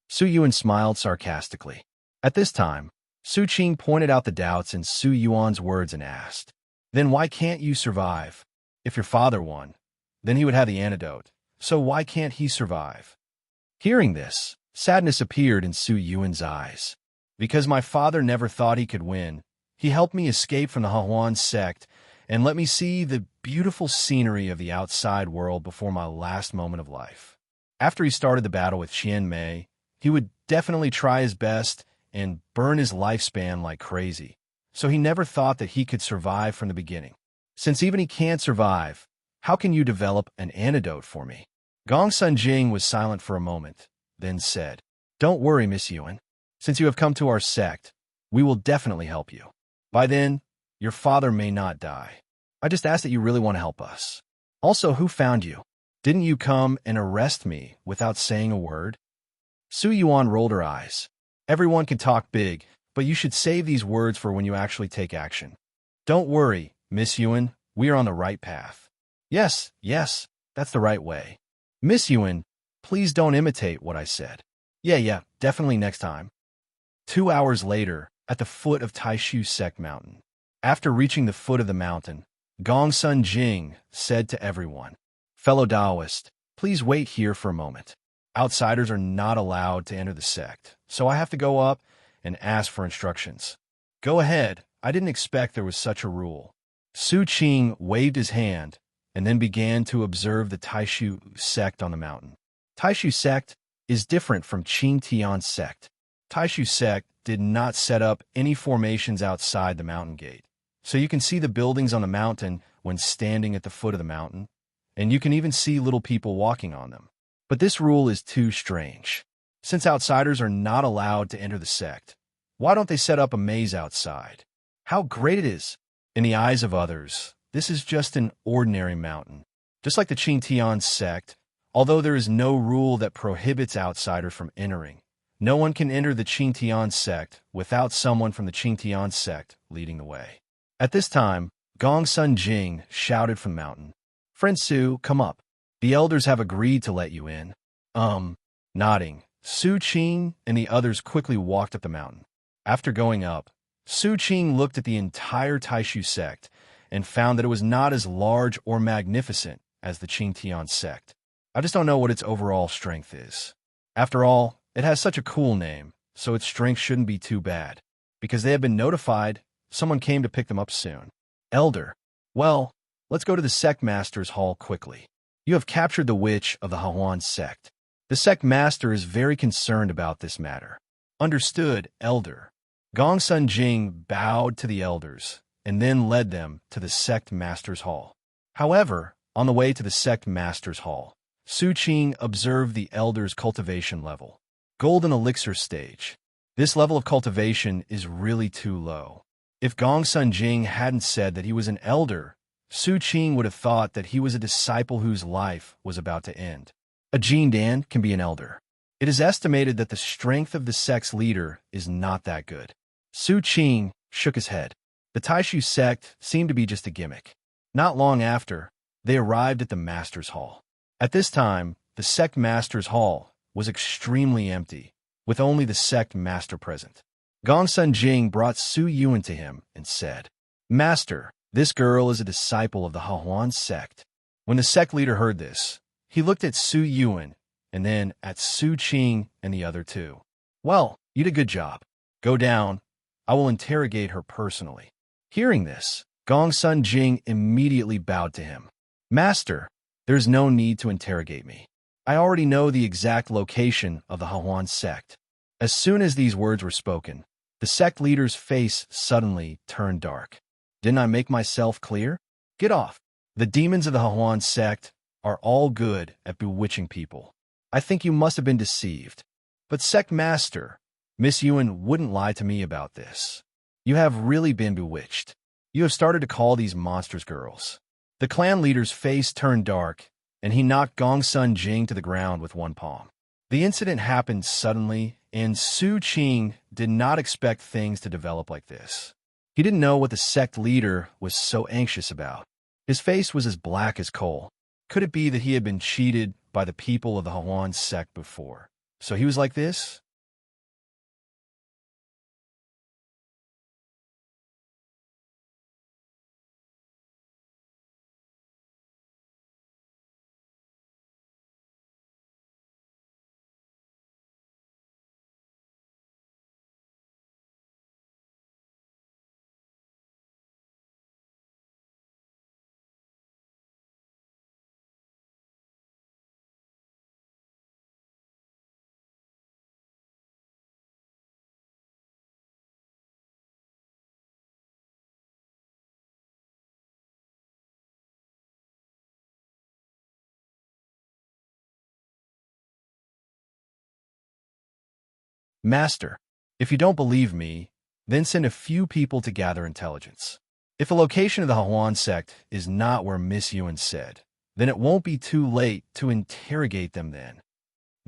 Su Yuan smiled sarcastically. At this time, Su Qing pointed out the doubts in Su Yuan's words and asked, "Then why can't you survive? If your father won, then he would have the antidote, so why can't he survive?" Hearing this, sadness appeared in Su Yuan's eyes. Because my father never thought he could win, he helped me escape from the Heroine sect and let me see the beautiful scenery of the outside world before my last moment of life. After he started the battle with Qianmei, he would definitely try his best and burn his lifespan like crazy, so he never thought that he could survive from the beginning. Since even he can't survive, how can you develop an antidote for me? Gongsun Jing was silent for a moment, then said, "Don't worry, Miss Yuan. Since you have come to our sect, we will definitely help you. By then, your father may not die. I just ask that you really want to help us. Also, who found you? Didn't you come and arrest me without saying a word?" Su Yuan rolled her eyes. Everyone can talk big, but you should save these words for when you actually take action. Don't worry, Miss Yuan, we are on the right path. Yes, that's the right way. Miss Yuan, please don't imitate what I said. Yeah, definitely next time. 2 hours later, at the foot of Taishu Sect Mountain. After reaching the foot of the mountain, Gongsun Jing said to everyone, "Fellow Taoist, please wait here for a moment. Outsiders are not allowed to enter the sect, so I have to go up and ask for instructions." "Go ahead, I didn't expect there was such a rule." Su Qing waved his hand and then began to observe the Taishu Sect on the mountain. Taishu Sect is different from Qing Tian Sect. Taishu Sect did not set up any formations outside the mountain gate, so you can see the buildings on the mountain when standing at the foot of the mountain, and you can even see little people walking on them. But this rule is too strange. Since outsiders are not allowed to enter the sect, why don't they set up a maze outside? How great it is! In the eyes of others, this is just an ordinary mountain. Just like the Qing Tian Sect, although there is no rule that prohibits outsiders from entering, no one can enter the Qing Tian Sect without someone from the Qing Tian Sect leading the way. At this time, Gongsun Jing shouted from the mountain, "Friend Su, come up. The elders have agreed to let you in." Nodding, Su Qing and the others quickly walked up the mountain. After going up, Su Qing looked at the entire Taishu Sect and found that it was not as large or magnificent as the Qing Tian Sect. I just don't know what its overall strength is. After all, it has such a cool name, so its strength shouldn't be too bad. Because they have been notified, someone came to pick them up soon. Elder. Well, let's go to the sect master's hall quickly. You have captured the witch of the Heroine sect. The sect master is very concerned about this matter. Understood, Elder. Gongsun Jing bowed to the elders and then led them to the sect master's hall. However, on the way to the sect master's hall, Su Qing observed the elder's cultivation level. Golden elixir stage. This level of cultivation is really too low. If Gongsun Jing hadn't said that he was an elder, Su Qing would have thought that he was a disciple whose life was about to end. A Jin Dan can be an elder. It is estimated that the strength of the sect's leader is not that good. Su Qing shook his head. The Taishu sect seemed to be just a gimmick. Not long after, they arrived at the master's hall. At this time, the sect master's hall was extremely empty, with only the sect master present. Gongsun Jing brought Su Yuan to him and said, "Master, this girl is a disciple of the Heroine sect." When the sect leader heard this, he looked at Su Yuan and then at Su Qing and the other two. "Well, you did a good job. Go down. I will interrogate her personally." Hearing this, Gongsun Jing immediately bowed to him. "Master, there's no need to interrogate me. I already know the exact location of the Heroine sect." As soon as these words were spoken, the sect leader's face suddenly turned dark. "Didn't I make myself clear? Get off. The demons of the Heroine sect are all good at bewitching people. I think you must have been deceived. But sect master, Miss Yuan wouldn't lie to me about this. You have really been bewitched. You have started to call these monsters girls." The clan leader's face turned dark, and he knocked Gongsun Jing to the ground with one palm. The incident happened suddenly, and Su Qing did not expect things to develop like this. He didn't know what the sect leader was so anxious about. His face was as black as coal. Could it be that he had been cheated by the people of the Heroine sect before? So he was like this? "Master, if you don't believe me, then send a few people to gather intelligence. If the location of the Heroine sect is not where Miss Yuan said, then it won't be too late to interrogate them then."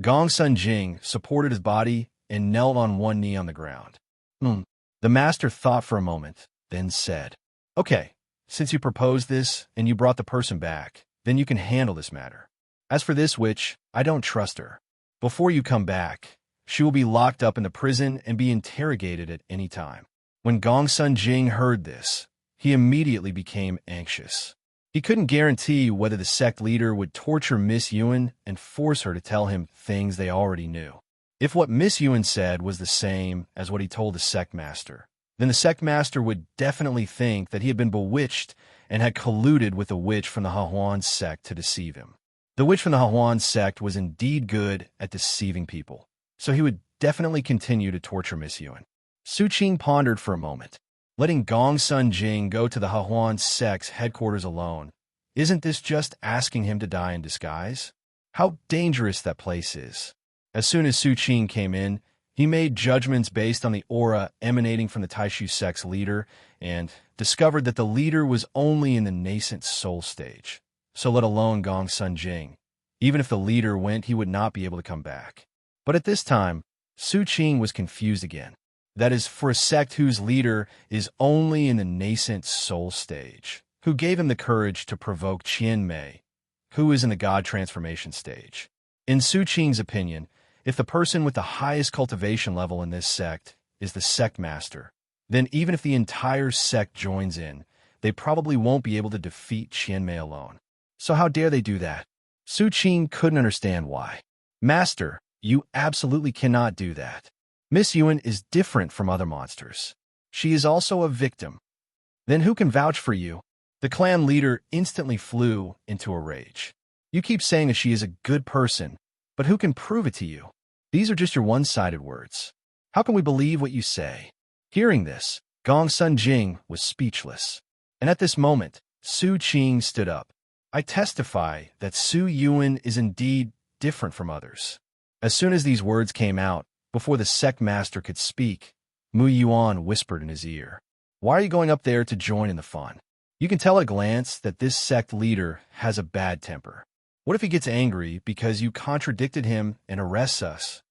Gongsun Jing supported his body and knelt on one knee on the ground. The master thought for a moment, then said, "Okay, since you proposed this and you brought the person back, then you can handle this matter. As for this witch, I don't trust her. Before you come back, she will be locked up in the prison and be interrogated at any time." When Gongsun Jing heard this, he immediately became anxious. He couldn't guarantee whether the sect leader would torture Miss Yuan and force her to tell him things they already knew. If what Miss Yuan said was the same as what he told the sect master, then the sect master would definitely think that he had been bewitched and had colluded with a witch from the Heroine sect to deceive him. The witch from the Heroine sect was indeed good at deceiving people, so he would definitely continue to torture Miss Yuan. Su Qing pondered for a moment. Letting Gongsun Jing go to the Heroine sect's headquarters alone, isn't this just asking him to die in disguise? How dangerous that place is. As soon as Su Qing came in, he made judgments based on the aura emanating from the Taishu sect's leader and discovered that the leader was only in the nascent soul stage. So let alone Gongsun Jing. Even if the leader went, he would not be able to come back. But at this time, Su Qing was confused again. That is, for a sect whose leader is only in the nascent soul stage, who gave him the courage to provoke Qian Mei, who is in the God transformation stage. In Su Qing's opinion, if the person with the highest cultivation level in this sect is the sect master, then even if the entire sect joins in, they probably won't be able to defeat Qian Mei alone. So how dare they do that? Su Qing couldn't understand why. "Master, you absolutely cannot do that. Miss Yuan is different from other monsters. She is also a victim. Then who can vouch for you? The clan leader instantly flew into a rage. You keep saying that she is a good person, but who can prove it to you? These are just your one-sided words. How can we believe what you say? Hearing this, Gong Sun Jing was speechless. And at this moment, Su Qing stood up. I testify that Su Yuan is indeed different from others. As soon as these words came out, before the sect master could speak, Mu Yuan whispered in his ear, "Why are you going up there to join in the fun? You can tell at a glance that this sect leader has a bad temper. What if he gets angry because you contradicted him and arrests us?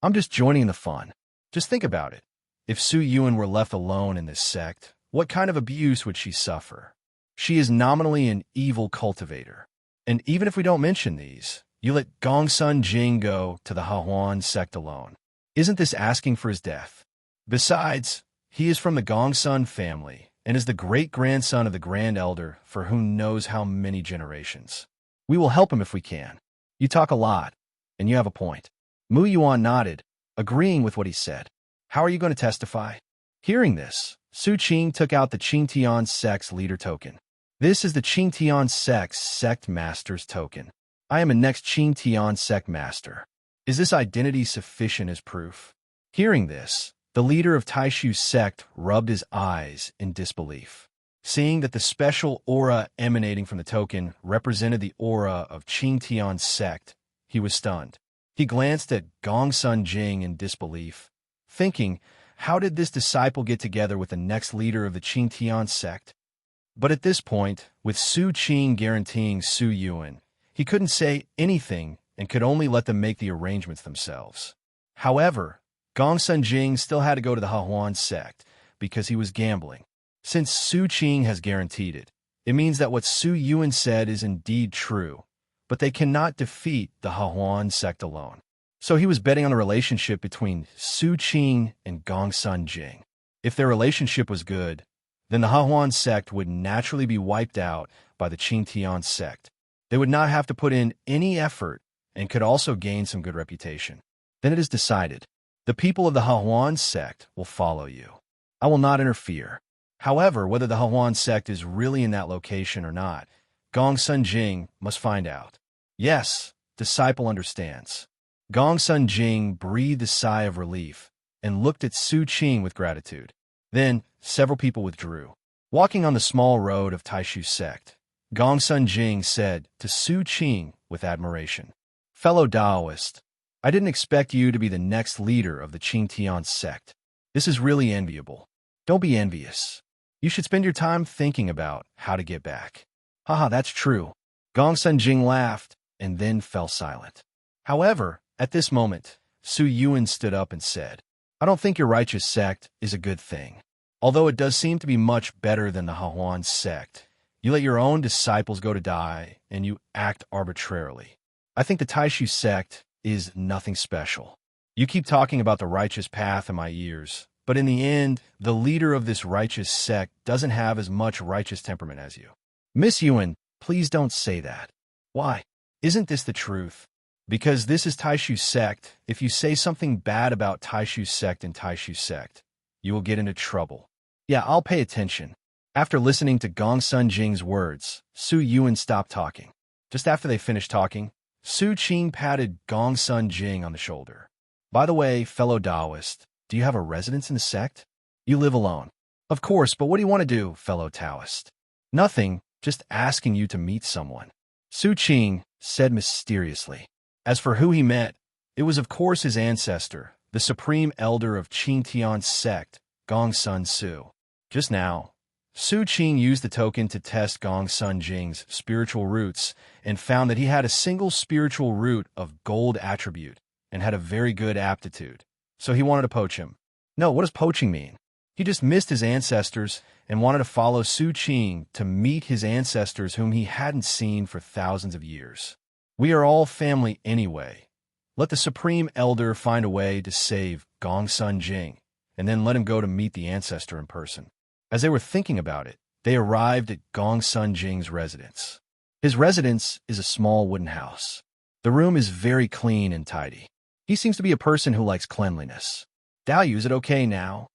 I'm just joining the fun. Just think about it. If Su Yuan were left alone in this sect, what kind of abuse would she suffer? She is nominally an evil cultivator. And even if we don't mention these, you let Gong Sun Jing go to the Heroine sect alone. Isn't this asking for his death? Besides, he is from the Gong Sun family and is the great-grandson of the Grand Elder for who knows how many generations. We will help him if we can. You talk a lot, and you have a point." Mu Yuan nodded, agreeing with what he said. "How are you going to testify?" Hearing this, Su Qing took out the Qing Tian Sect's leader token. "This is the Qing Tian Sect's sect master's token. I am a next Qing Tian Sect master. Is this identity sufficient as proof?" Hearing this, the leader of Taishu sect rubbed his eyes in disbelief. Seeing that the special aura emanating from the token represented the aura of Qing Tian Sect, he was stunned. He glanced at Gong Sun Jing in disbelief, thinking, how did this disciple get together with the next leader of the Qing Tian Sect? But at this point, with Su Qing guaranteeing Su Yuan, he couldn't say anything and could only let them make the arrangements themselves. However, Gong Sun Jing still had to go to the Heroine sect because he was gambling. Since Su Qing has guaranteed it, it means that what Su Yuan said is indeed true, but they cannot defeat the Heroine sect alone. So he was betting on the relationship between Su Qing and Gong Sun Jing. If their relationship was good, then the Heroine sect would naturally be wiped out by the Qing Tian Sect. They would not have to put in any effort and could also gain some good reputation. Then it is decided. The people of the Heroine sect will follow you. I will not interfere. However, whether the Heroine sect is really in that location or not, Gong Sun Jing must find out. Yes, disciple understands. Gong Sun Jing breathed a sigh of relief and looked at Su Qing with gratitude. Then, several people withdrew. Walking on the small road of Taishu sect, Gong Sun Jing said to Su Qing with admiration, "Fellow Taoist, I didn't expect you to be the next leader of the Qing Tian Sect. This is really enviable. Don't be envious. You should spend your time thinking about how to get back." "Haha, that's true." Gong Sun Jing laughed and then fell silent. However, at this moment, Su Yuan stood up and said, "I don't think your righteous sect is a good thing. Although it does seem to be much better than the Heroine sect, you let your own disciples go to die and you act arbitrarily. I think the Taishu sect is nothing special. You keep talking about the righteous path in my ears, but in the end, the leader of this righteous sect doesn't have as much righteous temperament as you." "Miss Yuan, please don't say that." "Why? Isn't this the truth? Because this is Taishu sect. If you say something bad about Taishu sect and Taishu sect, you will get into trouble." "Yeah, I'll pay attention." After listening to Gong Sun Jing's words, Su Yuan stopped talking. Just after they finished talking, Su Qing patted Gong Sun Jing on the shoulder. "By the way, fellow Taoist, do you have a residence in the sect? You live alone." "Of course, but what do you want to do, fellow Taoist?" "Nothing, just asking you to meet someone," Su Qing said mysteriously. As for who he met, it was of course his ancestor, the supreme elder of Qing Tian Sect, Gong Sun Su. Just now, Su Qing used the token to test Gong Sun Jing's spiritual roots and found that he had a single spiritual root of gold attribute and had a very good aptitude. So he wanted to poach him. No, what does poaching mean? He just missed his ancestors and wanted to follow Su Qing to meet his ancestors whom he hadn't seen for thousands of years. We are all family anyway. Let the Supreme Elder find a way to save Gong Sun Jing, and then let him go to meet the ancestor in person. As they were thinking about it, they arrived at Gong Sun Jing's residence. His residence is a small wooden house. The room is very clean and tidy. He seems to be a person who likes cleanliness. Dao, is it okay now?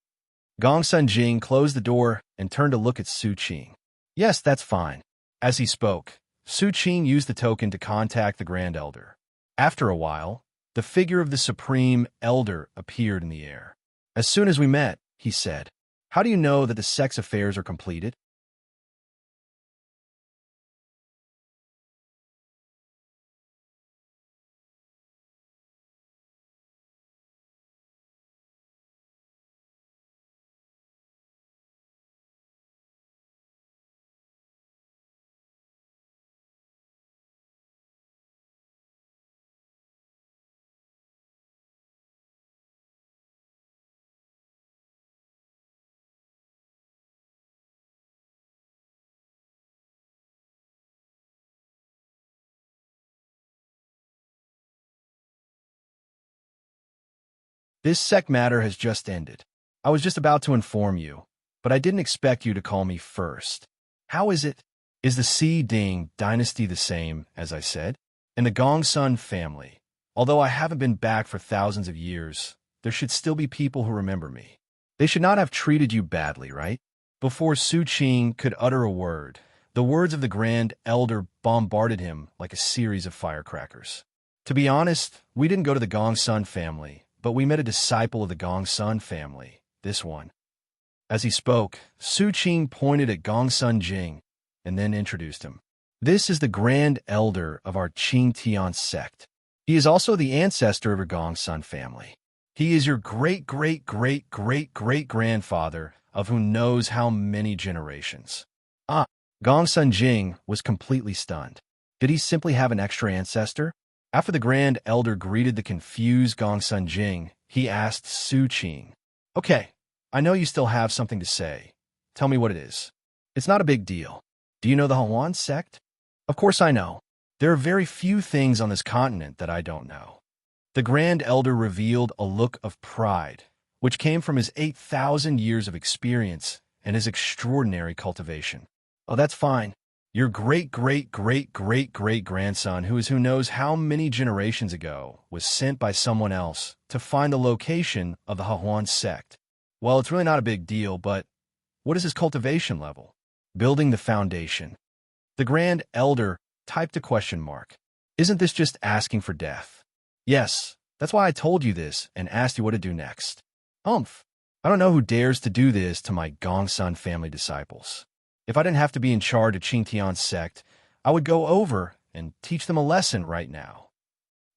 Gongsun Jing closed the door and turned to look at Su Qing. Yes, that's fine. As he spoke, Su Qing used the token to contact the Grand Elder. After a while, the figure of the Supreme Elder appeared in the air. As soon as we met, he said, how do you know that the sex affairs are completed? This sect matter has just ended. I was just about to inform you, but I didn't expect you to call me first. How is it? Is the Si Ding dynasty the same, as I said? In the Gongsun family, although I haven't been back for thousands of years, there should still be people who remember me. They should not have treated you badly, right? Before Su Qing could utter a word, the words of the Grand Elder bombarded him like a series of firecrackers. To be honest, we didn't go to the Gongsun family, but we met a disciple of the Gongsun family, this one. As he spoke, Su Qing pointed at Gongsun Jing and then introduced him. This is the Grand Elder of our Qing Tian Sect. He is also the ancestor of your Gongsun family. He is your great-great-great-great-great-grandfather of who knows how many generations. Gongsun Jing was completely stunned. Did he simply have an extra ancestor? After the Grand Elder greeted the confused Gongsun Jing, he asked Su Qing, okay, I know you still have something to say. Tell me what it is. It's not a big deal. Do you know the Heroine sect? Of course I know. There are very few things on this continent that I don't know. The Grand Elder revealed a look of pride, which came from his 8,000 years of experience and his extraordinary cultivation. Oh, that's fine. Your great-great-great-great-great-grandson, who knows how many generations ago, was sent by someone else to find the location of the Heroine sect. Well, it's really not a big deal, but what is his cultivation level? Building the foundation. The Grand Elder typed a question mark. Isn't this just asking for death? Yes, that's why I told you this and asked you what to do next. I don't know who dares to do this to my Gongsun family disciples. If I didn't have to be in charge of Qing Tian Sect, I would go over and teach them a lesson right now.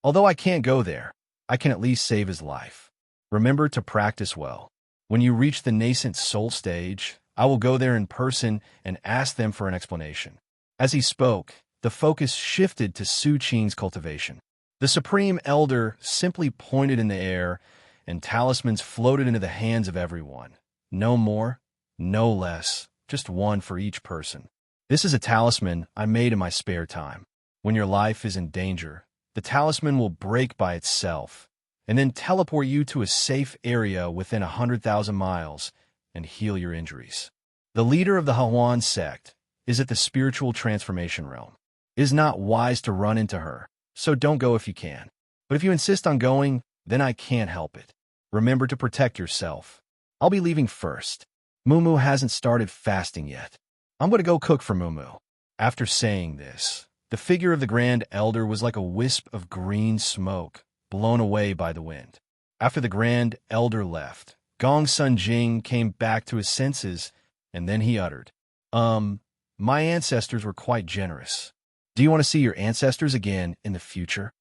Although I can't go there, I can at least save his life. Remember to practice well. When you reach the nascent soul stage, I will go there in person and ask them for an explanation. As he spoke, the focus shifted to Su Qing's cultivation. The Supreme Elder simply pointed in the air, and talismans floated into the hands of everyone. No more, no less, just one for each person. This is a talisman I made in my spare time. When your life is in danger, the talisman will break by itself, and then teleport you to a safe area within 100,000 miles and heal your injuries. The leader of the Heroine sect is at the spiritual transformation realm. It is not wise to run into her, so don't go if you can. But if you insist on going, then I can't help it. Remember to protect yourself. I'll be leaving first. Mumu hasn't started fasting yet. I'm going to go cook for Mumu. After saying this, the figure of the Grand Elder was like a wisp of green smoke, blown away by the wind. After the Grand Elder left, Gongsun Jing came back to his senses, and then he uttered, my ancestors were quite generous. Do you want to see your ancestors again in the future?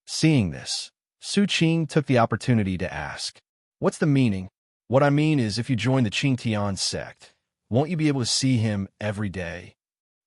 Seeing this, Su Qing took the opportunity to ask, what's the meaning? What I mean is, if you join the Qing Tian Sect, won't you be able to see him every day?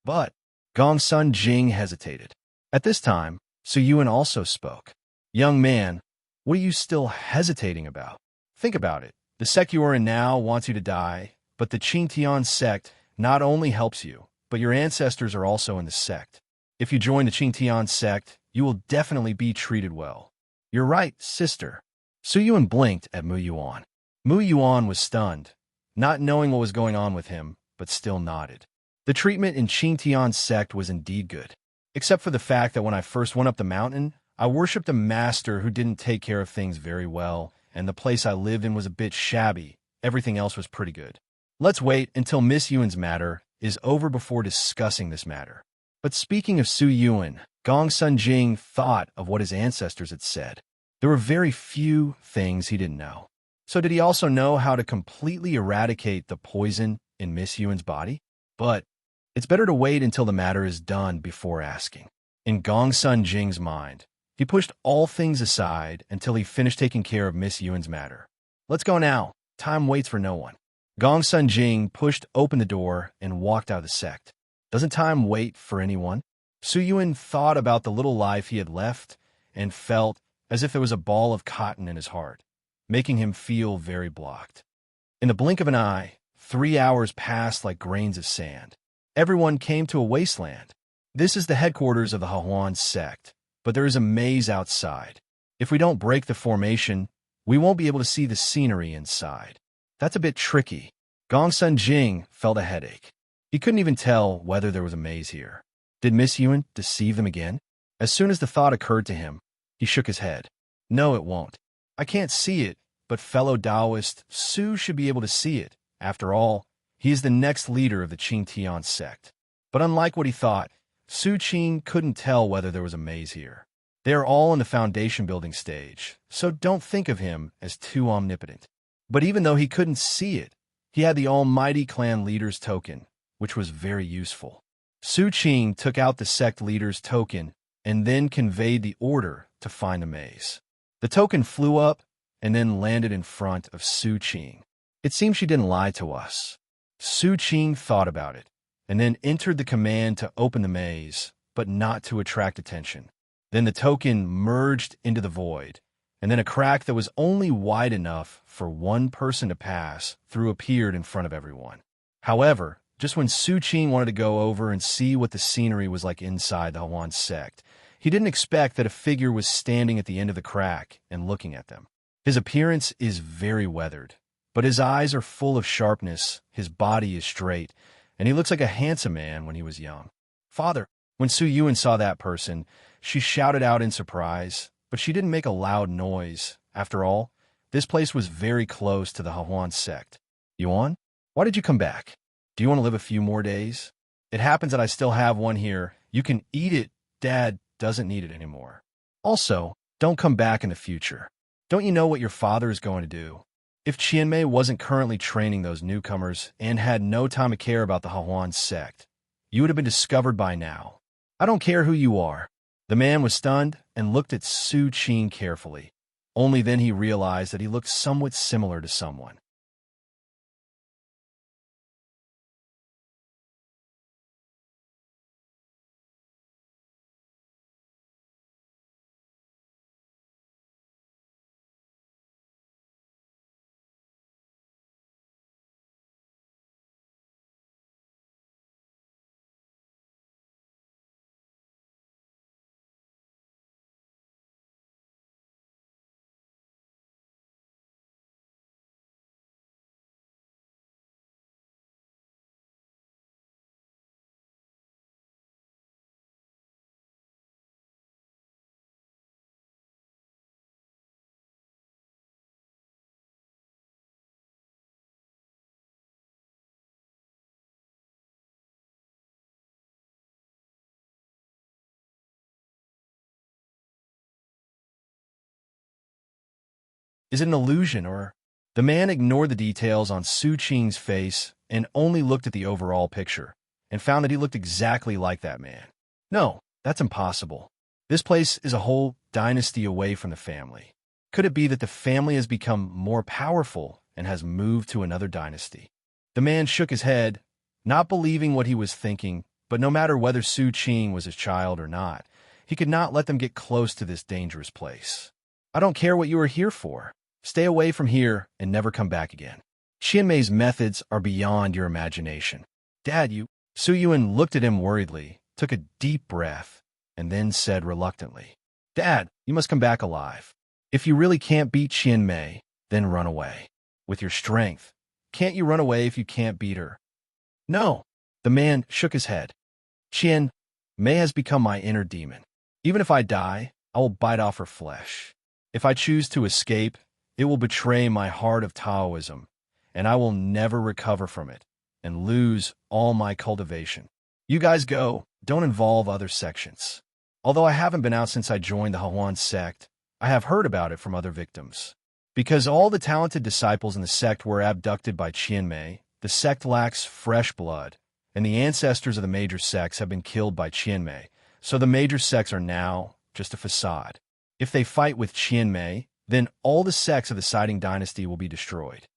But Gongsun Jing hesitated. At this time, Su Yuan also spoke. Young man, what are you still hesitating about? Think about it. The sect you are in now wants you to die, but the Qing Tian Sect not only helps you, but your ancestors are also in the sect. If you join the Qing Tian Sect, you will definitely be treated well. You're right, sister. Su Yuan blinked at Mu Yuan. Mu Yuan was stunned, not knowing what was going on with him, but still nodded. The treatment in Qing Tian Sect was indeed good, except for the fact that when I first went up the mountain, I worshipped a master who didn't take care of things very well, and the place I lived in was a bit shabby. Everything else was pretty good. Let's wait until Miss Yuan's matter is over before discussing this matter. But speaking of Su Yuan, Gong Sun Jing thought of what his ancestors had said. There were very few things he didn't know. So did he also know how to completely eradicate the poison in Miss Yuan's body? But it's better to wait until the matter is done before asking. In Gong Sun Jing's mind, he pushed all things aside until he finished taking care of Miss Yuan's matter. Let's go now. Time waits for no one. Gong Sun Jing pushed open the door and walked out of the sect. Doesn't time wait for anyone? Su Yuan thought about the little life he had left and felt as if there was a ball of cotton in his heart, making him feel very blocked. In the blink of an eye, 3 hours passed like grains of sand. Everyone came to a wasteland. This is the headquarters of the Heroine sect, but there is a maze outside. If we don't break the formation, we won't be able to see the scenery inside. That's a bit tricky. Gong Sun Jing felt a headache. He couldn't even tell whether there was a maze here. Did Miss Yuan deceive them again? As soon as the thought occurred to him, he shook his head. No, it won't. I can't see it, but fellow Taoist Su should be able to see it. After all, he is the next leader of the Qing Tian Sect. But unlike what he thought, Su Qing couldn't tell whether there was a maze here. They are all in the foundation building stage, so don't think of him as too omnipotent. But even though he couldn't see it, he had the almighty clan leader's token, which was very useful. Su Qing took out the sect leader's token and then conveyed the order to find the maze. The token flew up and then landed in front of Su Qing. It seems she didn't lie to us. Su Qing thought about it and then entered the command to open the maze, but not to attract attention. Then the token merged into the void, and then a crack that was only wide enough for one person to pass through appeared in front of everyone. However, just when Su Qing wanted to go over and see what the scenery was like inside the Heroine sect, he didn't expect that a figure was standing at the end of the crack and looking at them. His appearance is very weathered, but his eyes are full of sharpness, his body is straight, and he looks like a handsome man when he was young. Father, when Su Yuan saw that person, she shouted out in surprise, but she didn't make a loud noise. After all, this place was very close to the Heroine sect. Yuan, why did you come back? Do you want to live a few more days? It happens that I still have one here. You can eat it. Dad doesn't need it anymore. Also, don't come back in the future. Don't you know what your father is going to do? If Qianmei wasn't currently training those newcomers and had no time to care about the Heroine sect, you would have been discovered by now. I don't care who you are. The man was stunned and looked at Su Qing carefully. Only then he realized that he looked somewhat similar to someone. Is it an illusion, or... The man ignored the details on Su Qing's face and only looked at the overall picture, and found that he looked exactly like that man. No, that's impossible. This place is a whole dynasty away from the family. Could it be that the family has become more powerful and has moved to another dynasty? The man shook his head, not believing what he was thinking, but no matter whether Su Qing was his child or not, he could not let them get close to this dangerous place. I don't care what you are here for. Stay away from here and never come back again. Qianmei's methods are beyond your imagination. Dad, you... Su Yuan looked at him worriedly, took a deep breath, and then said reluctantly, Dad, you must come back alive. If you really can't beat Qianmei, then run away. With your strength, can't you run away if you can't beat her? No. The man shook his head. Qianmei has become my inner demon. Even if I die, I will bite off her flesh. If I choose to escape, It will betray my heart of Taoism, and I will never recover from it and lose all my cultivation. You guys go. Don't involve other sections. Although I haven't been out since I joined the Heroine sect, I have heard about it from other victims. Because all the talented disciples in the sect were abducted by Qianmei, the sect lacks fresh blood, and the ancestors of the major sects have been killed by Qianmei, so the major sects are now just a facade. If they fight with Qianmei, then all the sects of the Siding Dynasty will be destroyed.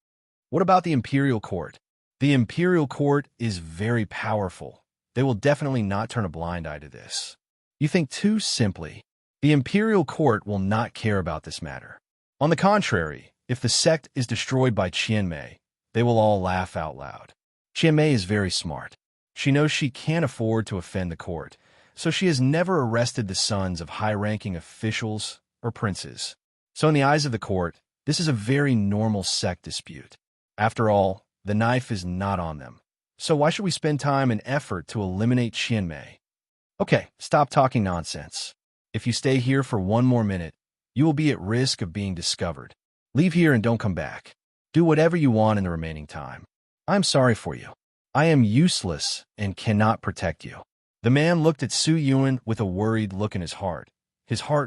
What about the Imperial Court? The Imperial Court is very powerful. They will definitely not turn a blind eye to this. You think too simply. The Imperial Court will not care about this matter. On the contrary, if the sect is destroyed by Qianmei, they will all laugh out loud. Qianmei is very smart. She knows she can't afford to offend the court, so she has never arrested the sons of high-ranking officials or princes. So in the eyes of the court, this is a very normal sect dispute. After all, the knife is not on them. So why should we spend time and effort to eliminate Qianmei? Okay, stop talking nonsense. If you stay here for one more minute, you will be at risk of being discovered. Leave here and don't come back. Do whatever you want in the remaining time. I'm sorry for you. I am useless and cannot protect you. The man looked at Su Yuan with a worried look in his heart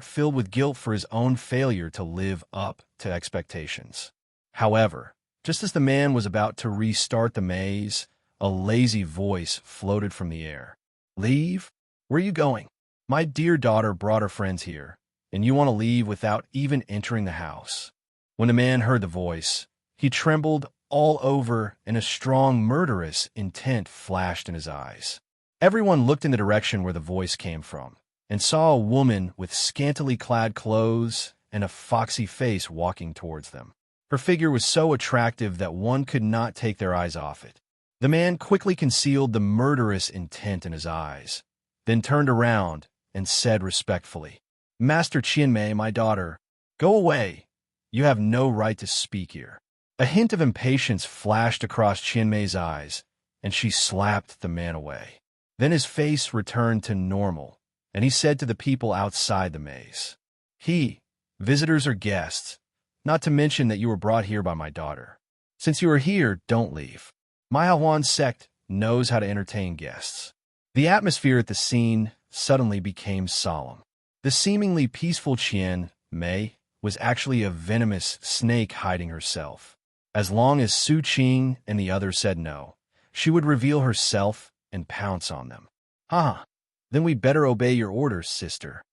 filled with guilt for his own failure to live up to expectations. However, just as the man was about to restart the maze, a lazy voice floated from the air. Leave? Where are you going? My dear daughter brought her friends here, and you want to leave without even entering the house. When the man heard the voice, he trembled all over and a strong murderous intent flashed in his eyes. Everyone looked in the direction where the voice came from and saw a woman with scantily clad clothes and a foxy face walking towards them. Her figure was so attractive that one could not take their eyes off it. The man quickly concealed the murderous intent in his eyes, then turned around and said respectfully, Master Qianmei, my daughter, go away. You have no right to speak here. A hint of impatience flashed across Qianmei's eyes, and she slapped the man away. Then his face returned to normal, and he said to the people outside the maze, Visitors or guests, not to mention that you were brought here by my daughter. Since you are here, don't leave. My Heroine sect knows how to entertain guests. The atmosphere at the scene suddenly became solemn. The seemingly peaceful Qianmei was actually a venomous snake hiding herself. As long as Su Qing and the others said no, she would reveal herself and pounce on them. Then we better obey your orders, sister.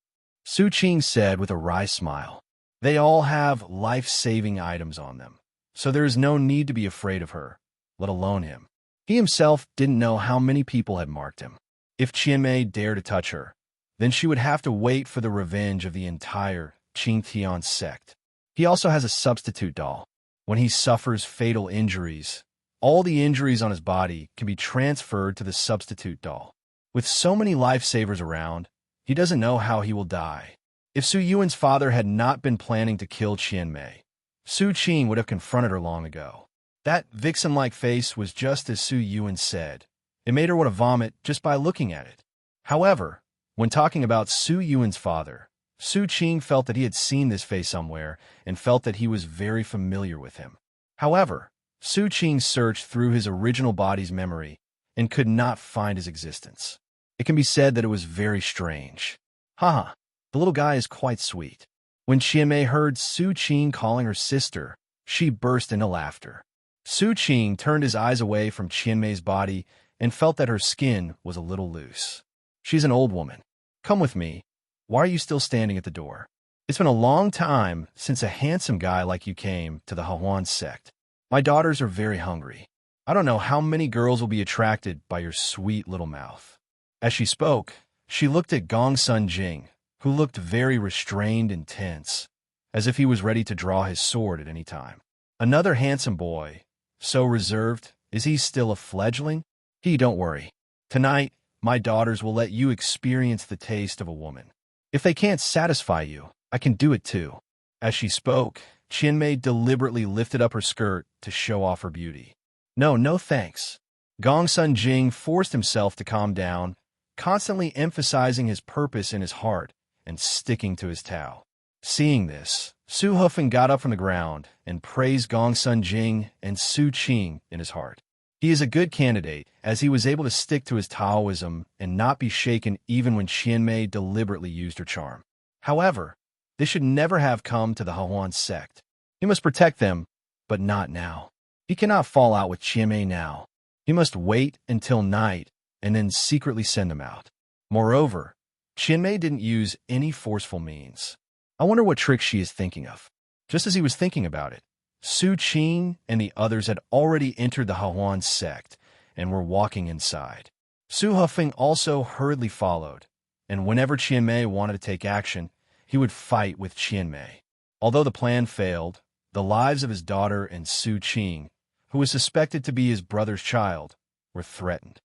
Su Qing said with a wry smile. They all have life-saving items on them, so there is no need to be afraid of her, let alone him. He himself didn't know how many people had marked him. If Qianmei dared to touch her, then she would have to wait for the revenge of the entire Qing Tian Sect. He also has a substitute doll. When he suffers fatal injuries, all the injuries on his body can be transferred to the substitute doll. With so many lifesavers around, he doesn't know how he will die. If Su Yuan's father had not been planning to kill Qianmei, Su Qing would have confronted her long ago. That vixen-like face was just as Su Yuan said. It made her want to vomit just by looking at it. However, when talking about Su Yuan's father, Su Qing felt that he had seen this face somewhere and felt that he was very familiar with him. However, Su Qing searched through his original body's memory and could not find his existence. It can be said that it was very strange. The little guy is quite sweet. When Qianmei heard Su Qing calling her sister, she burst into laughter. Su Qing turned his eyes away from Qianmei's body and felt that her skin was a little loose. She's an old woman. Come with me. Why are you still standing at the door? It's been a long time since a handsome guy like you came to the Heroine sect. My daughters are very hungry. I don't know how many girls will be attracted by your sweet little mouth. As she spoke, she looked at Gongsun Jing, who looked very restrained and tense, as if he was ready to draw his sword at any time. Another handsome boy, so reserved, is he still a fledgling? Don't worry. Tonight, my daughters will let you experience the taste of a woman. If they can't satisfy you, I can do it too. As she spoke, Qianmei deliberately lifted up her skirt to show off her beauty. No thanks. Gongsun Jing forced himself to calm down, constantly emphasizing his purpose in his heart and sticking to his Tao. Seeing this, Su Hufeng got up from the ground and praised Gong Sun Jing and Su Qing in his heart. He is a good candidate, as he was able to stick to his Taoism and not be shaken even when Qianmei deliberately used her charm. However, this should never have come to the Heroine sect. He must protect them, but not now. He cannot fall out with Qianmei now. He must wait until night and then secretly send them out. Moreover, Qianmei didn't use any forceful means. I wonder what trick she is thinking of. Just as he was thinking about it, Su Qing and the others had already entered the Heroine sect and were walking inside. Su Hufeng also hurriedly followed, and whenever Qianmei wanted to take action, he would fight with Qianmei. Although the plan failed, the lives of his daughter and Su Qing, who was suspected to be his brother's child, were threatened.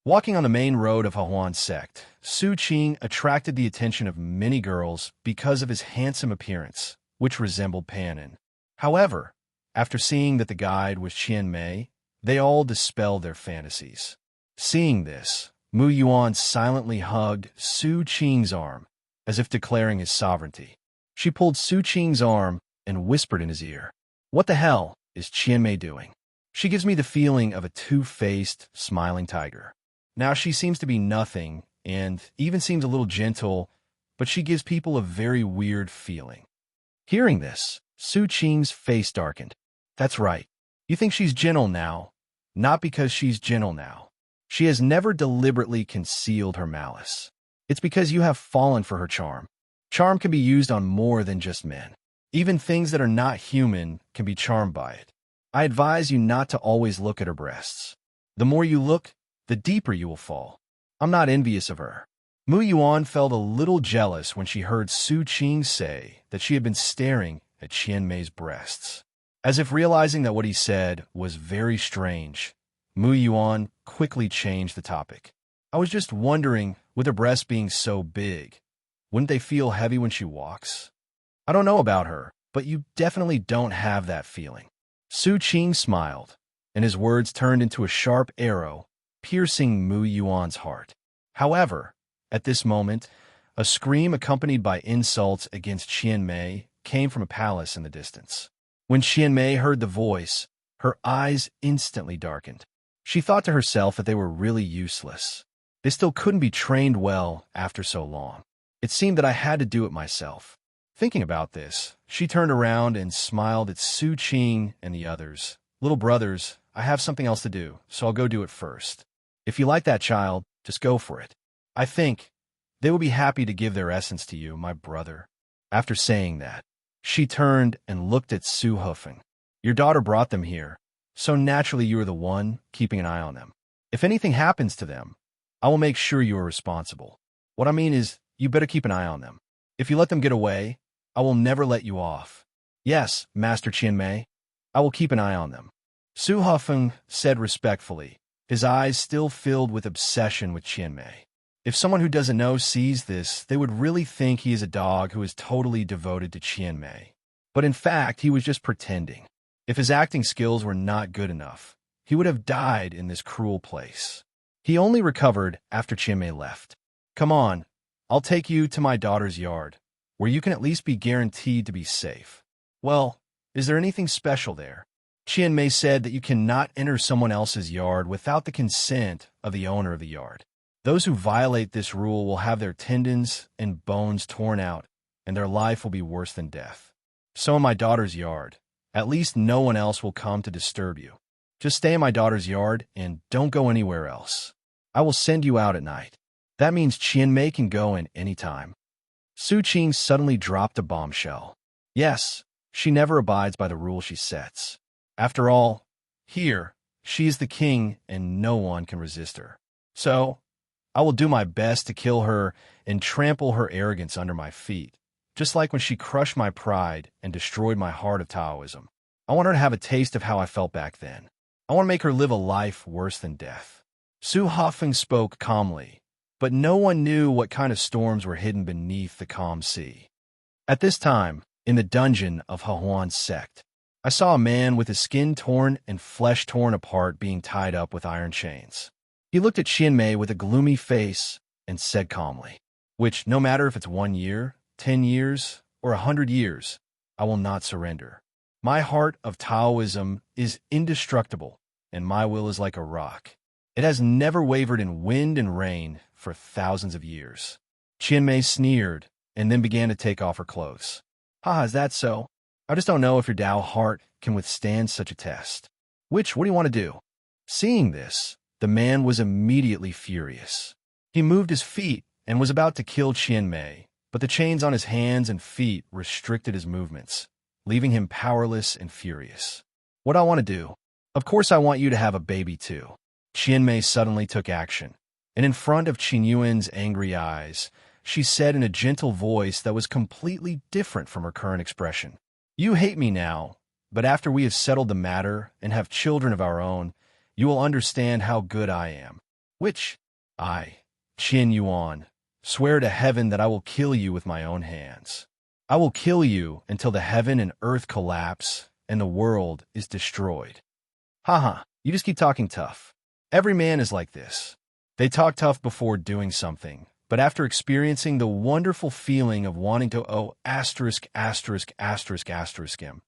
Walking on the main road of Heroine sect, Su Qing attracted the attention of many girls because of his handsome appearance, which resembled Panin. However, after seeing that the guide was Qianmei, they all dispelled their fantasies. Seeing this, Mu Yuan silently hugged Su Qing's arm, as if declaring his sovereignty. She pulled Su Qing's arm and whispered in his ear, "What the hell is Qianmei doing? She gives me the feeling of a two-faced, smiling tiger. Now she seems to be nothing, and even seems a little gentle, but she gives people a very weird feeling." Hearing this, Su Qing's face darkened. "That's right. You think she's gentle now, not because she's gentle now. She has never deliberately concealed her malice. It's because you have fallen for her charm. Charm can be used on more than just men. Even things that are not human can be charmed by it. I advise you not to always look at her breasts. The more you look, the deeper you will fall. I'm not envious of her." Mu Yuan felt a little jealous when she heard Su Qing say that she had been staring at Qianmei's breasts. As if realizing that what he said was very strange, Mu Yuan quickly changed the topic. "I was just wondering, with her breasts being so big, wouldn't they feel heavy when she walks? I don't know about her, but you definitely don't have that feeling." Su Qing smiled, and his words turned into a sharp arrow, piercing Mu Yuan's heart. However, at this moment, a scream accompanied by insults against Qianmei came from a palace in the distance. When Qianmei heard the voice, her eyes instantly darkened. She thought to herself that they were really useless. They still couldn't be trained well after so long. It seemed that I had to do it myself. Thinking about this, she turned around and smiled at Su Qing and the others. "Little brothers, I have something else to do, so I'll go do it first. If you like that child, just go for it. I think they will be happy to give their essence to you, my brother." After saying that, she turned and looked at Su Hufeng. "Your daughter brought them here, so naturally you are the one keeping an eye on them. If anything happens to them, I will make sure you are responsible. What I mean is, you better keep an eye on them. If you let them get away, I will never let you off." "Yes, Master Qianmei, I will keep an eye on them," Su Hufeng said respectfully, his eyes still filled with obsession with Qianmei. If someone who doesn't know sees this, they would really think he is a dog who is totally devoted to Qianmei. But in fact, he was just pretending. If his acting skills were not good enough, he would have died in this cruel place. He only recovered after Qianmei left. "Come on, I'll take you to my daughter's yard, where you can at least be guaranteed to be safe." "Well, is there anything special there?" Qian Mei said that you cannot enter someone else's yard without the consent of the owner of the yard. Those who violate this rule will have their tendons and bones torn out, and their life will be worse than death. So in my daughter's yard, at least no one else will come to disturb you. Just stay in my daughter's yard and don't go anywhere else. I will send you out at night. That means Qian Mei can go in any time. Su Qing suddenly dropped a bombshell. Yes, she never abides by the rules she sets. After all, here, she is the king and no one can resist her. So, I will do my best to kill her and trample her arrogance under my feet, just like when she crushed my pride and destroyed my heart of Taoism. I want her to have a taste of how I felt back then. I want to make her live a life worse than death. Su Hafeng spoke calmly, but no one knew what kind of storms were hidden beneath the calm sea. At this time, in the dungeon of Heroine's sect, I saw a man with his skin torn and flesh torn apart being tied up with iron chains. He looked at Qian Mei with a gloomy face and said calmly, "Which, no matter if it's 1 year, 10 years, or 100 years, I will not surrender. My heart of Taoism is indestructible, and my will is like a rock. It has never wavered in wind and rain for thousands of years." Qian Mei sneered and then began to take off her clothes. "Haha, is that so? I just don't know if your Tao heart can withstand such a test. What do you want to do?" Seeing this, the man was immediately furious. He moved his feet and was about to kill Qian Mei, but the chains on his hands and feet restricted his movements, leaving him powerless and furious. "What I want to do? Of course I want you to have a baby too." Qian Mei suddenly took action, and in front of Qin Yuan's angry eyes, she said in a gentle voice that was completely different from her current expression, "You hate me now, but after we have settled the matter and have children of our own, you will understand how good I am. Which I, Qin Yuan, swear to heaven that I will kill you with my own hands. I will kill you until the heaven and earth collapse and the world is destroyed." Haha, you just keep talking tough. Every man is like this. They talk tough before doing something, but after experiencing the wonderful feeling of wanting to him,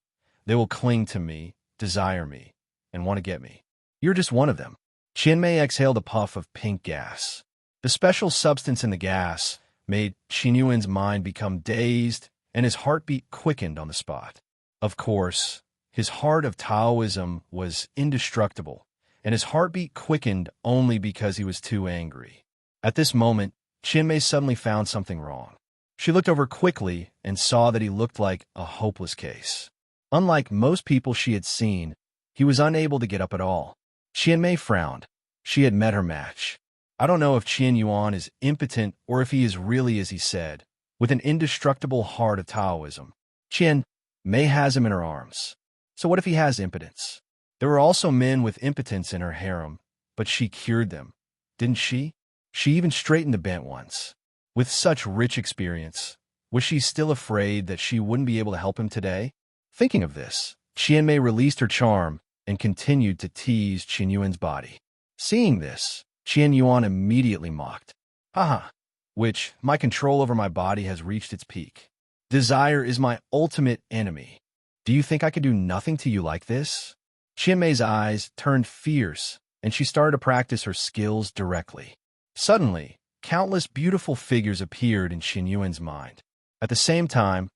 they will cling to me, desire me, and want to get me. You're just one of them. Qian Mei exhaled a puff of pink gas. The special substance in the gas made Qin Yuan's mind become dazed and his heartbeat quickened on the spot. Of course, his heart of Taoism was indestructible, and his heartbeat quickened only because he was too angry. At this moment, Qian Mei suddenly found something wrong. She looked over quickly and saw that he looked like a hopeless case. Unlike most people she had seen, he was unable to get up at all. Qian Mei frowned. She had met her match. I don't know if Qin Yuan is impotent or if he is really as he said, with an indestructible heart of Taoism. Qian Mei has him in her arms. So what if he has impotence? There were also men with impotence in her harem, but she cured them, didn't she? She even straightened the bent ones. With such rich experience, was she still afraid that she wouldn't be able to help him today? Thinking of this, Qian Mei released her charm and continued to tease Qin Yuan's body. Seeing this, Qin Yuan immediately mocked. Haha, which my control over my body has reached its peak. Desire is my ultimate enemy. Do you think I could do nothing to you like this? Qian Mei's eyes turned fierce, and she started to practice her skills directly. Suddenly, countless beautiful figures appeared in Qin Yuan's mind. At the same time,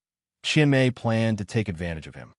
Qian Mei planned to take advantage of him.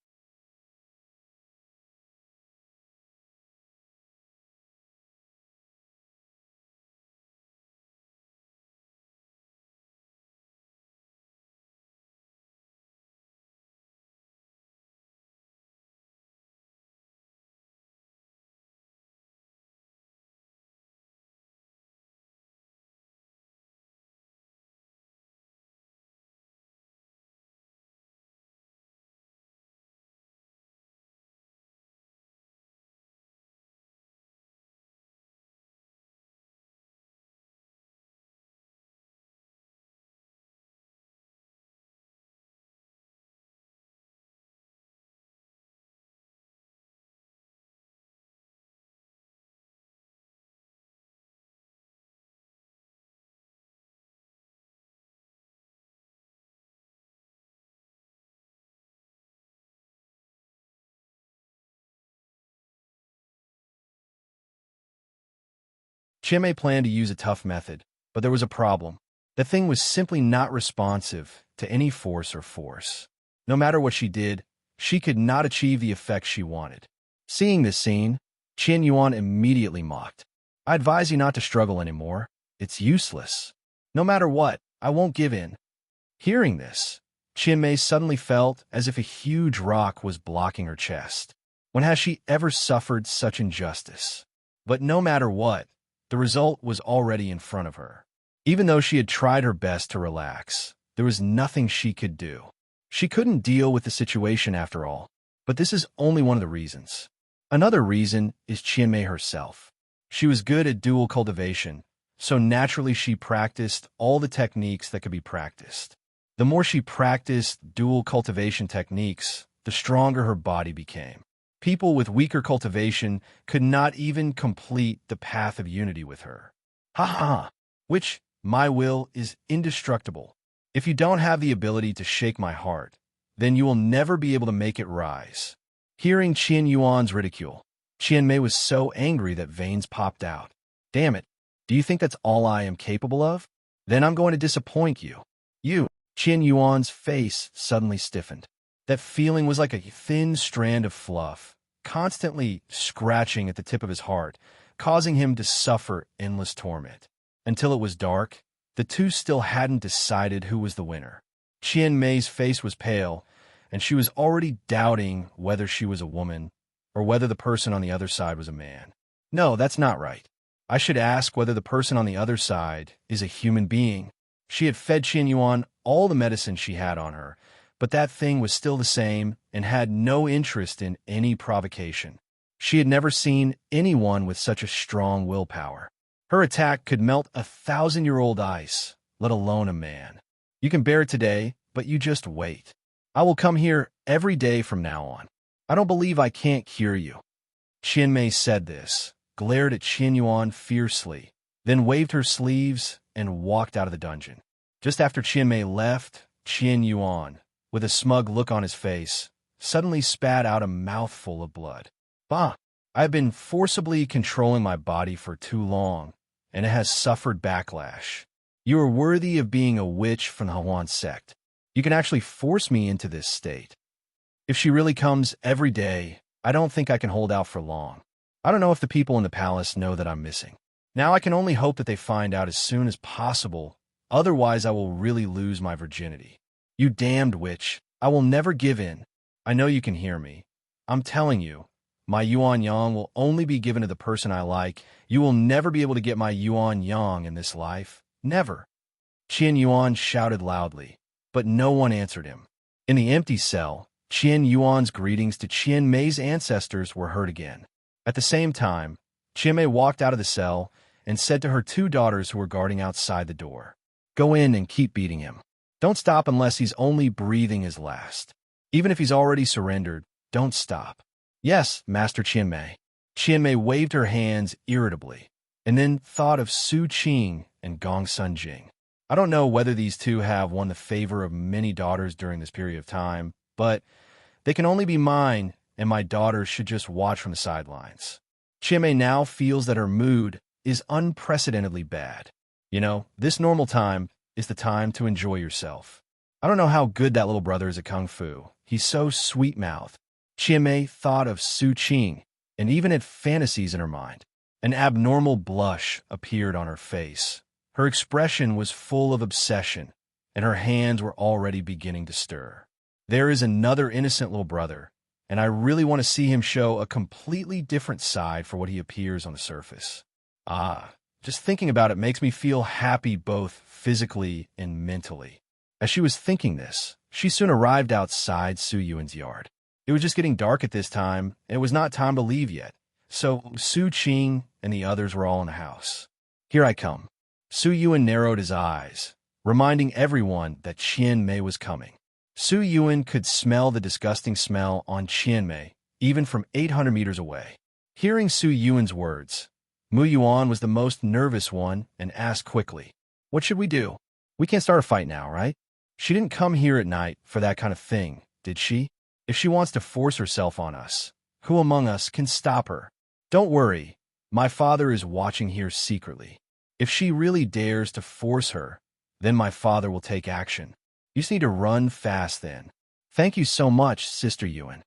Qianmei planned to use a tough method, but there was a problem. The thing was simply not responsive to any force or force. No matter what she did, she could not achieve the effect she wanted. Seeing this scene, Qian Yuan immediately mocked. I advise you not to struggle anymore. It's useless. No matter what, I won't give in. Hearing this, Qianmei suddenly felt as if a huge rock was blocking her chest. When has she ever suffered such injustice? But no matter what, the result was already in front of her. Even though she had tried her best to relax, there was nothing she could do. She couldn't deal with the situation after all, but this is only one of the reasons. Another reason is Qianmei herself. She was good at dual cultivation, so naturally she practiced all the techniques that could be practiced. The more she practiced dual cultivation techniques, the stronger her body became. People with weaker cultivation could not even complete the path of unity with her. Ha ha! Which, my will, is indestructible. If you don't have the ability to shake my heart, then you will never be able to make it rise. Hearing Qian Yuan's ridicule, Qianmei was so angry that veins popped out. Damn it, do you think that's all I am capable of? Then I'm going to disappoint you. Qian Yuan's face suddenly stiffened. That feeling was like a thin strand of fluff, constantly scratching at the tip of his heart, causing him to suffer endless torment. Until it was dark, the two still hadn't decided who was the winner. Qianmei's face was pale, and she was already doubting whether she was a woman or whether the person on the other side was a man. No, that's not right. I should ask whether the person on the other side is a human being. She had fed Qian Yuan all the medicine she had on her, but that thing was still the same and had no interest in any provocation. She had never seen anyone with such a strong willpower. Her attack could melt 1,000-year-old ice, let alone a man. You can bear it today, but you just wait. I will come here every day from now on. I don't believe I can't cure you. Qianmei said this, glared at Qian Yuan fiercely, then waved her sleeves and walked out of the dungeon. Just after Qianmei left, Qian Yuan, with a smug look on his face, suddenly spat out a mouthful of blood. Bah! I've been forcibly controlling my body for too long, and it has suffered backlash. You are worthy of being a witch from the Qing Sect. You can actually force me into this state. If she really comes every day, I don't think I can hold out for long. I don't know if the people in the palace know that I'm missing. Now I can only hope that they find out as soon as possible, otherwise I will really lose my virginity. You damned witch, I will never give in. I know you can hear me. I'm telling you, my Yuan Yang will only be given to the person I like. You will never be able to get my Yuan Yang in this life. Never. Qian Yuan shouted loudly, but no one answered him. In the empty cell, Qian Yuan's greetings to Qianmei's ancestors were heard again. At the same time, Qianmei walked out of the cell and said to her two daughters who were guarding outside the door, "Go in and keep beating him. Don't stop unless he's only breathing his last. Even if he's already surrendered, don't stop." "Yes, Master Qianmei." Qianmei waved her hands irritably, and then thought of Su Qing and Gong Sun Jing. I don't know whether these two have won the favor of many daughters during this period of time, but they can only be mine, and my daughters should just watch from the sidelines. Qianmei now feels that her mood is unprecedentedly bad. You know, this normal time is the time to enjoy yourself. I don't know how good that little brother is at Kung Fu. He's so sweet-mouthed. Qianmei thought of Su Qing and even had fantasies in her mind. An abnormal blush appeared on her face. Her expression was full of obsession, and her hands were already beginning to stir. There is another innocent little brother, and I really want to see him show a completely different side for what he appears on the surface. Just thinking about it makes me feel happy both physically and mentally. As she was thinking this, she soon arrived outside Su Yuan's yard. It was just getting dark at this time, and it was not time to leave yet, so Su Qing and the others were all in the house. "Here I come." Su Yuan narrowed his eyes, reminding everyone that Qianmei was coming. Su Yuan could smell the disgusting smell on Qianmei, even from 800 meters away. Hearing Su Yuan's words, Mu Yuan was the most nervous one and asked quickly, "What should we do? We can't start a fight now, right? She didn't come here at night for that kind of thing, did she? If she wants to force herself on us, who among us can stop her? Don't worry, My father is watching here secretly. If she really dares to force her, then my father will take action. You just need to run fast then. Thank you so much, Sister Yuan.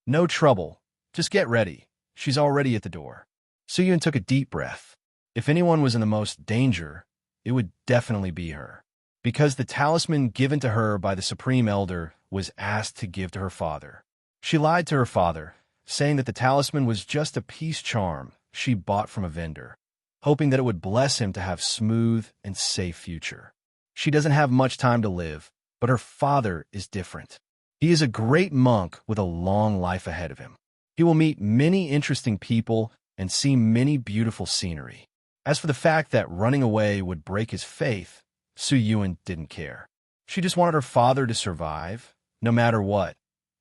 No trouble. Just get ready. She's already at the door. Su Yuan took a deep breath. If anyone was in the most danger, it would definitely be her. Because the talisman given to her by the Supreme Elder was asked to give to her father. She lied to her father, saying that the talisman was just a peace charm she bought from a vendor, hoping that it would bless him to have smooth and safe future. She doesn't have much time to live, but her father is different. He is a great monk with a long life ahead of him. He will meet many interesting people and see many beautiful scenery. As for the fact that running away would break his faith, Su Yuan didn't care. She just wanted her father to survive, no matter what,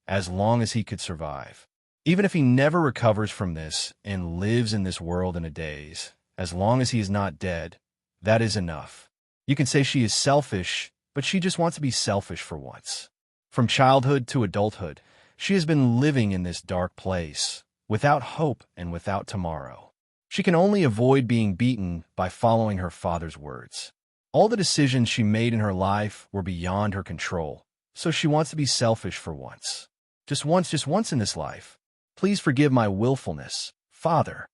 as long as he could survive. Even if he never recovers from this and lives in this world in a daze, as long as he is not dead, that is enough. You can say she is selfish, but she just wants to be selfish for once. From childhood to adulthood, she has been living in this dark place, without hope and without tomorrow. She can only avoid being beaten by following her father's words. All the decisions she made in her life were beyond her control, so she wants to be selfish for once. Just once in this life. Please forgive my willfulness, Father.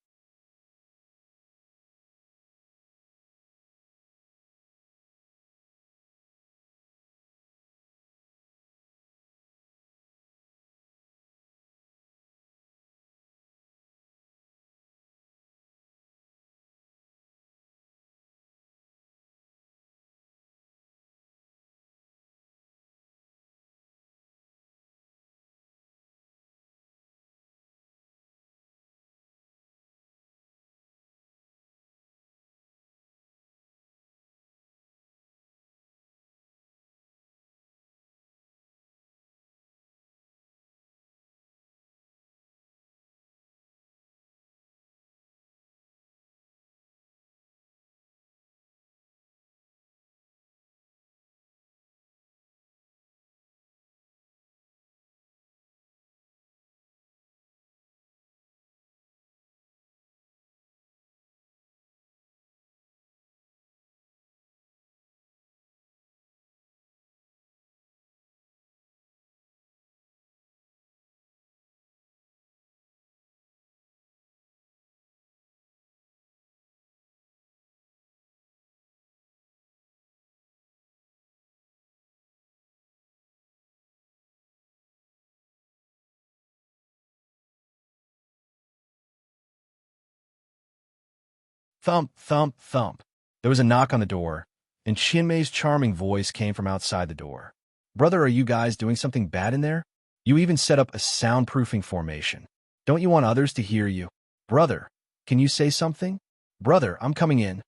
Thump, thump, thump. There was a knock on the door, and Qianmei's charming voice came from outside the door. Brother, are you guys doing something bad in there? You even set up a soundproofing formation. Don't you want others to hear you? Brother, can you say something? Brother, I'm coming in.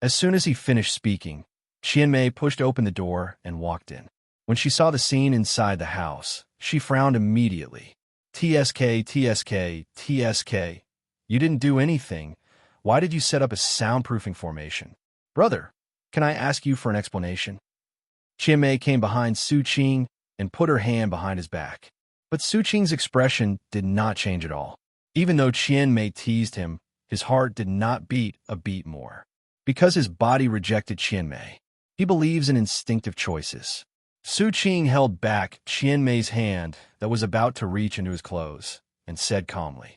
As soon as he finished speaking, Qianmei pushed open the door and walked in. When she saw the scene inside the house, she frowned immediately. TSK, TSK, TSK. You didn't do anything. Why did you set up a soundproofing formation? Brother, can I ask you for an explanation? Qianmei came behind Su Qing and put her hand behind his back. But Su Qing's expression did not change at all. Even though Qianmei teased him, his heart did not beat a beat more. Because his body rejected Qianmei, he believes in instinctive choices. Su Qing held back Qianmei's hand that was about to reach into his clothes and said calmly,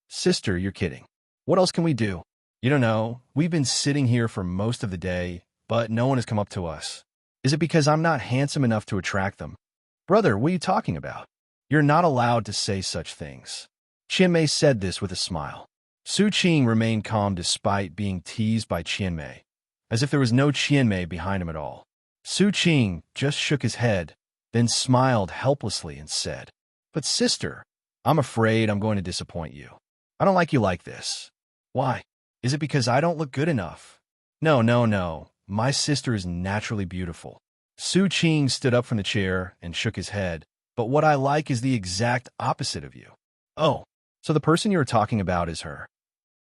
Sister, you're kidding. What else can we do? You don't know. We've been sitting here for most of the day, but no one has come up to us. Is it because I'm not handsome enough to attract them? Brother, what are you talking about? You're not allowed to say such things. Qianmei said this with a smile. Su Qing remained calm despite being teased by Qianmei, as if there was no Qianmei behind him at all. Su Qing just shook his head, then smiled helplessly and said, But sister, I'm afraid I'm going to disappoint you. I don't like you like this. Why? Is it because I don't look good enough? No. My sister is naturally beautiful. Su Qing stood up from the chair and shook his head. But what I like is the exact opposite of you. Oh, so the person you're talking about is her.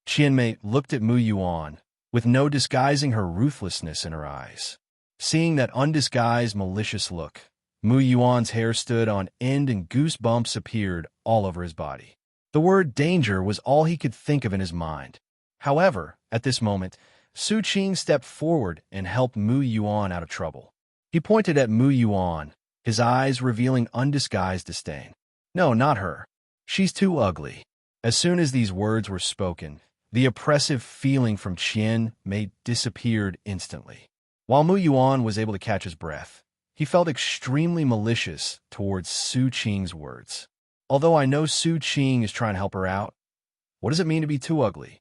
Qianmei looked at Mu Yuan, with no disguising her ruthlessness in her eyes. Seeing that undisguised, malicious look, Mu Yuan's hair stood on end and goosebumps appeared all over his body. The word danger was all he could think of in his mind. However, at this moment, Su Qing stepped forward and helped Mu Yuan out of trouble. He pointed at Mu Yuan, his eyes revealing undisguised disdain. No, not her. She's too ugly. As soon as these words were spoken, the oppressive feeling from Qian Mei disappeared instantly. While Mu Yuan was able to catch his breath, he felt extremely malicious towards Su Qing's words. Although I know Su Qing is trying to help her out, what does it mean to be too ugly?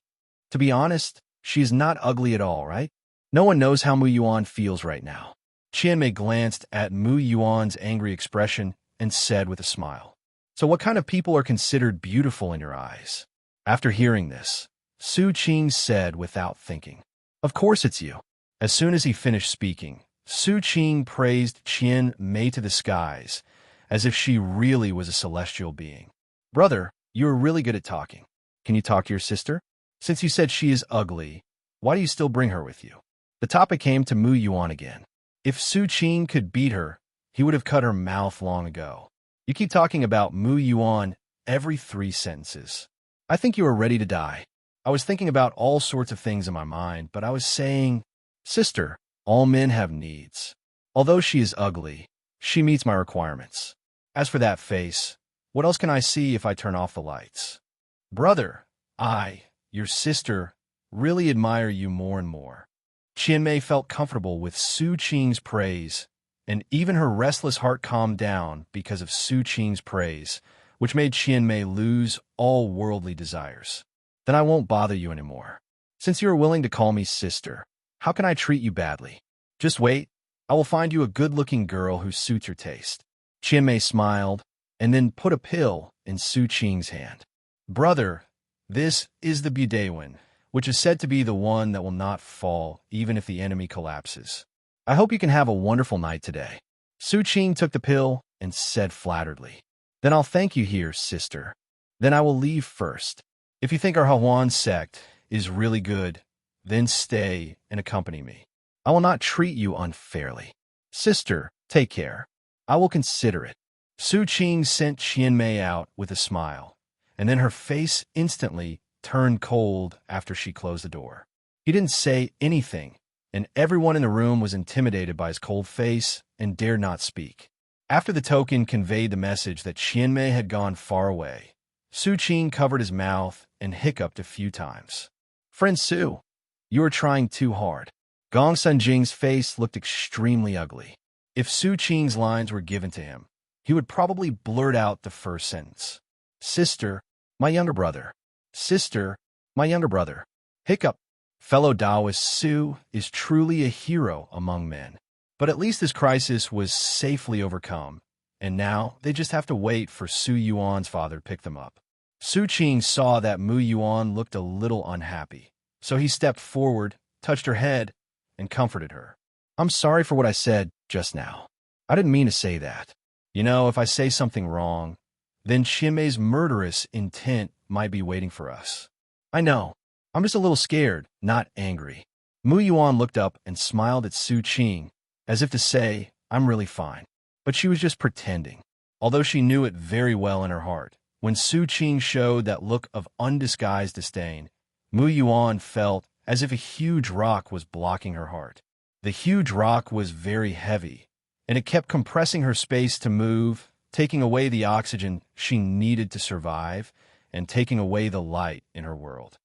To be honest, she is not ugly at all, right? No one knows how Mu Yuan feels right now. Qian Mei glanced at Mu Yuan's angry expression and said with a smile, "So what kind of people are considered beautiful in your eyes?" After hearing this, Su Qing said without thinking, "Of course it's you." As soon as he finished speaking, Su Qing praised Qian Mei to the skies, as if she really was a celestial being. "Brother, you are really good at talking. Can you talk to your sister? Since you said she is ugly, why do you still bring her with you?" The topic came to Mu Yuan again. If Su Qing could beat her, he would have cut her mouth long ago. "You keep talking about Mu Yuan every 3 sentences. I think you are ready to die." I was thinking about all sorts of things in my mind, but I was saying, "Sister, all men have needs. Although she is ugly, she meets my requirements. As for that face, what else can I see if I turn off the lights?" "Brother, your sister, really admire you more and more." Qian Mei felt comfortable with Su Qing's praise, and even her restless heart calmed down because of Su Qing's praise, which made Qian Mei lose all worldly desires. "Then I won't bother you anymore. Since you are willing to call me sister, how can I treat you badly? Just wait. I will find you a good-looking girl who suits your taste." Qian Mei smiled and then put a pill in Su Qing's hand. "Brother, this is the Budaewin, which is said to be the one that will not fall even if the enemy collapses. I hope you can have a wonderful night today." Su Qing took the pill and said flatteredly, "Then I'll thank you here, sister. Then I will leave first. If you think our Heroine sect is really good, then stay and accompany me. I will not treat you unfairly. Sister, take care. I will consider it." Su Qing sent Qian Mei out with a smile, and then her face instantly turned cold after she closed the door. He didn't say anything, and everyone in the room was intimidated by his cold face and dared not speak. After the token conveyed the message that Qian Mei had gone far away, Su Qing covered his mouth and hiccuped a few times. "Friend Su, you are trying too hard." Gong Sunjing's face looked extremely ugly. If Su Qing's lines were given to him, he would probably blurt out the first sentence. "Sister, my younger brother. Sister, my younger brother." Hiccup. Fellow Taoist Su is truly a hero among men. But at least this crisis was safely overcome, and now they just have to wait for Su Yuan's father to pick them up. Su Qing saw that Mu Yuan looked a little unhappy, so he stepped forward, touched her head, and comforted her. "I'm sorry for what I said just now. I didn't mean to say that. You know, if I say something wrong, then Qian Mei's murderous intent might be waiting for us. I know. I'm just a little scared, not angry." Mu Yuan looked up and smiled at Su Qing, as if to say, "I'm really fine." But she was just pretending, although she knew it very well in her heart. When Su Qing showed that look of undisguised disdain, Mu Yuan felt as if a huge rock was blocking her heart. The huge rock was very heavy, and it kept compressing her space to move, taking away the oxygen she needed to survive, and taking away the light in her world.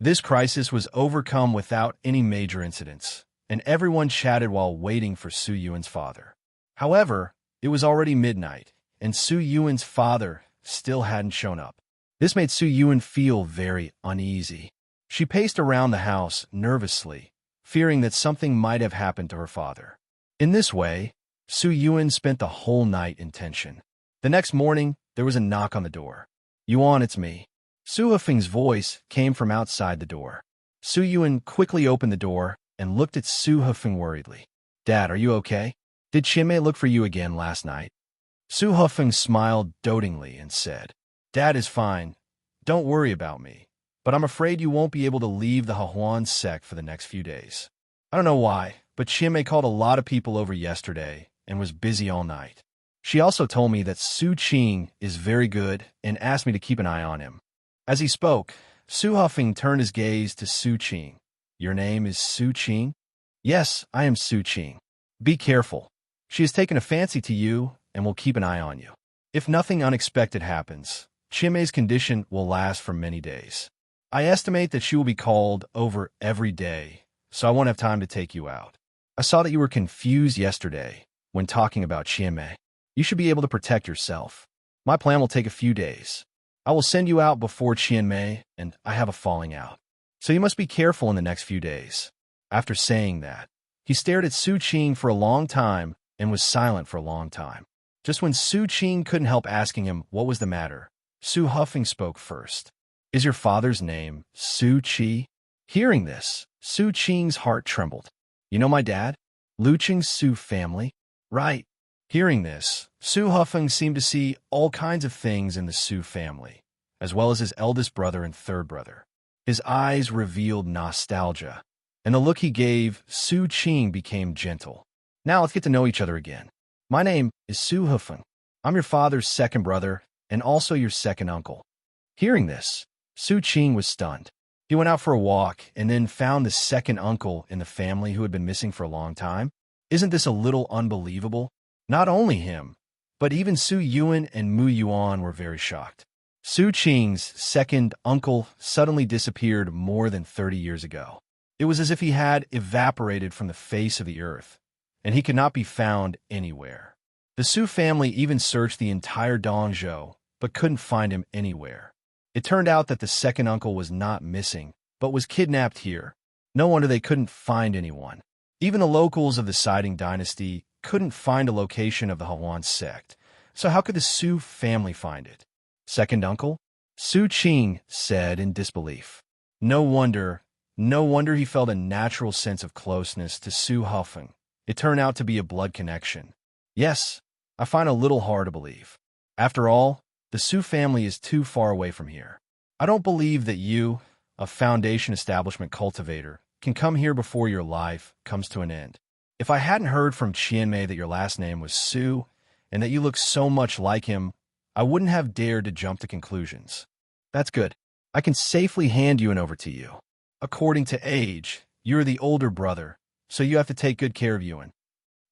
This crisis was overcome without any major incidents, and everyone chatted while waiting for Su Yuan's father. However, it was already midnight, and Su Yuan's father still hadn't shown up. This made Su Yuan feel very uneasy. She paced around the house nervously, fearing that something might have happened to her father. In this way, Su Yuan spent the whole night in tension. The next morning, there was a knock on the door. "Yuan, it's me." Su Hufeng's voice came from outside the door. Su Yuan quickly opened the door and looked at Su Hufeng worriedly. "Dad, are you okay? Did Qianmei look for you again last night?" Su Hufeng smiled dotingly and said, "Dad is fine. Don't worry about me. But I'm afraid you won't be able to leave the Heroine sect for the next few days. I don't know why, but Qianmei called a lot of people over yesterday and was busy all night. She also told me that Su Qing is very good and asked me to keep an eye on him." As he spoke, Su Hufeng turned his gaze to Su Qing. "Your name is Su Qing?" "Yes, I am Su Qing. Be careful. She has taken a fancy to you and will keep an eye on you. If nothing unexpected happens, Qianmei's condition will last for many days. I estimate that she will be called over every day, so I won't have time to take you out. I saw that you were confused yesterday when talking about Qianmei. You should be able to protect yourself. My plan will take a few days. I will send you out before Qianmei and I have a falling out. So you must be careful in the next few days." After saying that, he stared at Su Qing for a long time and was silent for a long time. Just when Su Qing couldn't help asking him what was the matter, Su Hufeng spoke first. "Is your father's name Su Qi?" Hearing this, Su Qing's heart trembled. "You know my dad? Lu Qing's Su family?" "Right." Hearing this, Su Hufeng seemed to see all kinds of things in the Su family, as well as his eldest brother and third brother. His eyes revealed nostalgia, and the look he gave Su Qing became gentle. "Now let's get to know each other again. My name is Su Hufeng. I'm your father's second brother and also your second uncle." Hearing this, Su Qing was stunned. He went out for a walk and then found the second uncle in the family who had been missing for a long time. Isn't this a little unbelievable? Not only him, but even Su Yuan and Mu Yuan were very shocked. Su Qing's second uncle suddenly disappeared more than 30 years ago. It was as if he had evaporated from the face of the earth, and he could not be found anywhere. The Su family even searched the entire Dongzhou, but couldn't find him anywhere. It turned out that the second uncle was not missing, but was kidnapped here. No wonder they couldn't find anyone. Even the locals of the Siding dynasty couldn't find a location of the Heroine sect, so how could the Su family find it? "Second uncle?" Su Qing said in disbelief. No wonder he felt a natural sense of closeness to Su Hufeng. It turned out to be a blood connection. "Yes, I find it a little hard to believe. After all, the Su family is too far away from here. I don't believe that you, a Foundation establishment cultivator, can come here before your life comes to an end. If I hadn't heard from Qianmei that your last name was Su, and that you look so much like him, I wouldn't have dared to jump to conclusions. That's good. I can safely hand Yuan over to you. According to age, you're the older brother, so you have to take good care of Yuan."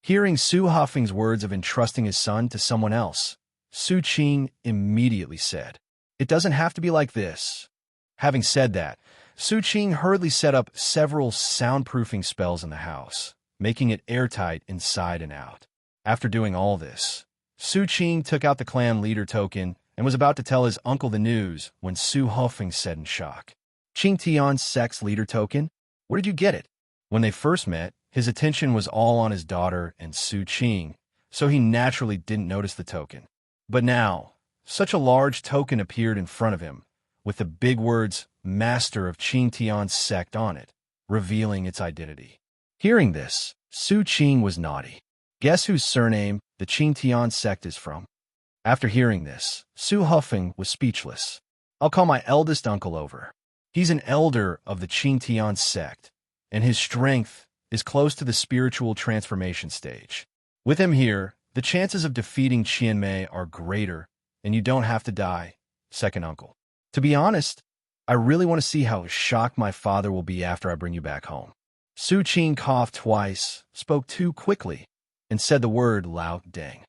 Hearing Su Hufeng's words of entrusting his son to someone else, Su Qing immediately said, "It doesn't have to be like this." Having said that, Su Qing hurriedly set up several soundproofing spells in the house, making it airtight inside and out. After doing all this, Su Qing took out the clan leader token and was about to tell his uncle the news when Su Hufeng said in shock, "Qing Tian Sect's leader token? Where did you get it?" When they first met, his attention was all on his daughter and Su Qing, so he naturally didn't notice the token. But now, such a large token appeared in front of him, with the big words "Master of Qing Tian Sect" on it, revealing its identity. Hearing this, Su Qing was naughty. Guess whose surname the Qing Tian Sect is from? After hearing this, Su Hufeng was speechless. "I'll call my eldest uncle over. He's an elder of the Qing Tian Sect, and his strength is close to the spiritual transformation stage. With him here, the chances of defeating Qianmei are greater, and you don't have to die, second uncle. To be honest, I really want to see how shocked my father will be after I bring you back home." Su Qing coughed twice, spoke too quickly, and said the word Lao Deng.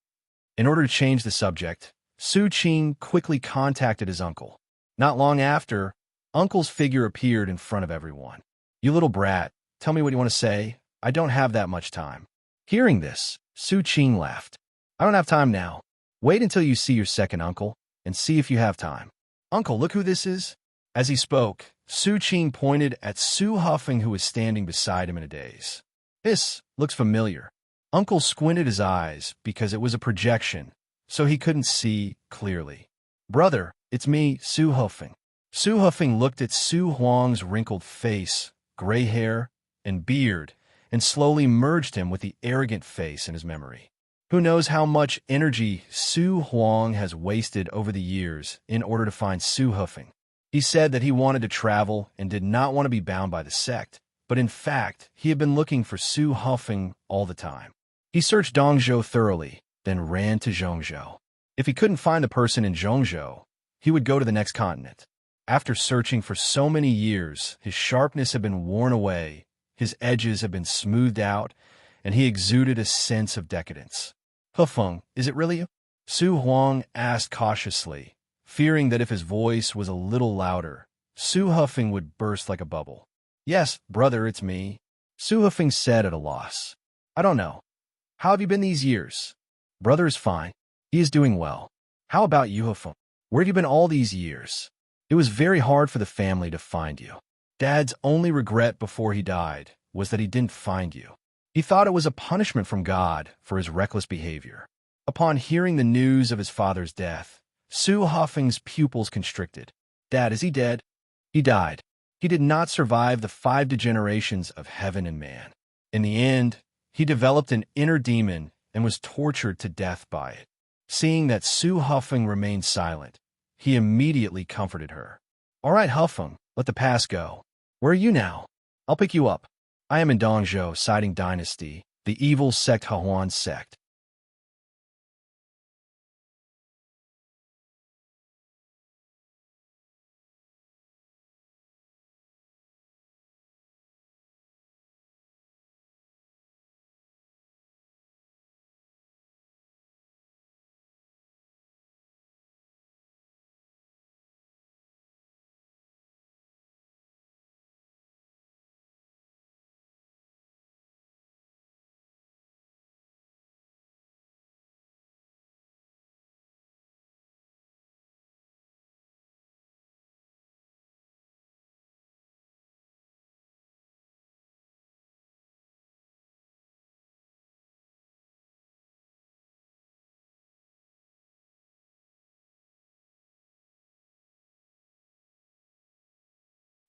In order to change the subject, Su Qing quickly contacted his uncle. Not long after, Uncle's figure appeared in front of everyone. You little brat, tell me what you want to say. I don't have that much time. Hearing this, Su Qing laughed. I don't have time now. Wait until you see your second uncle, and see if you have time. Uncle, look who this is. As he spoke, Su Qing pointed at Su Huffing, who was standing beside him in a daze. This looks familiar. Uncle squinted his eyes because it was a projection, so he couldn't see clearly. Brother, it's me, Su Huffing. Su Huffing looked at Su Huang's wrinkled face, gray hair, and beard, and slowly merged him with the arrogant face in his memory. Who knows how much energy Su Huang has wasted over the years in order to find Su Huffing. He said that he wanted to travel and did not want to be bound by the sect, but in fact, he had been looking for Su Huffing all the time. He searched Dongzhou thoroughly, then ran to Zhongzhou. If he couldn't find the person in Zhongzhou, he would go to the next continent. After searching for so many years, his sharpness had been worn away, his edges had been smoothed out, and he exuded a sense of decadence. Huffeng, is it really you? Su Huang asked cautiously, fearing that if his voice was a little louder, Su Huffing would burst like a bubble. Yes, brother, it's me. Su Huffing said at a loss. I don't know. How have you been these years? Brother is fine. He is doing well. How about you, Huffeng? Where have you been all these years? It was very hard for the family to find you. Dad's only regret before he died was that he didn't find you. He thought it was a punishment from God for his reckless behavior. Upon hearing the news of his father's death, Su Huffing's pupils constricted. Dad, is he dead? He died. He did not survive the 5 degenerations of heaven and man. In the end, he developed an inner demon and was tortured to death by it. Seeing that Su Huffing remained silent, he immediately comforted her. All right, Huffeng, let the past go. Where are you now? I'll pick you up. I am in Dongzhou, siding dynasty, the evil sect Heroine sect.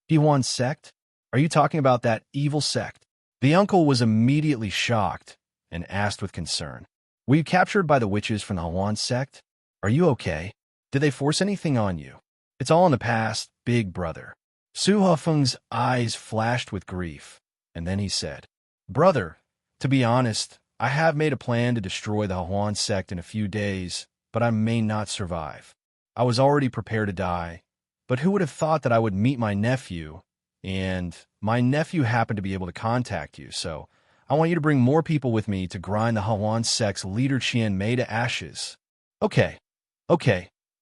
Heroine sect? Are you talking about that evil sect? The uncle was immediately shocked and asked with concern. Were you captured by the witches from the Heroine sect? Are you okay? Did they force anything on you? It's all in the past, big brother. Su Huffeng's eyes flashed with grief, and then he said, Brother, to be honest, I have made a plan to destroy the Heroine sect in a few days, but I may not survive. I was already prepared to die, but who would have thought that I would meet my nephew, and my nephew happened to be able to contact you, so I want you to bring more people with me to grind the Heroine sect's leader Qian Mei to ashes. Okay,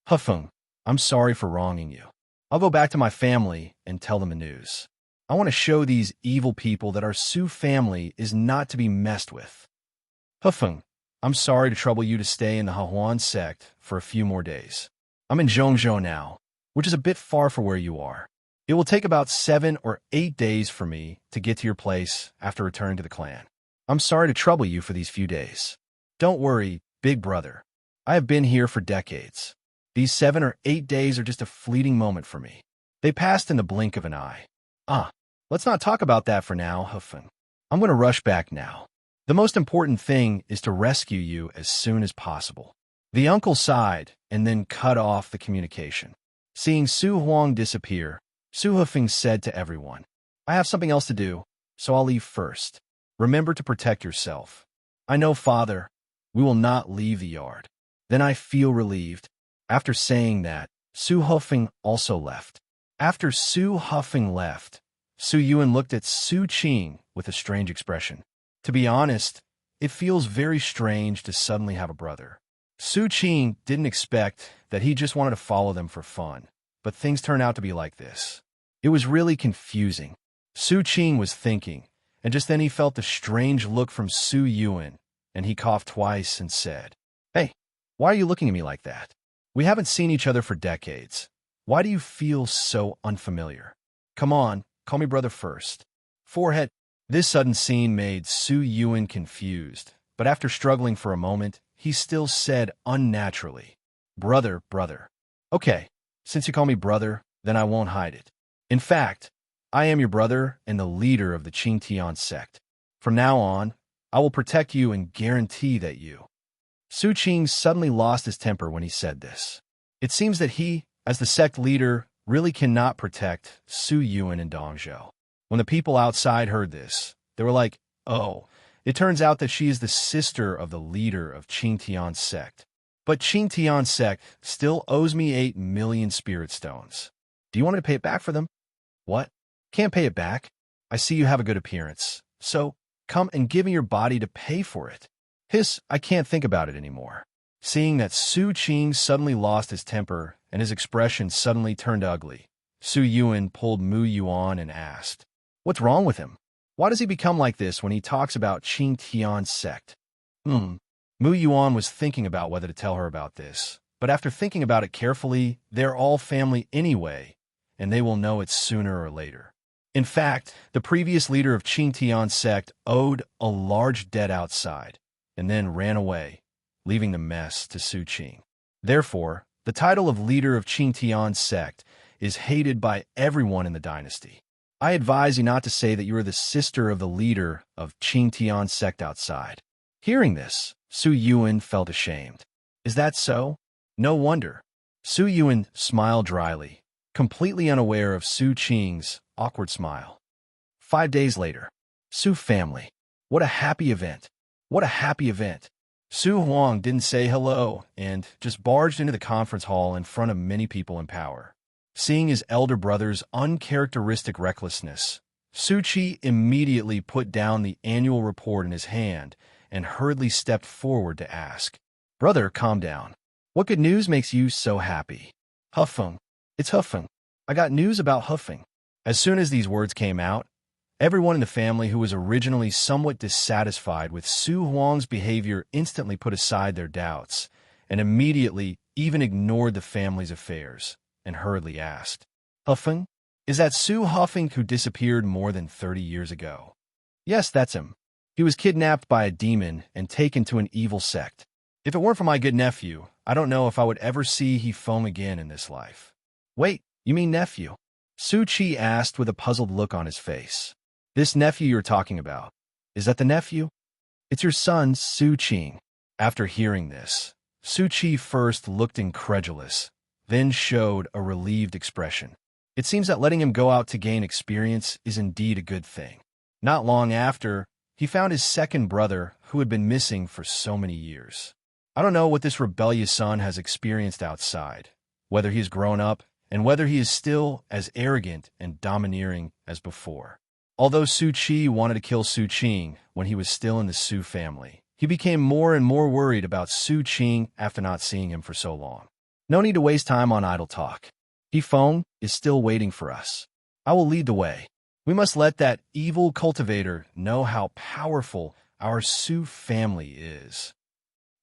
Huffeng, I'm sorry for wronging you. I'll go back to my family and tell them the news. I want to show these evil people that our Su family is not to be messed with. Huffeng, I'm sorry to trouble you to stay in the Heroine sect for a few more days. I'm in Zhongzhou now, which is a bit far from where you are. It will take about 7 or 8 days for me to get to your place after returning to the clan. I'm sorry to trouble you for these few days. Don't worry, big brother. I have been here for decades. These 7 or 8 days are just a fleeting moment for me. They passed in the blink of an eye. Let's not talk about that for now, Huffeng. I'm going to rush back now. The most important thing is to rescue you as soon as possible. The uncle sighed and then cut off the communication. Seeing Su Huang disappear, Su Huffing said to everyone, I have something else to do, so I'll leave first. Remember to protect yourself. I know, Father, we will not leave the yard. Then I feel relieved. After saying that, Su Huffing also left. After Su Huffing left, Su Yuan looked at Su Qing with a strange expression. To be honest, it feels very strange to suddenly have a brother. Su Qing didn't expect that he just wanted to follow them for fun, but things turn out to be like this. It was really confusing. Su Qing was thinking, and just then he felt the strange look from Su Yuan, and he coughed twice and said, "Hey, why are you looking at me like that? We haven't seen each other for decades. Why do you feel so unfamiliar? Come on, call me brother first." Forehead. This sudden scene made Su Yuan confused, but after struggling for a moment, he still said unnaturally, "Brother, brother." "Okay, since you call me brother, then I won't hide it. In fact, I am your brother and the leader of the Qing Tian Sect. From now on, I will protect you and guarantee that you—" Su Qing suddenly lost his temper when he said this. It seems that he, as the sect leader, really cannot protect Su Yuan and Dongzhou. When the people outside heard this, they were like, "Oh, it turns out that she is the sister of the leader of Qing Tian Sect. But Qing Tian Sect still owes me 8 million spirit stones. Do you want me to pay it back for them?" "What? Can't pay it back? I see you have a good appearance. So come and give me your body to pay for it." I can't think about it anymore. Seeing that Su Qing suddenly lost his temper and his expression suddenly turned ugly, Su Yuan pulled Mu Yuan and asked, "What's wrong with him? Why does he become like this when he talks about Qing Tian Sect?" Mu Yuan was thinking about whether to tell her about this, but after thinking about it carefully, they're all family anyway, and they will know it sooner or later. In fact, the previous leader of Qing Tian Sect owed a large debt outside, and then ran away, leaving the mess to Su Qing. Therefore, the title of leader of Qing Tian Sect is hated by everyone in the dynasty. I advise you not to say that you are the sister of the leader of Qing Tian Sect outside. Hearing this, Su Yuan felt ashamed. Is that so? No wonder. Su Yuan smiled dryly, completely unaware of Su Qing's awkward smile. 5 days later. Su family. What a happy event. What a happy event. Su Huang didn't say hello and just barged into the conference hall in front of many people in power. Seeing his elder brother's uncharacteristic recklessness, Su Qi immediately put down the annual report in his hand and hurriedly stepped forward to ask, "Brother, calm down. What good news makes you so happy?" "Hufeng. It's Hufeng. I got news about Hufeng." As soon as these words came out, everyone in the family who was originally somewhat dissatisfied with Su Huang's behavior instantly put aside their doubts and immediately even ignored the family's affairs and hurriedly asked, "Hufeng? Is that Su Hufeng who disappeared more than 30 years ago?" "Yes, that's him. He was kidnapped by a demon and taken to an evil sect. If it weren't for my good nephew, I don't know if I would ever see Hifeng again in this life." "Wait, you mean nephew?" Su Qi asked with a puzzled look on his face. "This nephew you're talking about, is that the nephew?" "It's your son, Su Qing." After hearing this, Su Qi first looked incredulous, then showed a relieved expression. It seems that letting him go out to gain experience is indeed a good thing. Not long after, he found his second brother who had been missing for so many years. I don't know what this rebellious son has experienced outside, whether he has grown up, and whether he is still as arrogant and domineering as before. Although Su Qi wanted to kill Su Qing when he was still in the Su family, he became more and more worried about Su Qing after not seeing him for so long. No need to waste time on idle talk. Hifeng is still waiting for us. I will lead the way. We must let that evil cultivator know how powerful our Su family is.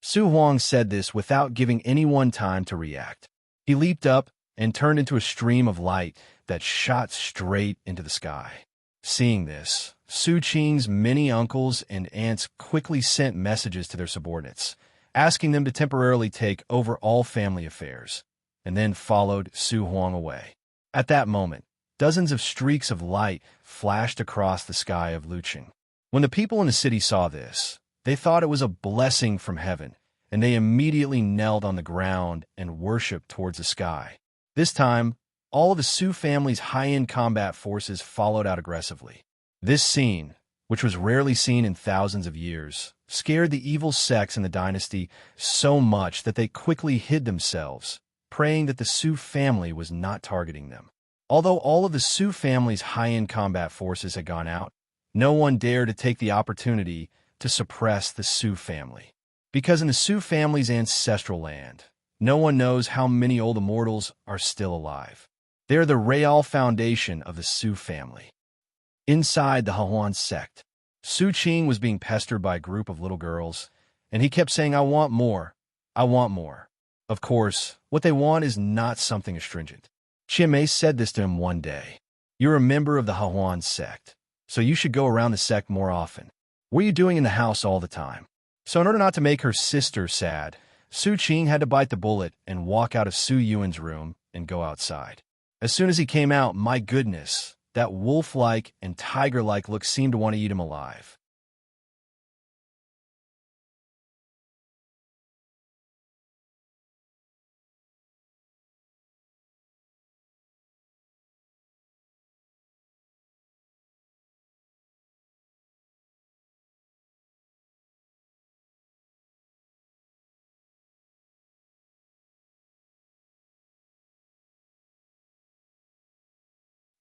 Su Huang said this without giving anyone time to react. He leaped up and turned into a stream of light that shot straight into the sky. Seeing this, Su Qing's many uncles and aunts quickly sent messages to their subordinates, asking them to temporarily take over all family affairs, and then followed Su Huang away. At that moment, dozens of streaks of light flashed across the sky of Luqing. When the people in the city saw this, they thought it was a blessing from heaven, and they immediately knelt on the ground and worshipped towards the sky. This time, all of the Su family's high-end combat forces followed out aggressively. This scene, which was rarely seen in thousands of years, scared the evil sects in the dynasty so much that they quickly hid themselves, praying that the Su family was not targeting them. Although all of the Su family's high-end combat forces had gone out, no one dared to take the opportunity to suppress the Su family. Because in the Su family's ancestral land, no one knows how many old immortals are still alive. They're the real foundation of the Su family. Inside the Heroine sect, Su Qing was being pestered by a group of little girls, and he kept saying, "I want more. I want more." Of course, what they want is not something astringent. Qianmei said this to him one day. "You're a member of the Heroine sect, so you should go around the sect more often. What are you doing in the house all the time?" So in order not to make her sister sad, Su Qing had to bite the bullet and walk out of Su Yuan's room and go outside. As soon as he came out, my goodness, that wolf-like and tiger-like look seemed to want to eat him alive.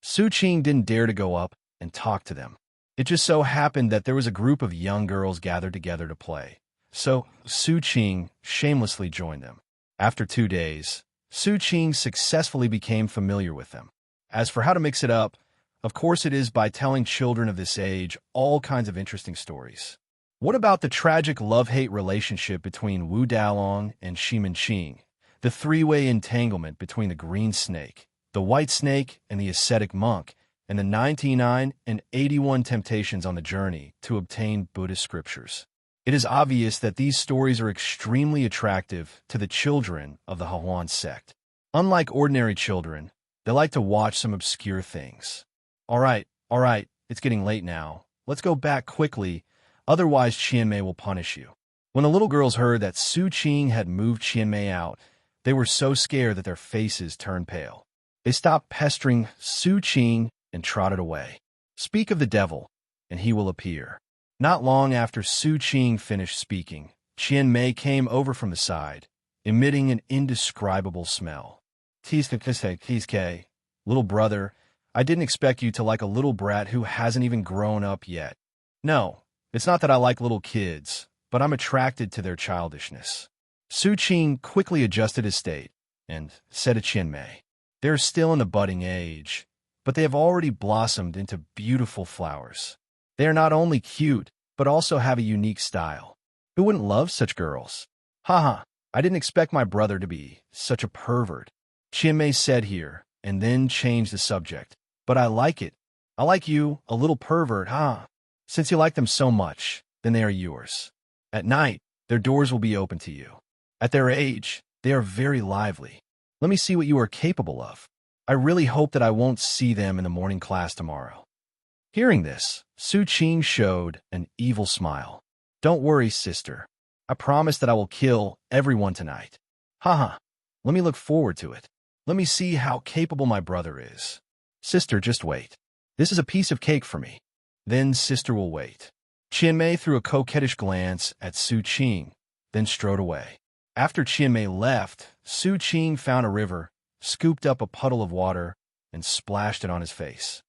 Su Qing didn't dare to go up and talk to them. It just so happened that there was a group of young girls gathered together to play. So Su Qing shamelessly joined them. After 2 days, Su Qing successfully became familiar with them. As for how to mix it up, of course it is by telling children of this age all kinds of interesting stories. What about the tragic love-hate relationship between Wu Dalong and Shimin Qing? The three-way entanglement between the green snake, the white snake, and the ascetic monk, and the 99 and 81 temptations on the journey to obtain Buddhist scriptures. It is obvious that these stories are extremely attractive to the children of the Heroine sect. Unlike ordinary children, they like to watch some obscure things. All right, it's getting late now. Let's go back quickly, otherwise Qianmei will punish you. When the little girls heard that Su Qing had moved Qianmei out, they were so scared that their faces turned pale. They stopped pestering Su Qing and trotted away. Speak of the devil, and he will appear. Not long after Su Qing finished speaking, Qianmei came over from the side, emitting an indescribable smell. "Tsk, little brother, I didn't expect you to like a little brat who hasn't even grown up yet. No, it's not that I like little kids, but I'm attracted to their childishness." Su Qing quickly adjusted his state and said to Qianmei, "They're still in the budding age, but they have already blossomed into beautiful flowers. They are not only cute, but also have a unique style. Who wouldn't love such girls? Haha, I didn't expect my brother to be such a pervert," Qianmei said here, and then changed the subject. "But I like it. I like you, a little pervert, huh? Since you like them so much, then they are yours. At night, their doors will be open to you. At their age, they are very lively. Let me see what you are capable of. I really hope that I won't see them in the morning class tomorrow." Hearing this, Su Qing showed an evil smile. "Don't worry, sister. I promise that I will kill everyone tonight. Haha, let me look forward to it. Let me see how capable my brother is. Sister, just wait. This is a piece of cake for me. Then sister will wait." Qianmei threw a coquettish glance at Su Qing, then strode away. After Qianmei left, Su Qing found a river, scooped up a puddle of water, and splashed it on his face.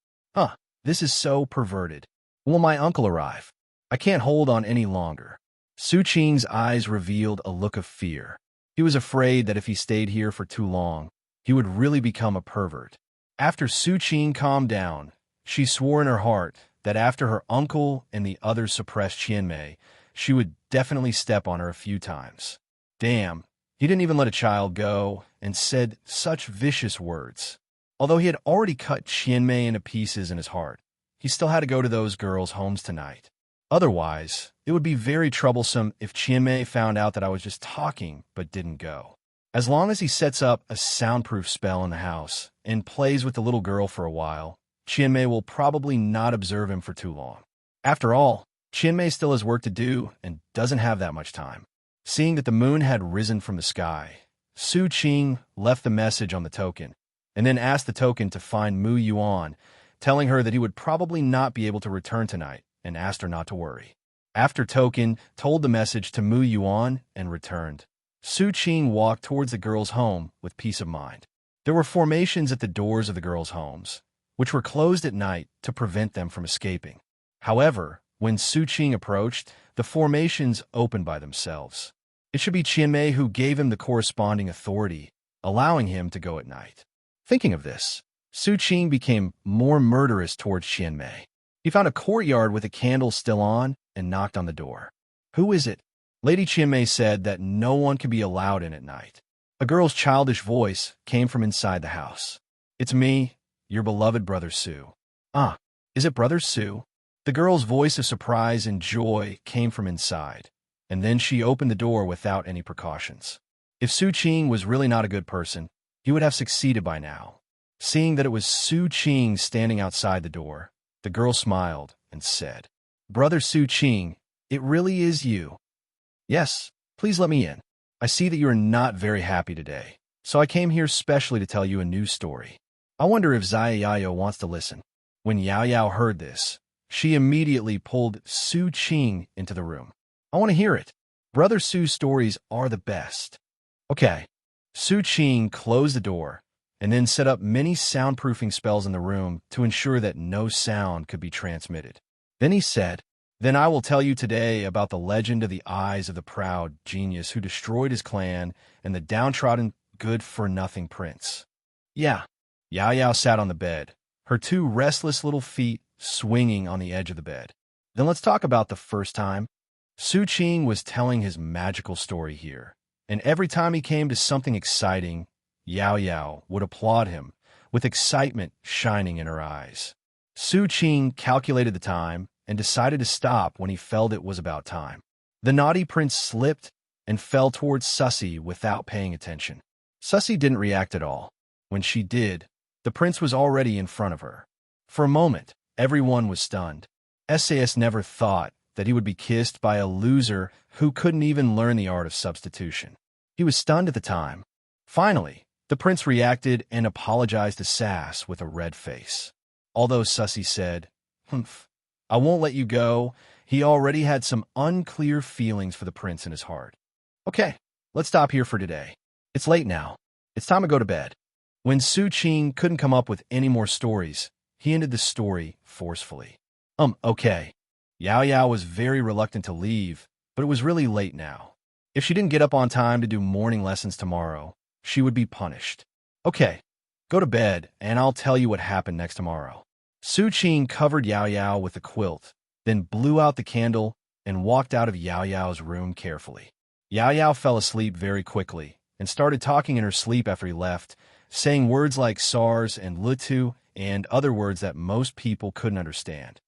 This is so perverted. When will my uncle arrive? I can't hold on any longer." Su Qing's eyes revealed a look of fear. He was afraid that if he stayed here for too long, he would really become a pervert. After Su Qing calmed down, she swore in her heart that after her uncle and the others suppressed Qianmei, she would definitely step on her a few times. Damn, he didn't even let a child go and said such vicious words. Although he had already cut Qianmei into pieces in his heart, he still had to go to those girls' homes tonight. Otherwise, it would be very troublesome if Qianmei found out that I was just talking but didn't go. As long as he sets up a soundproof spell in the house and plays with the little girl for a while, Qianmei will probably not observe him for too long. After all, Qianmei still has work to do and doesn't have that much time. Seeing that the moon had risen from the sky, Su Qing left the message on the token, and then asked the token to find Mu Yuan, telling her that he would probably not be able to return tonight, and asked her not to worry. After Token told the message to Mu Yuan and returned, Su Qing walked towards the girls' home with peace of mind. There were formations at the doors of the girls' homes, which were closed at night to prevent them from escaping. However, when Su Qing approached, the formations opened by themselves. It should be Qianmei who gave him the corresponding authority, allowing him to go at night. Thinking of this, Su Qing became more murderous towards Qian Mei. He found a courtyard with a candle still on and knocked on the door. "Who is it?" Lady Qian Mei said that no one could be allowed in at night. A girl's childish voice came from inside the house. "It's me, your beloved brother Su." "Ah, is it brother Su?" The girl's voice of surprise and joy came from inside, and then she opened the door without any precautions. If Su Qing was really not a good person, he would have succeeded by now. Seeing that it was Su Qing standing outside the door, the girl smiled and said, "Brother Su Qing, it really is you." "Yes, please let me in. I see that you are not very happy today, so I came here specially to tell you a new story. I wonder if Xia Yayo wants to listen." When Yao Yao heard this, she immediately pulled Su Qing into the room. "I want to hear it. Brother Su's stories are the best." "Okay." Su Qing closed the door and then set up many soundproofing spells in the room to ensure that no sound could be transmitted. Then he said, "Then I will tell you today about the legend of the eyes of the proud genius who destroyed his clan and the downtrodden, good-for-nothing prince." "Yeah." Yao Yao sat on the bed, her two restless little feet swinging on the edge of the bed. "Then let's talk about the first time." Su Qing was telling his magical story here, and every time he came to something exciting, Yao Yao would applaud him, with excitement shining in her eyes. Su Qing calculated the time and decided to stop when he felt it was about time. The naughty prince slipped and fell towards Sussy without paying attention. Sussy didn't react at all. When she did, the prince was already in front of her. For a moment, everyone was stunned. SAS never thought that he would be kissed by a loser who couldn't even learn the art of substitution. He was stunned at the time. Finally, the prince reacted and apologized to Sass with a red face. Although Sussy said, "Humph, I won't let you go," he already had some unclear feelings for the prince in his heart. "Okay, let's stop here for today. It's late now. It's time to go to bed." When Su Qing couldn't come up with any more stories, he ended the story forcefully. Okay." Yao Yao was very reluctant to leave, but it was really late now. If she didn't get up on time to do morning lessons tomorrow, she would be punished. "Okay, go to bed, and I'll tell you what happened next tomorrow." Su Qing covered Yao Yao with a quilt, then blew out the candle and walked out of Yao Yao's room carefully. Yao Yao fell asleep very quickly and started talking in her sleep after he left, saying words like SARS and Lutu and other words that most people couldn't understand.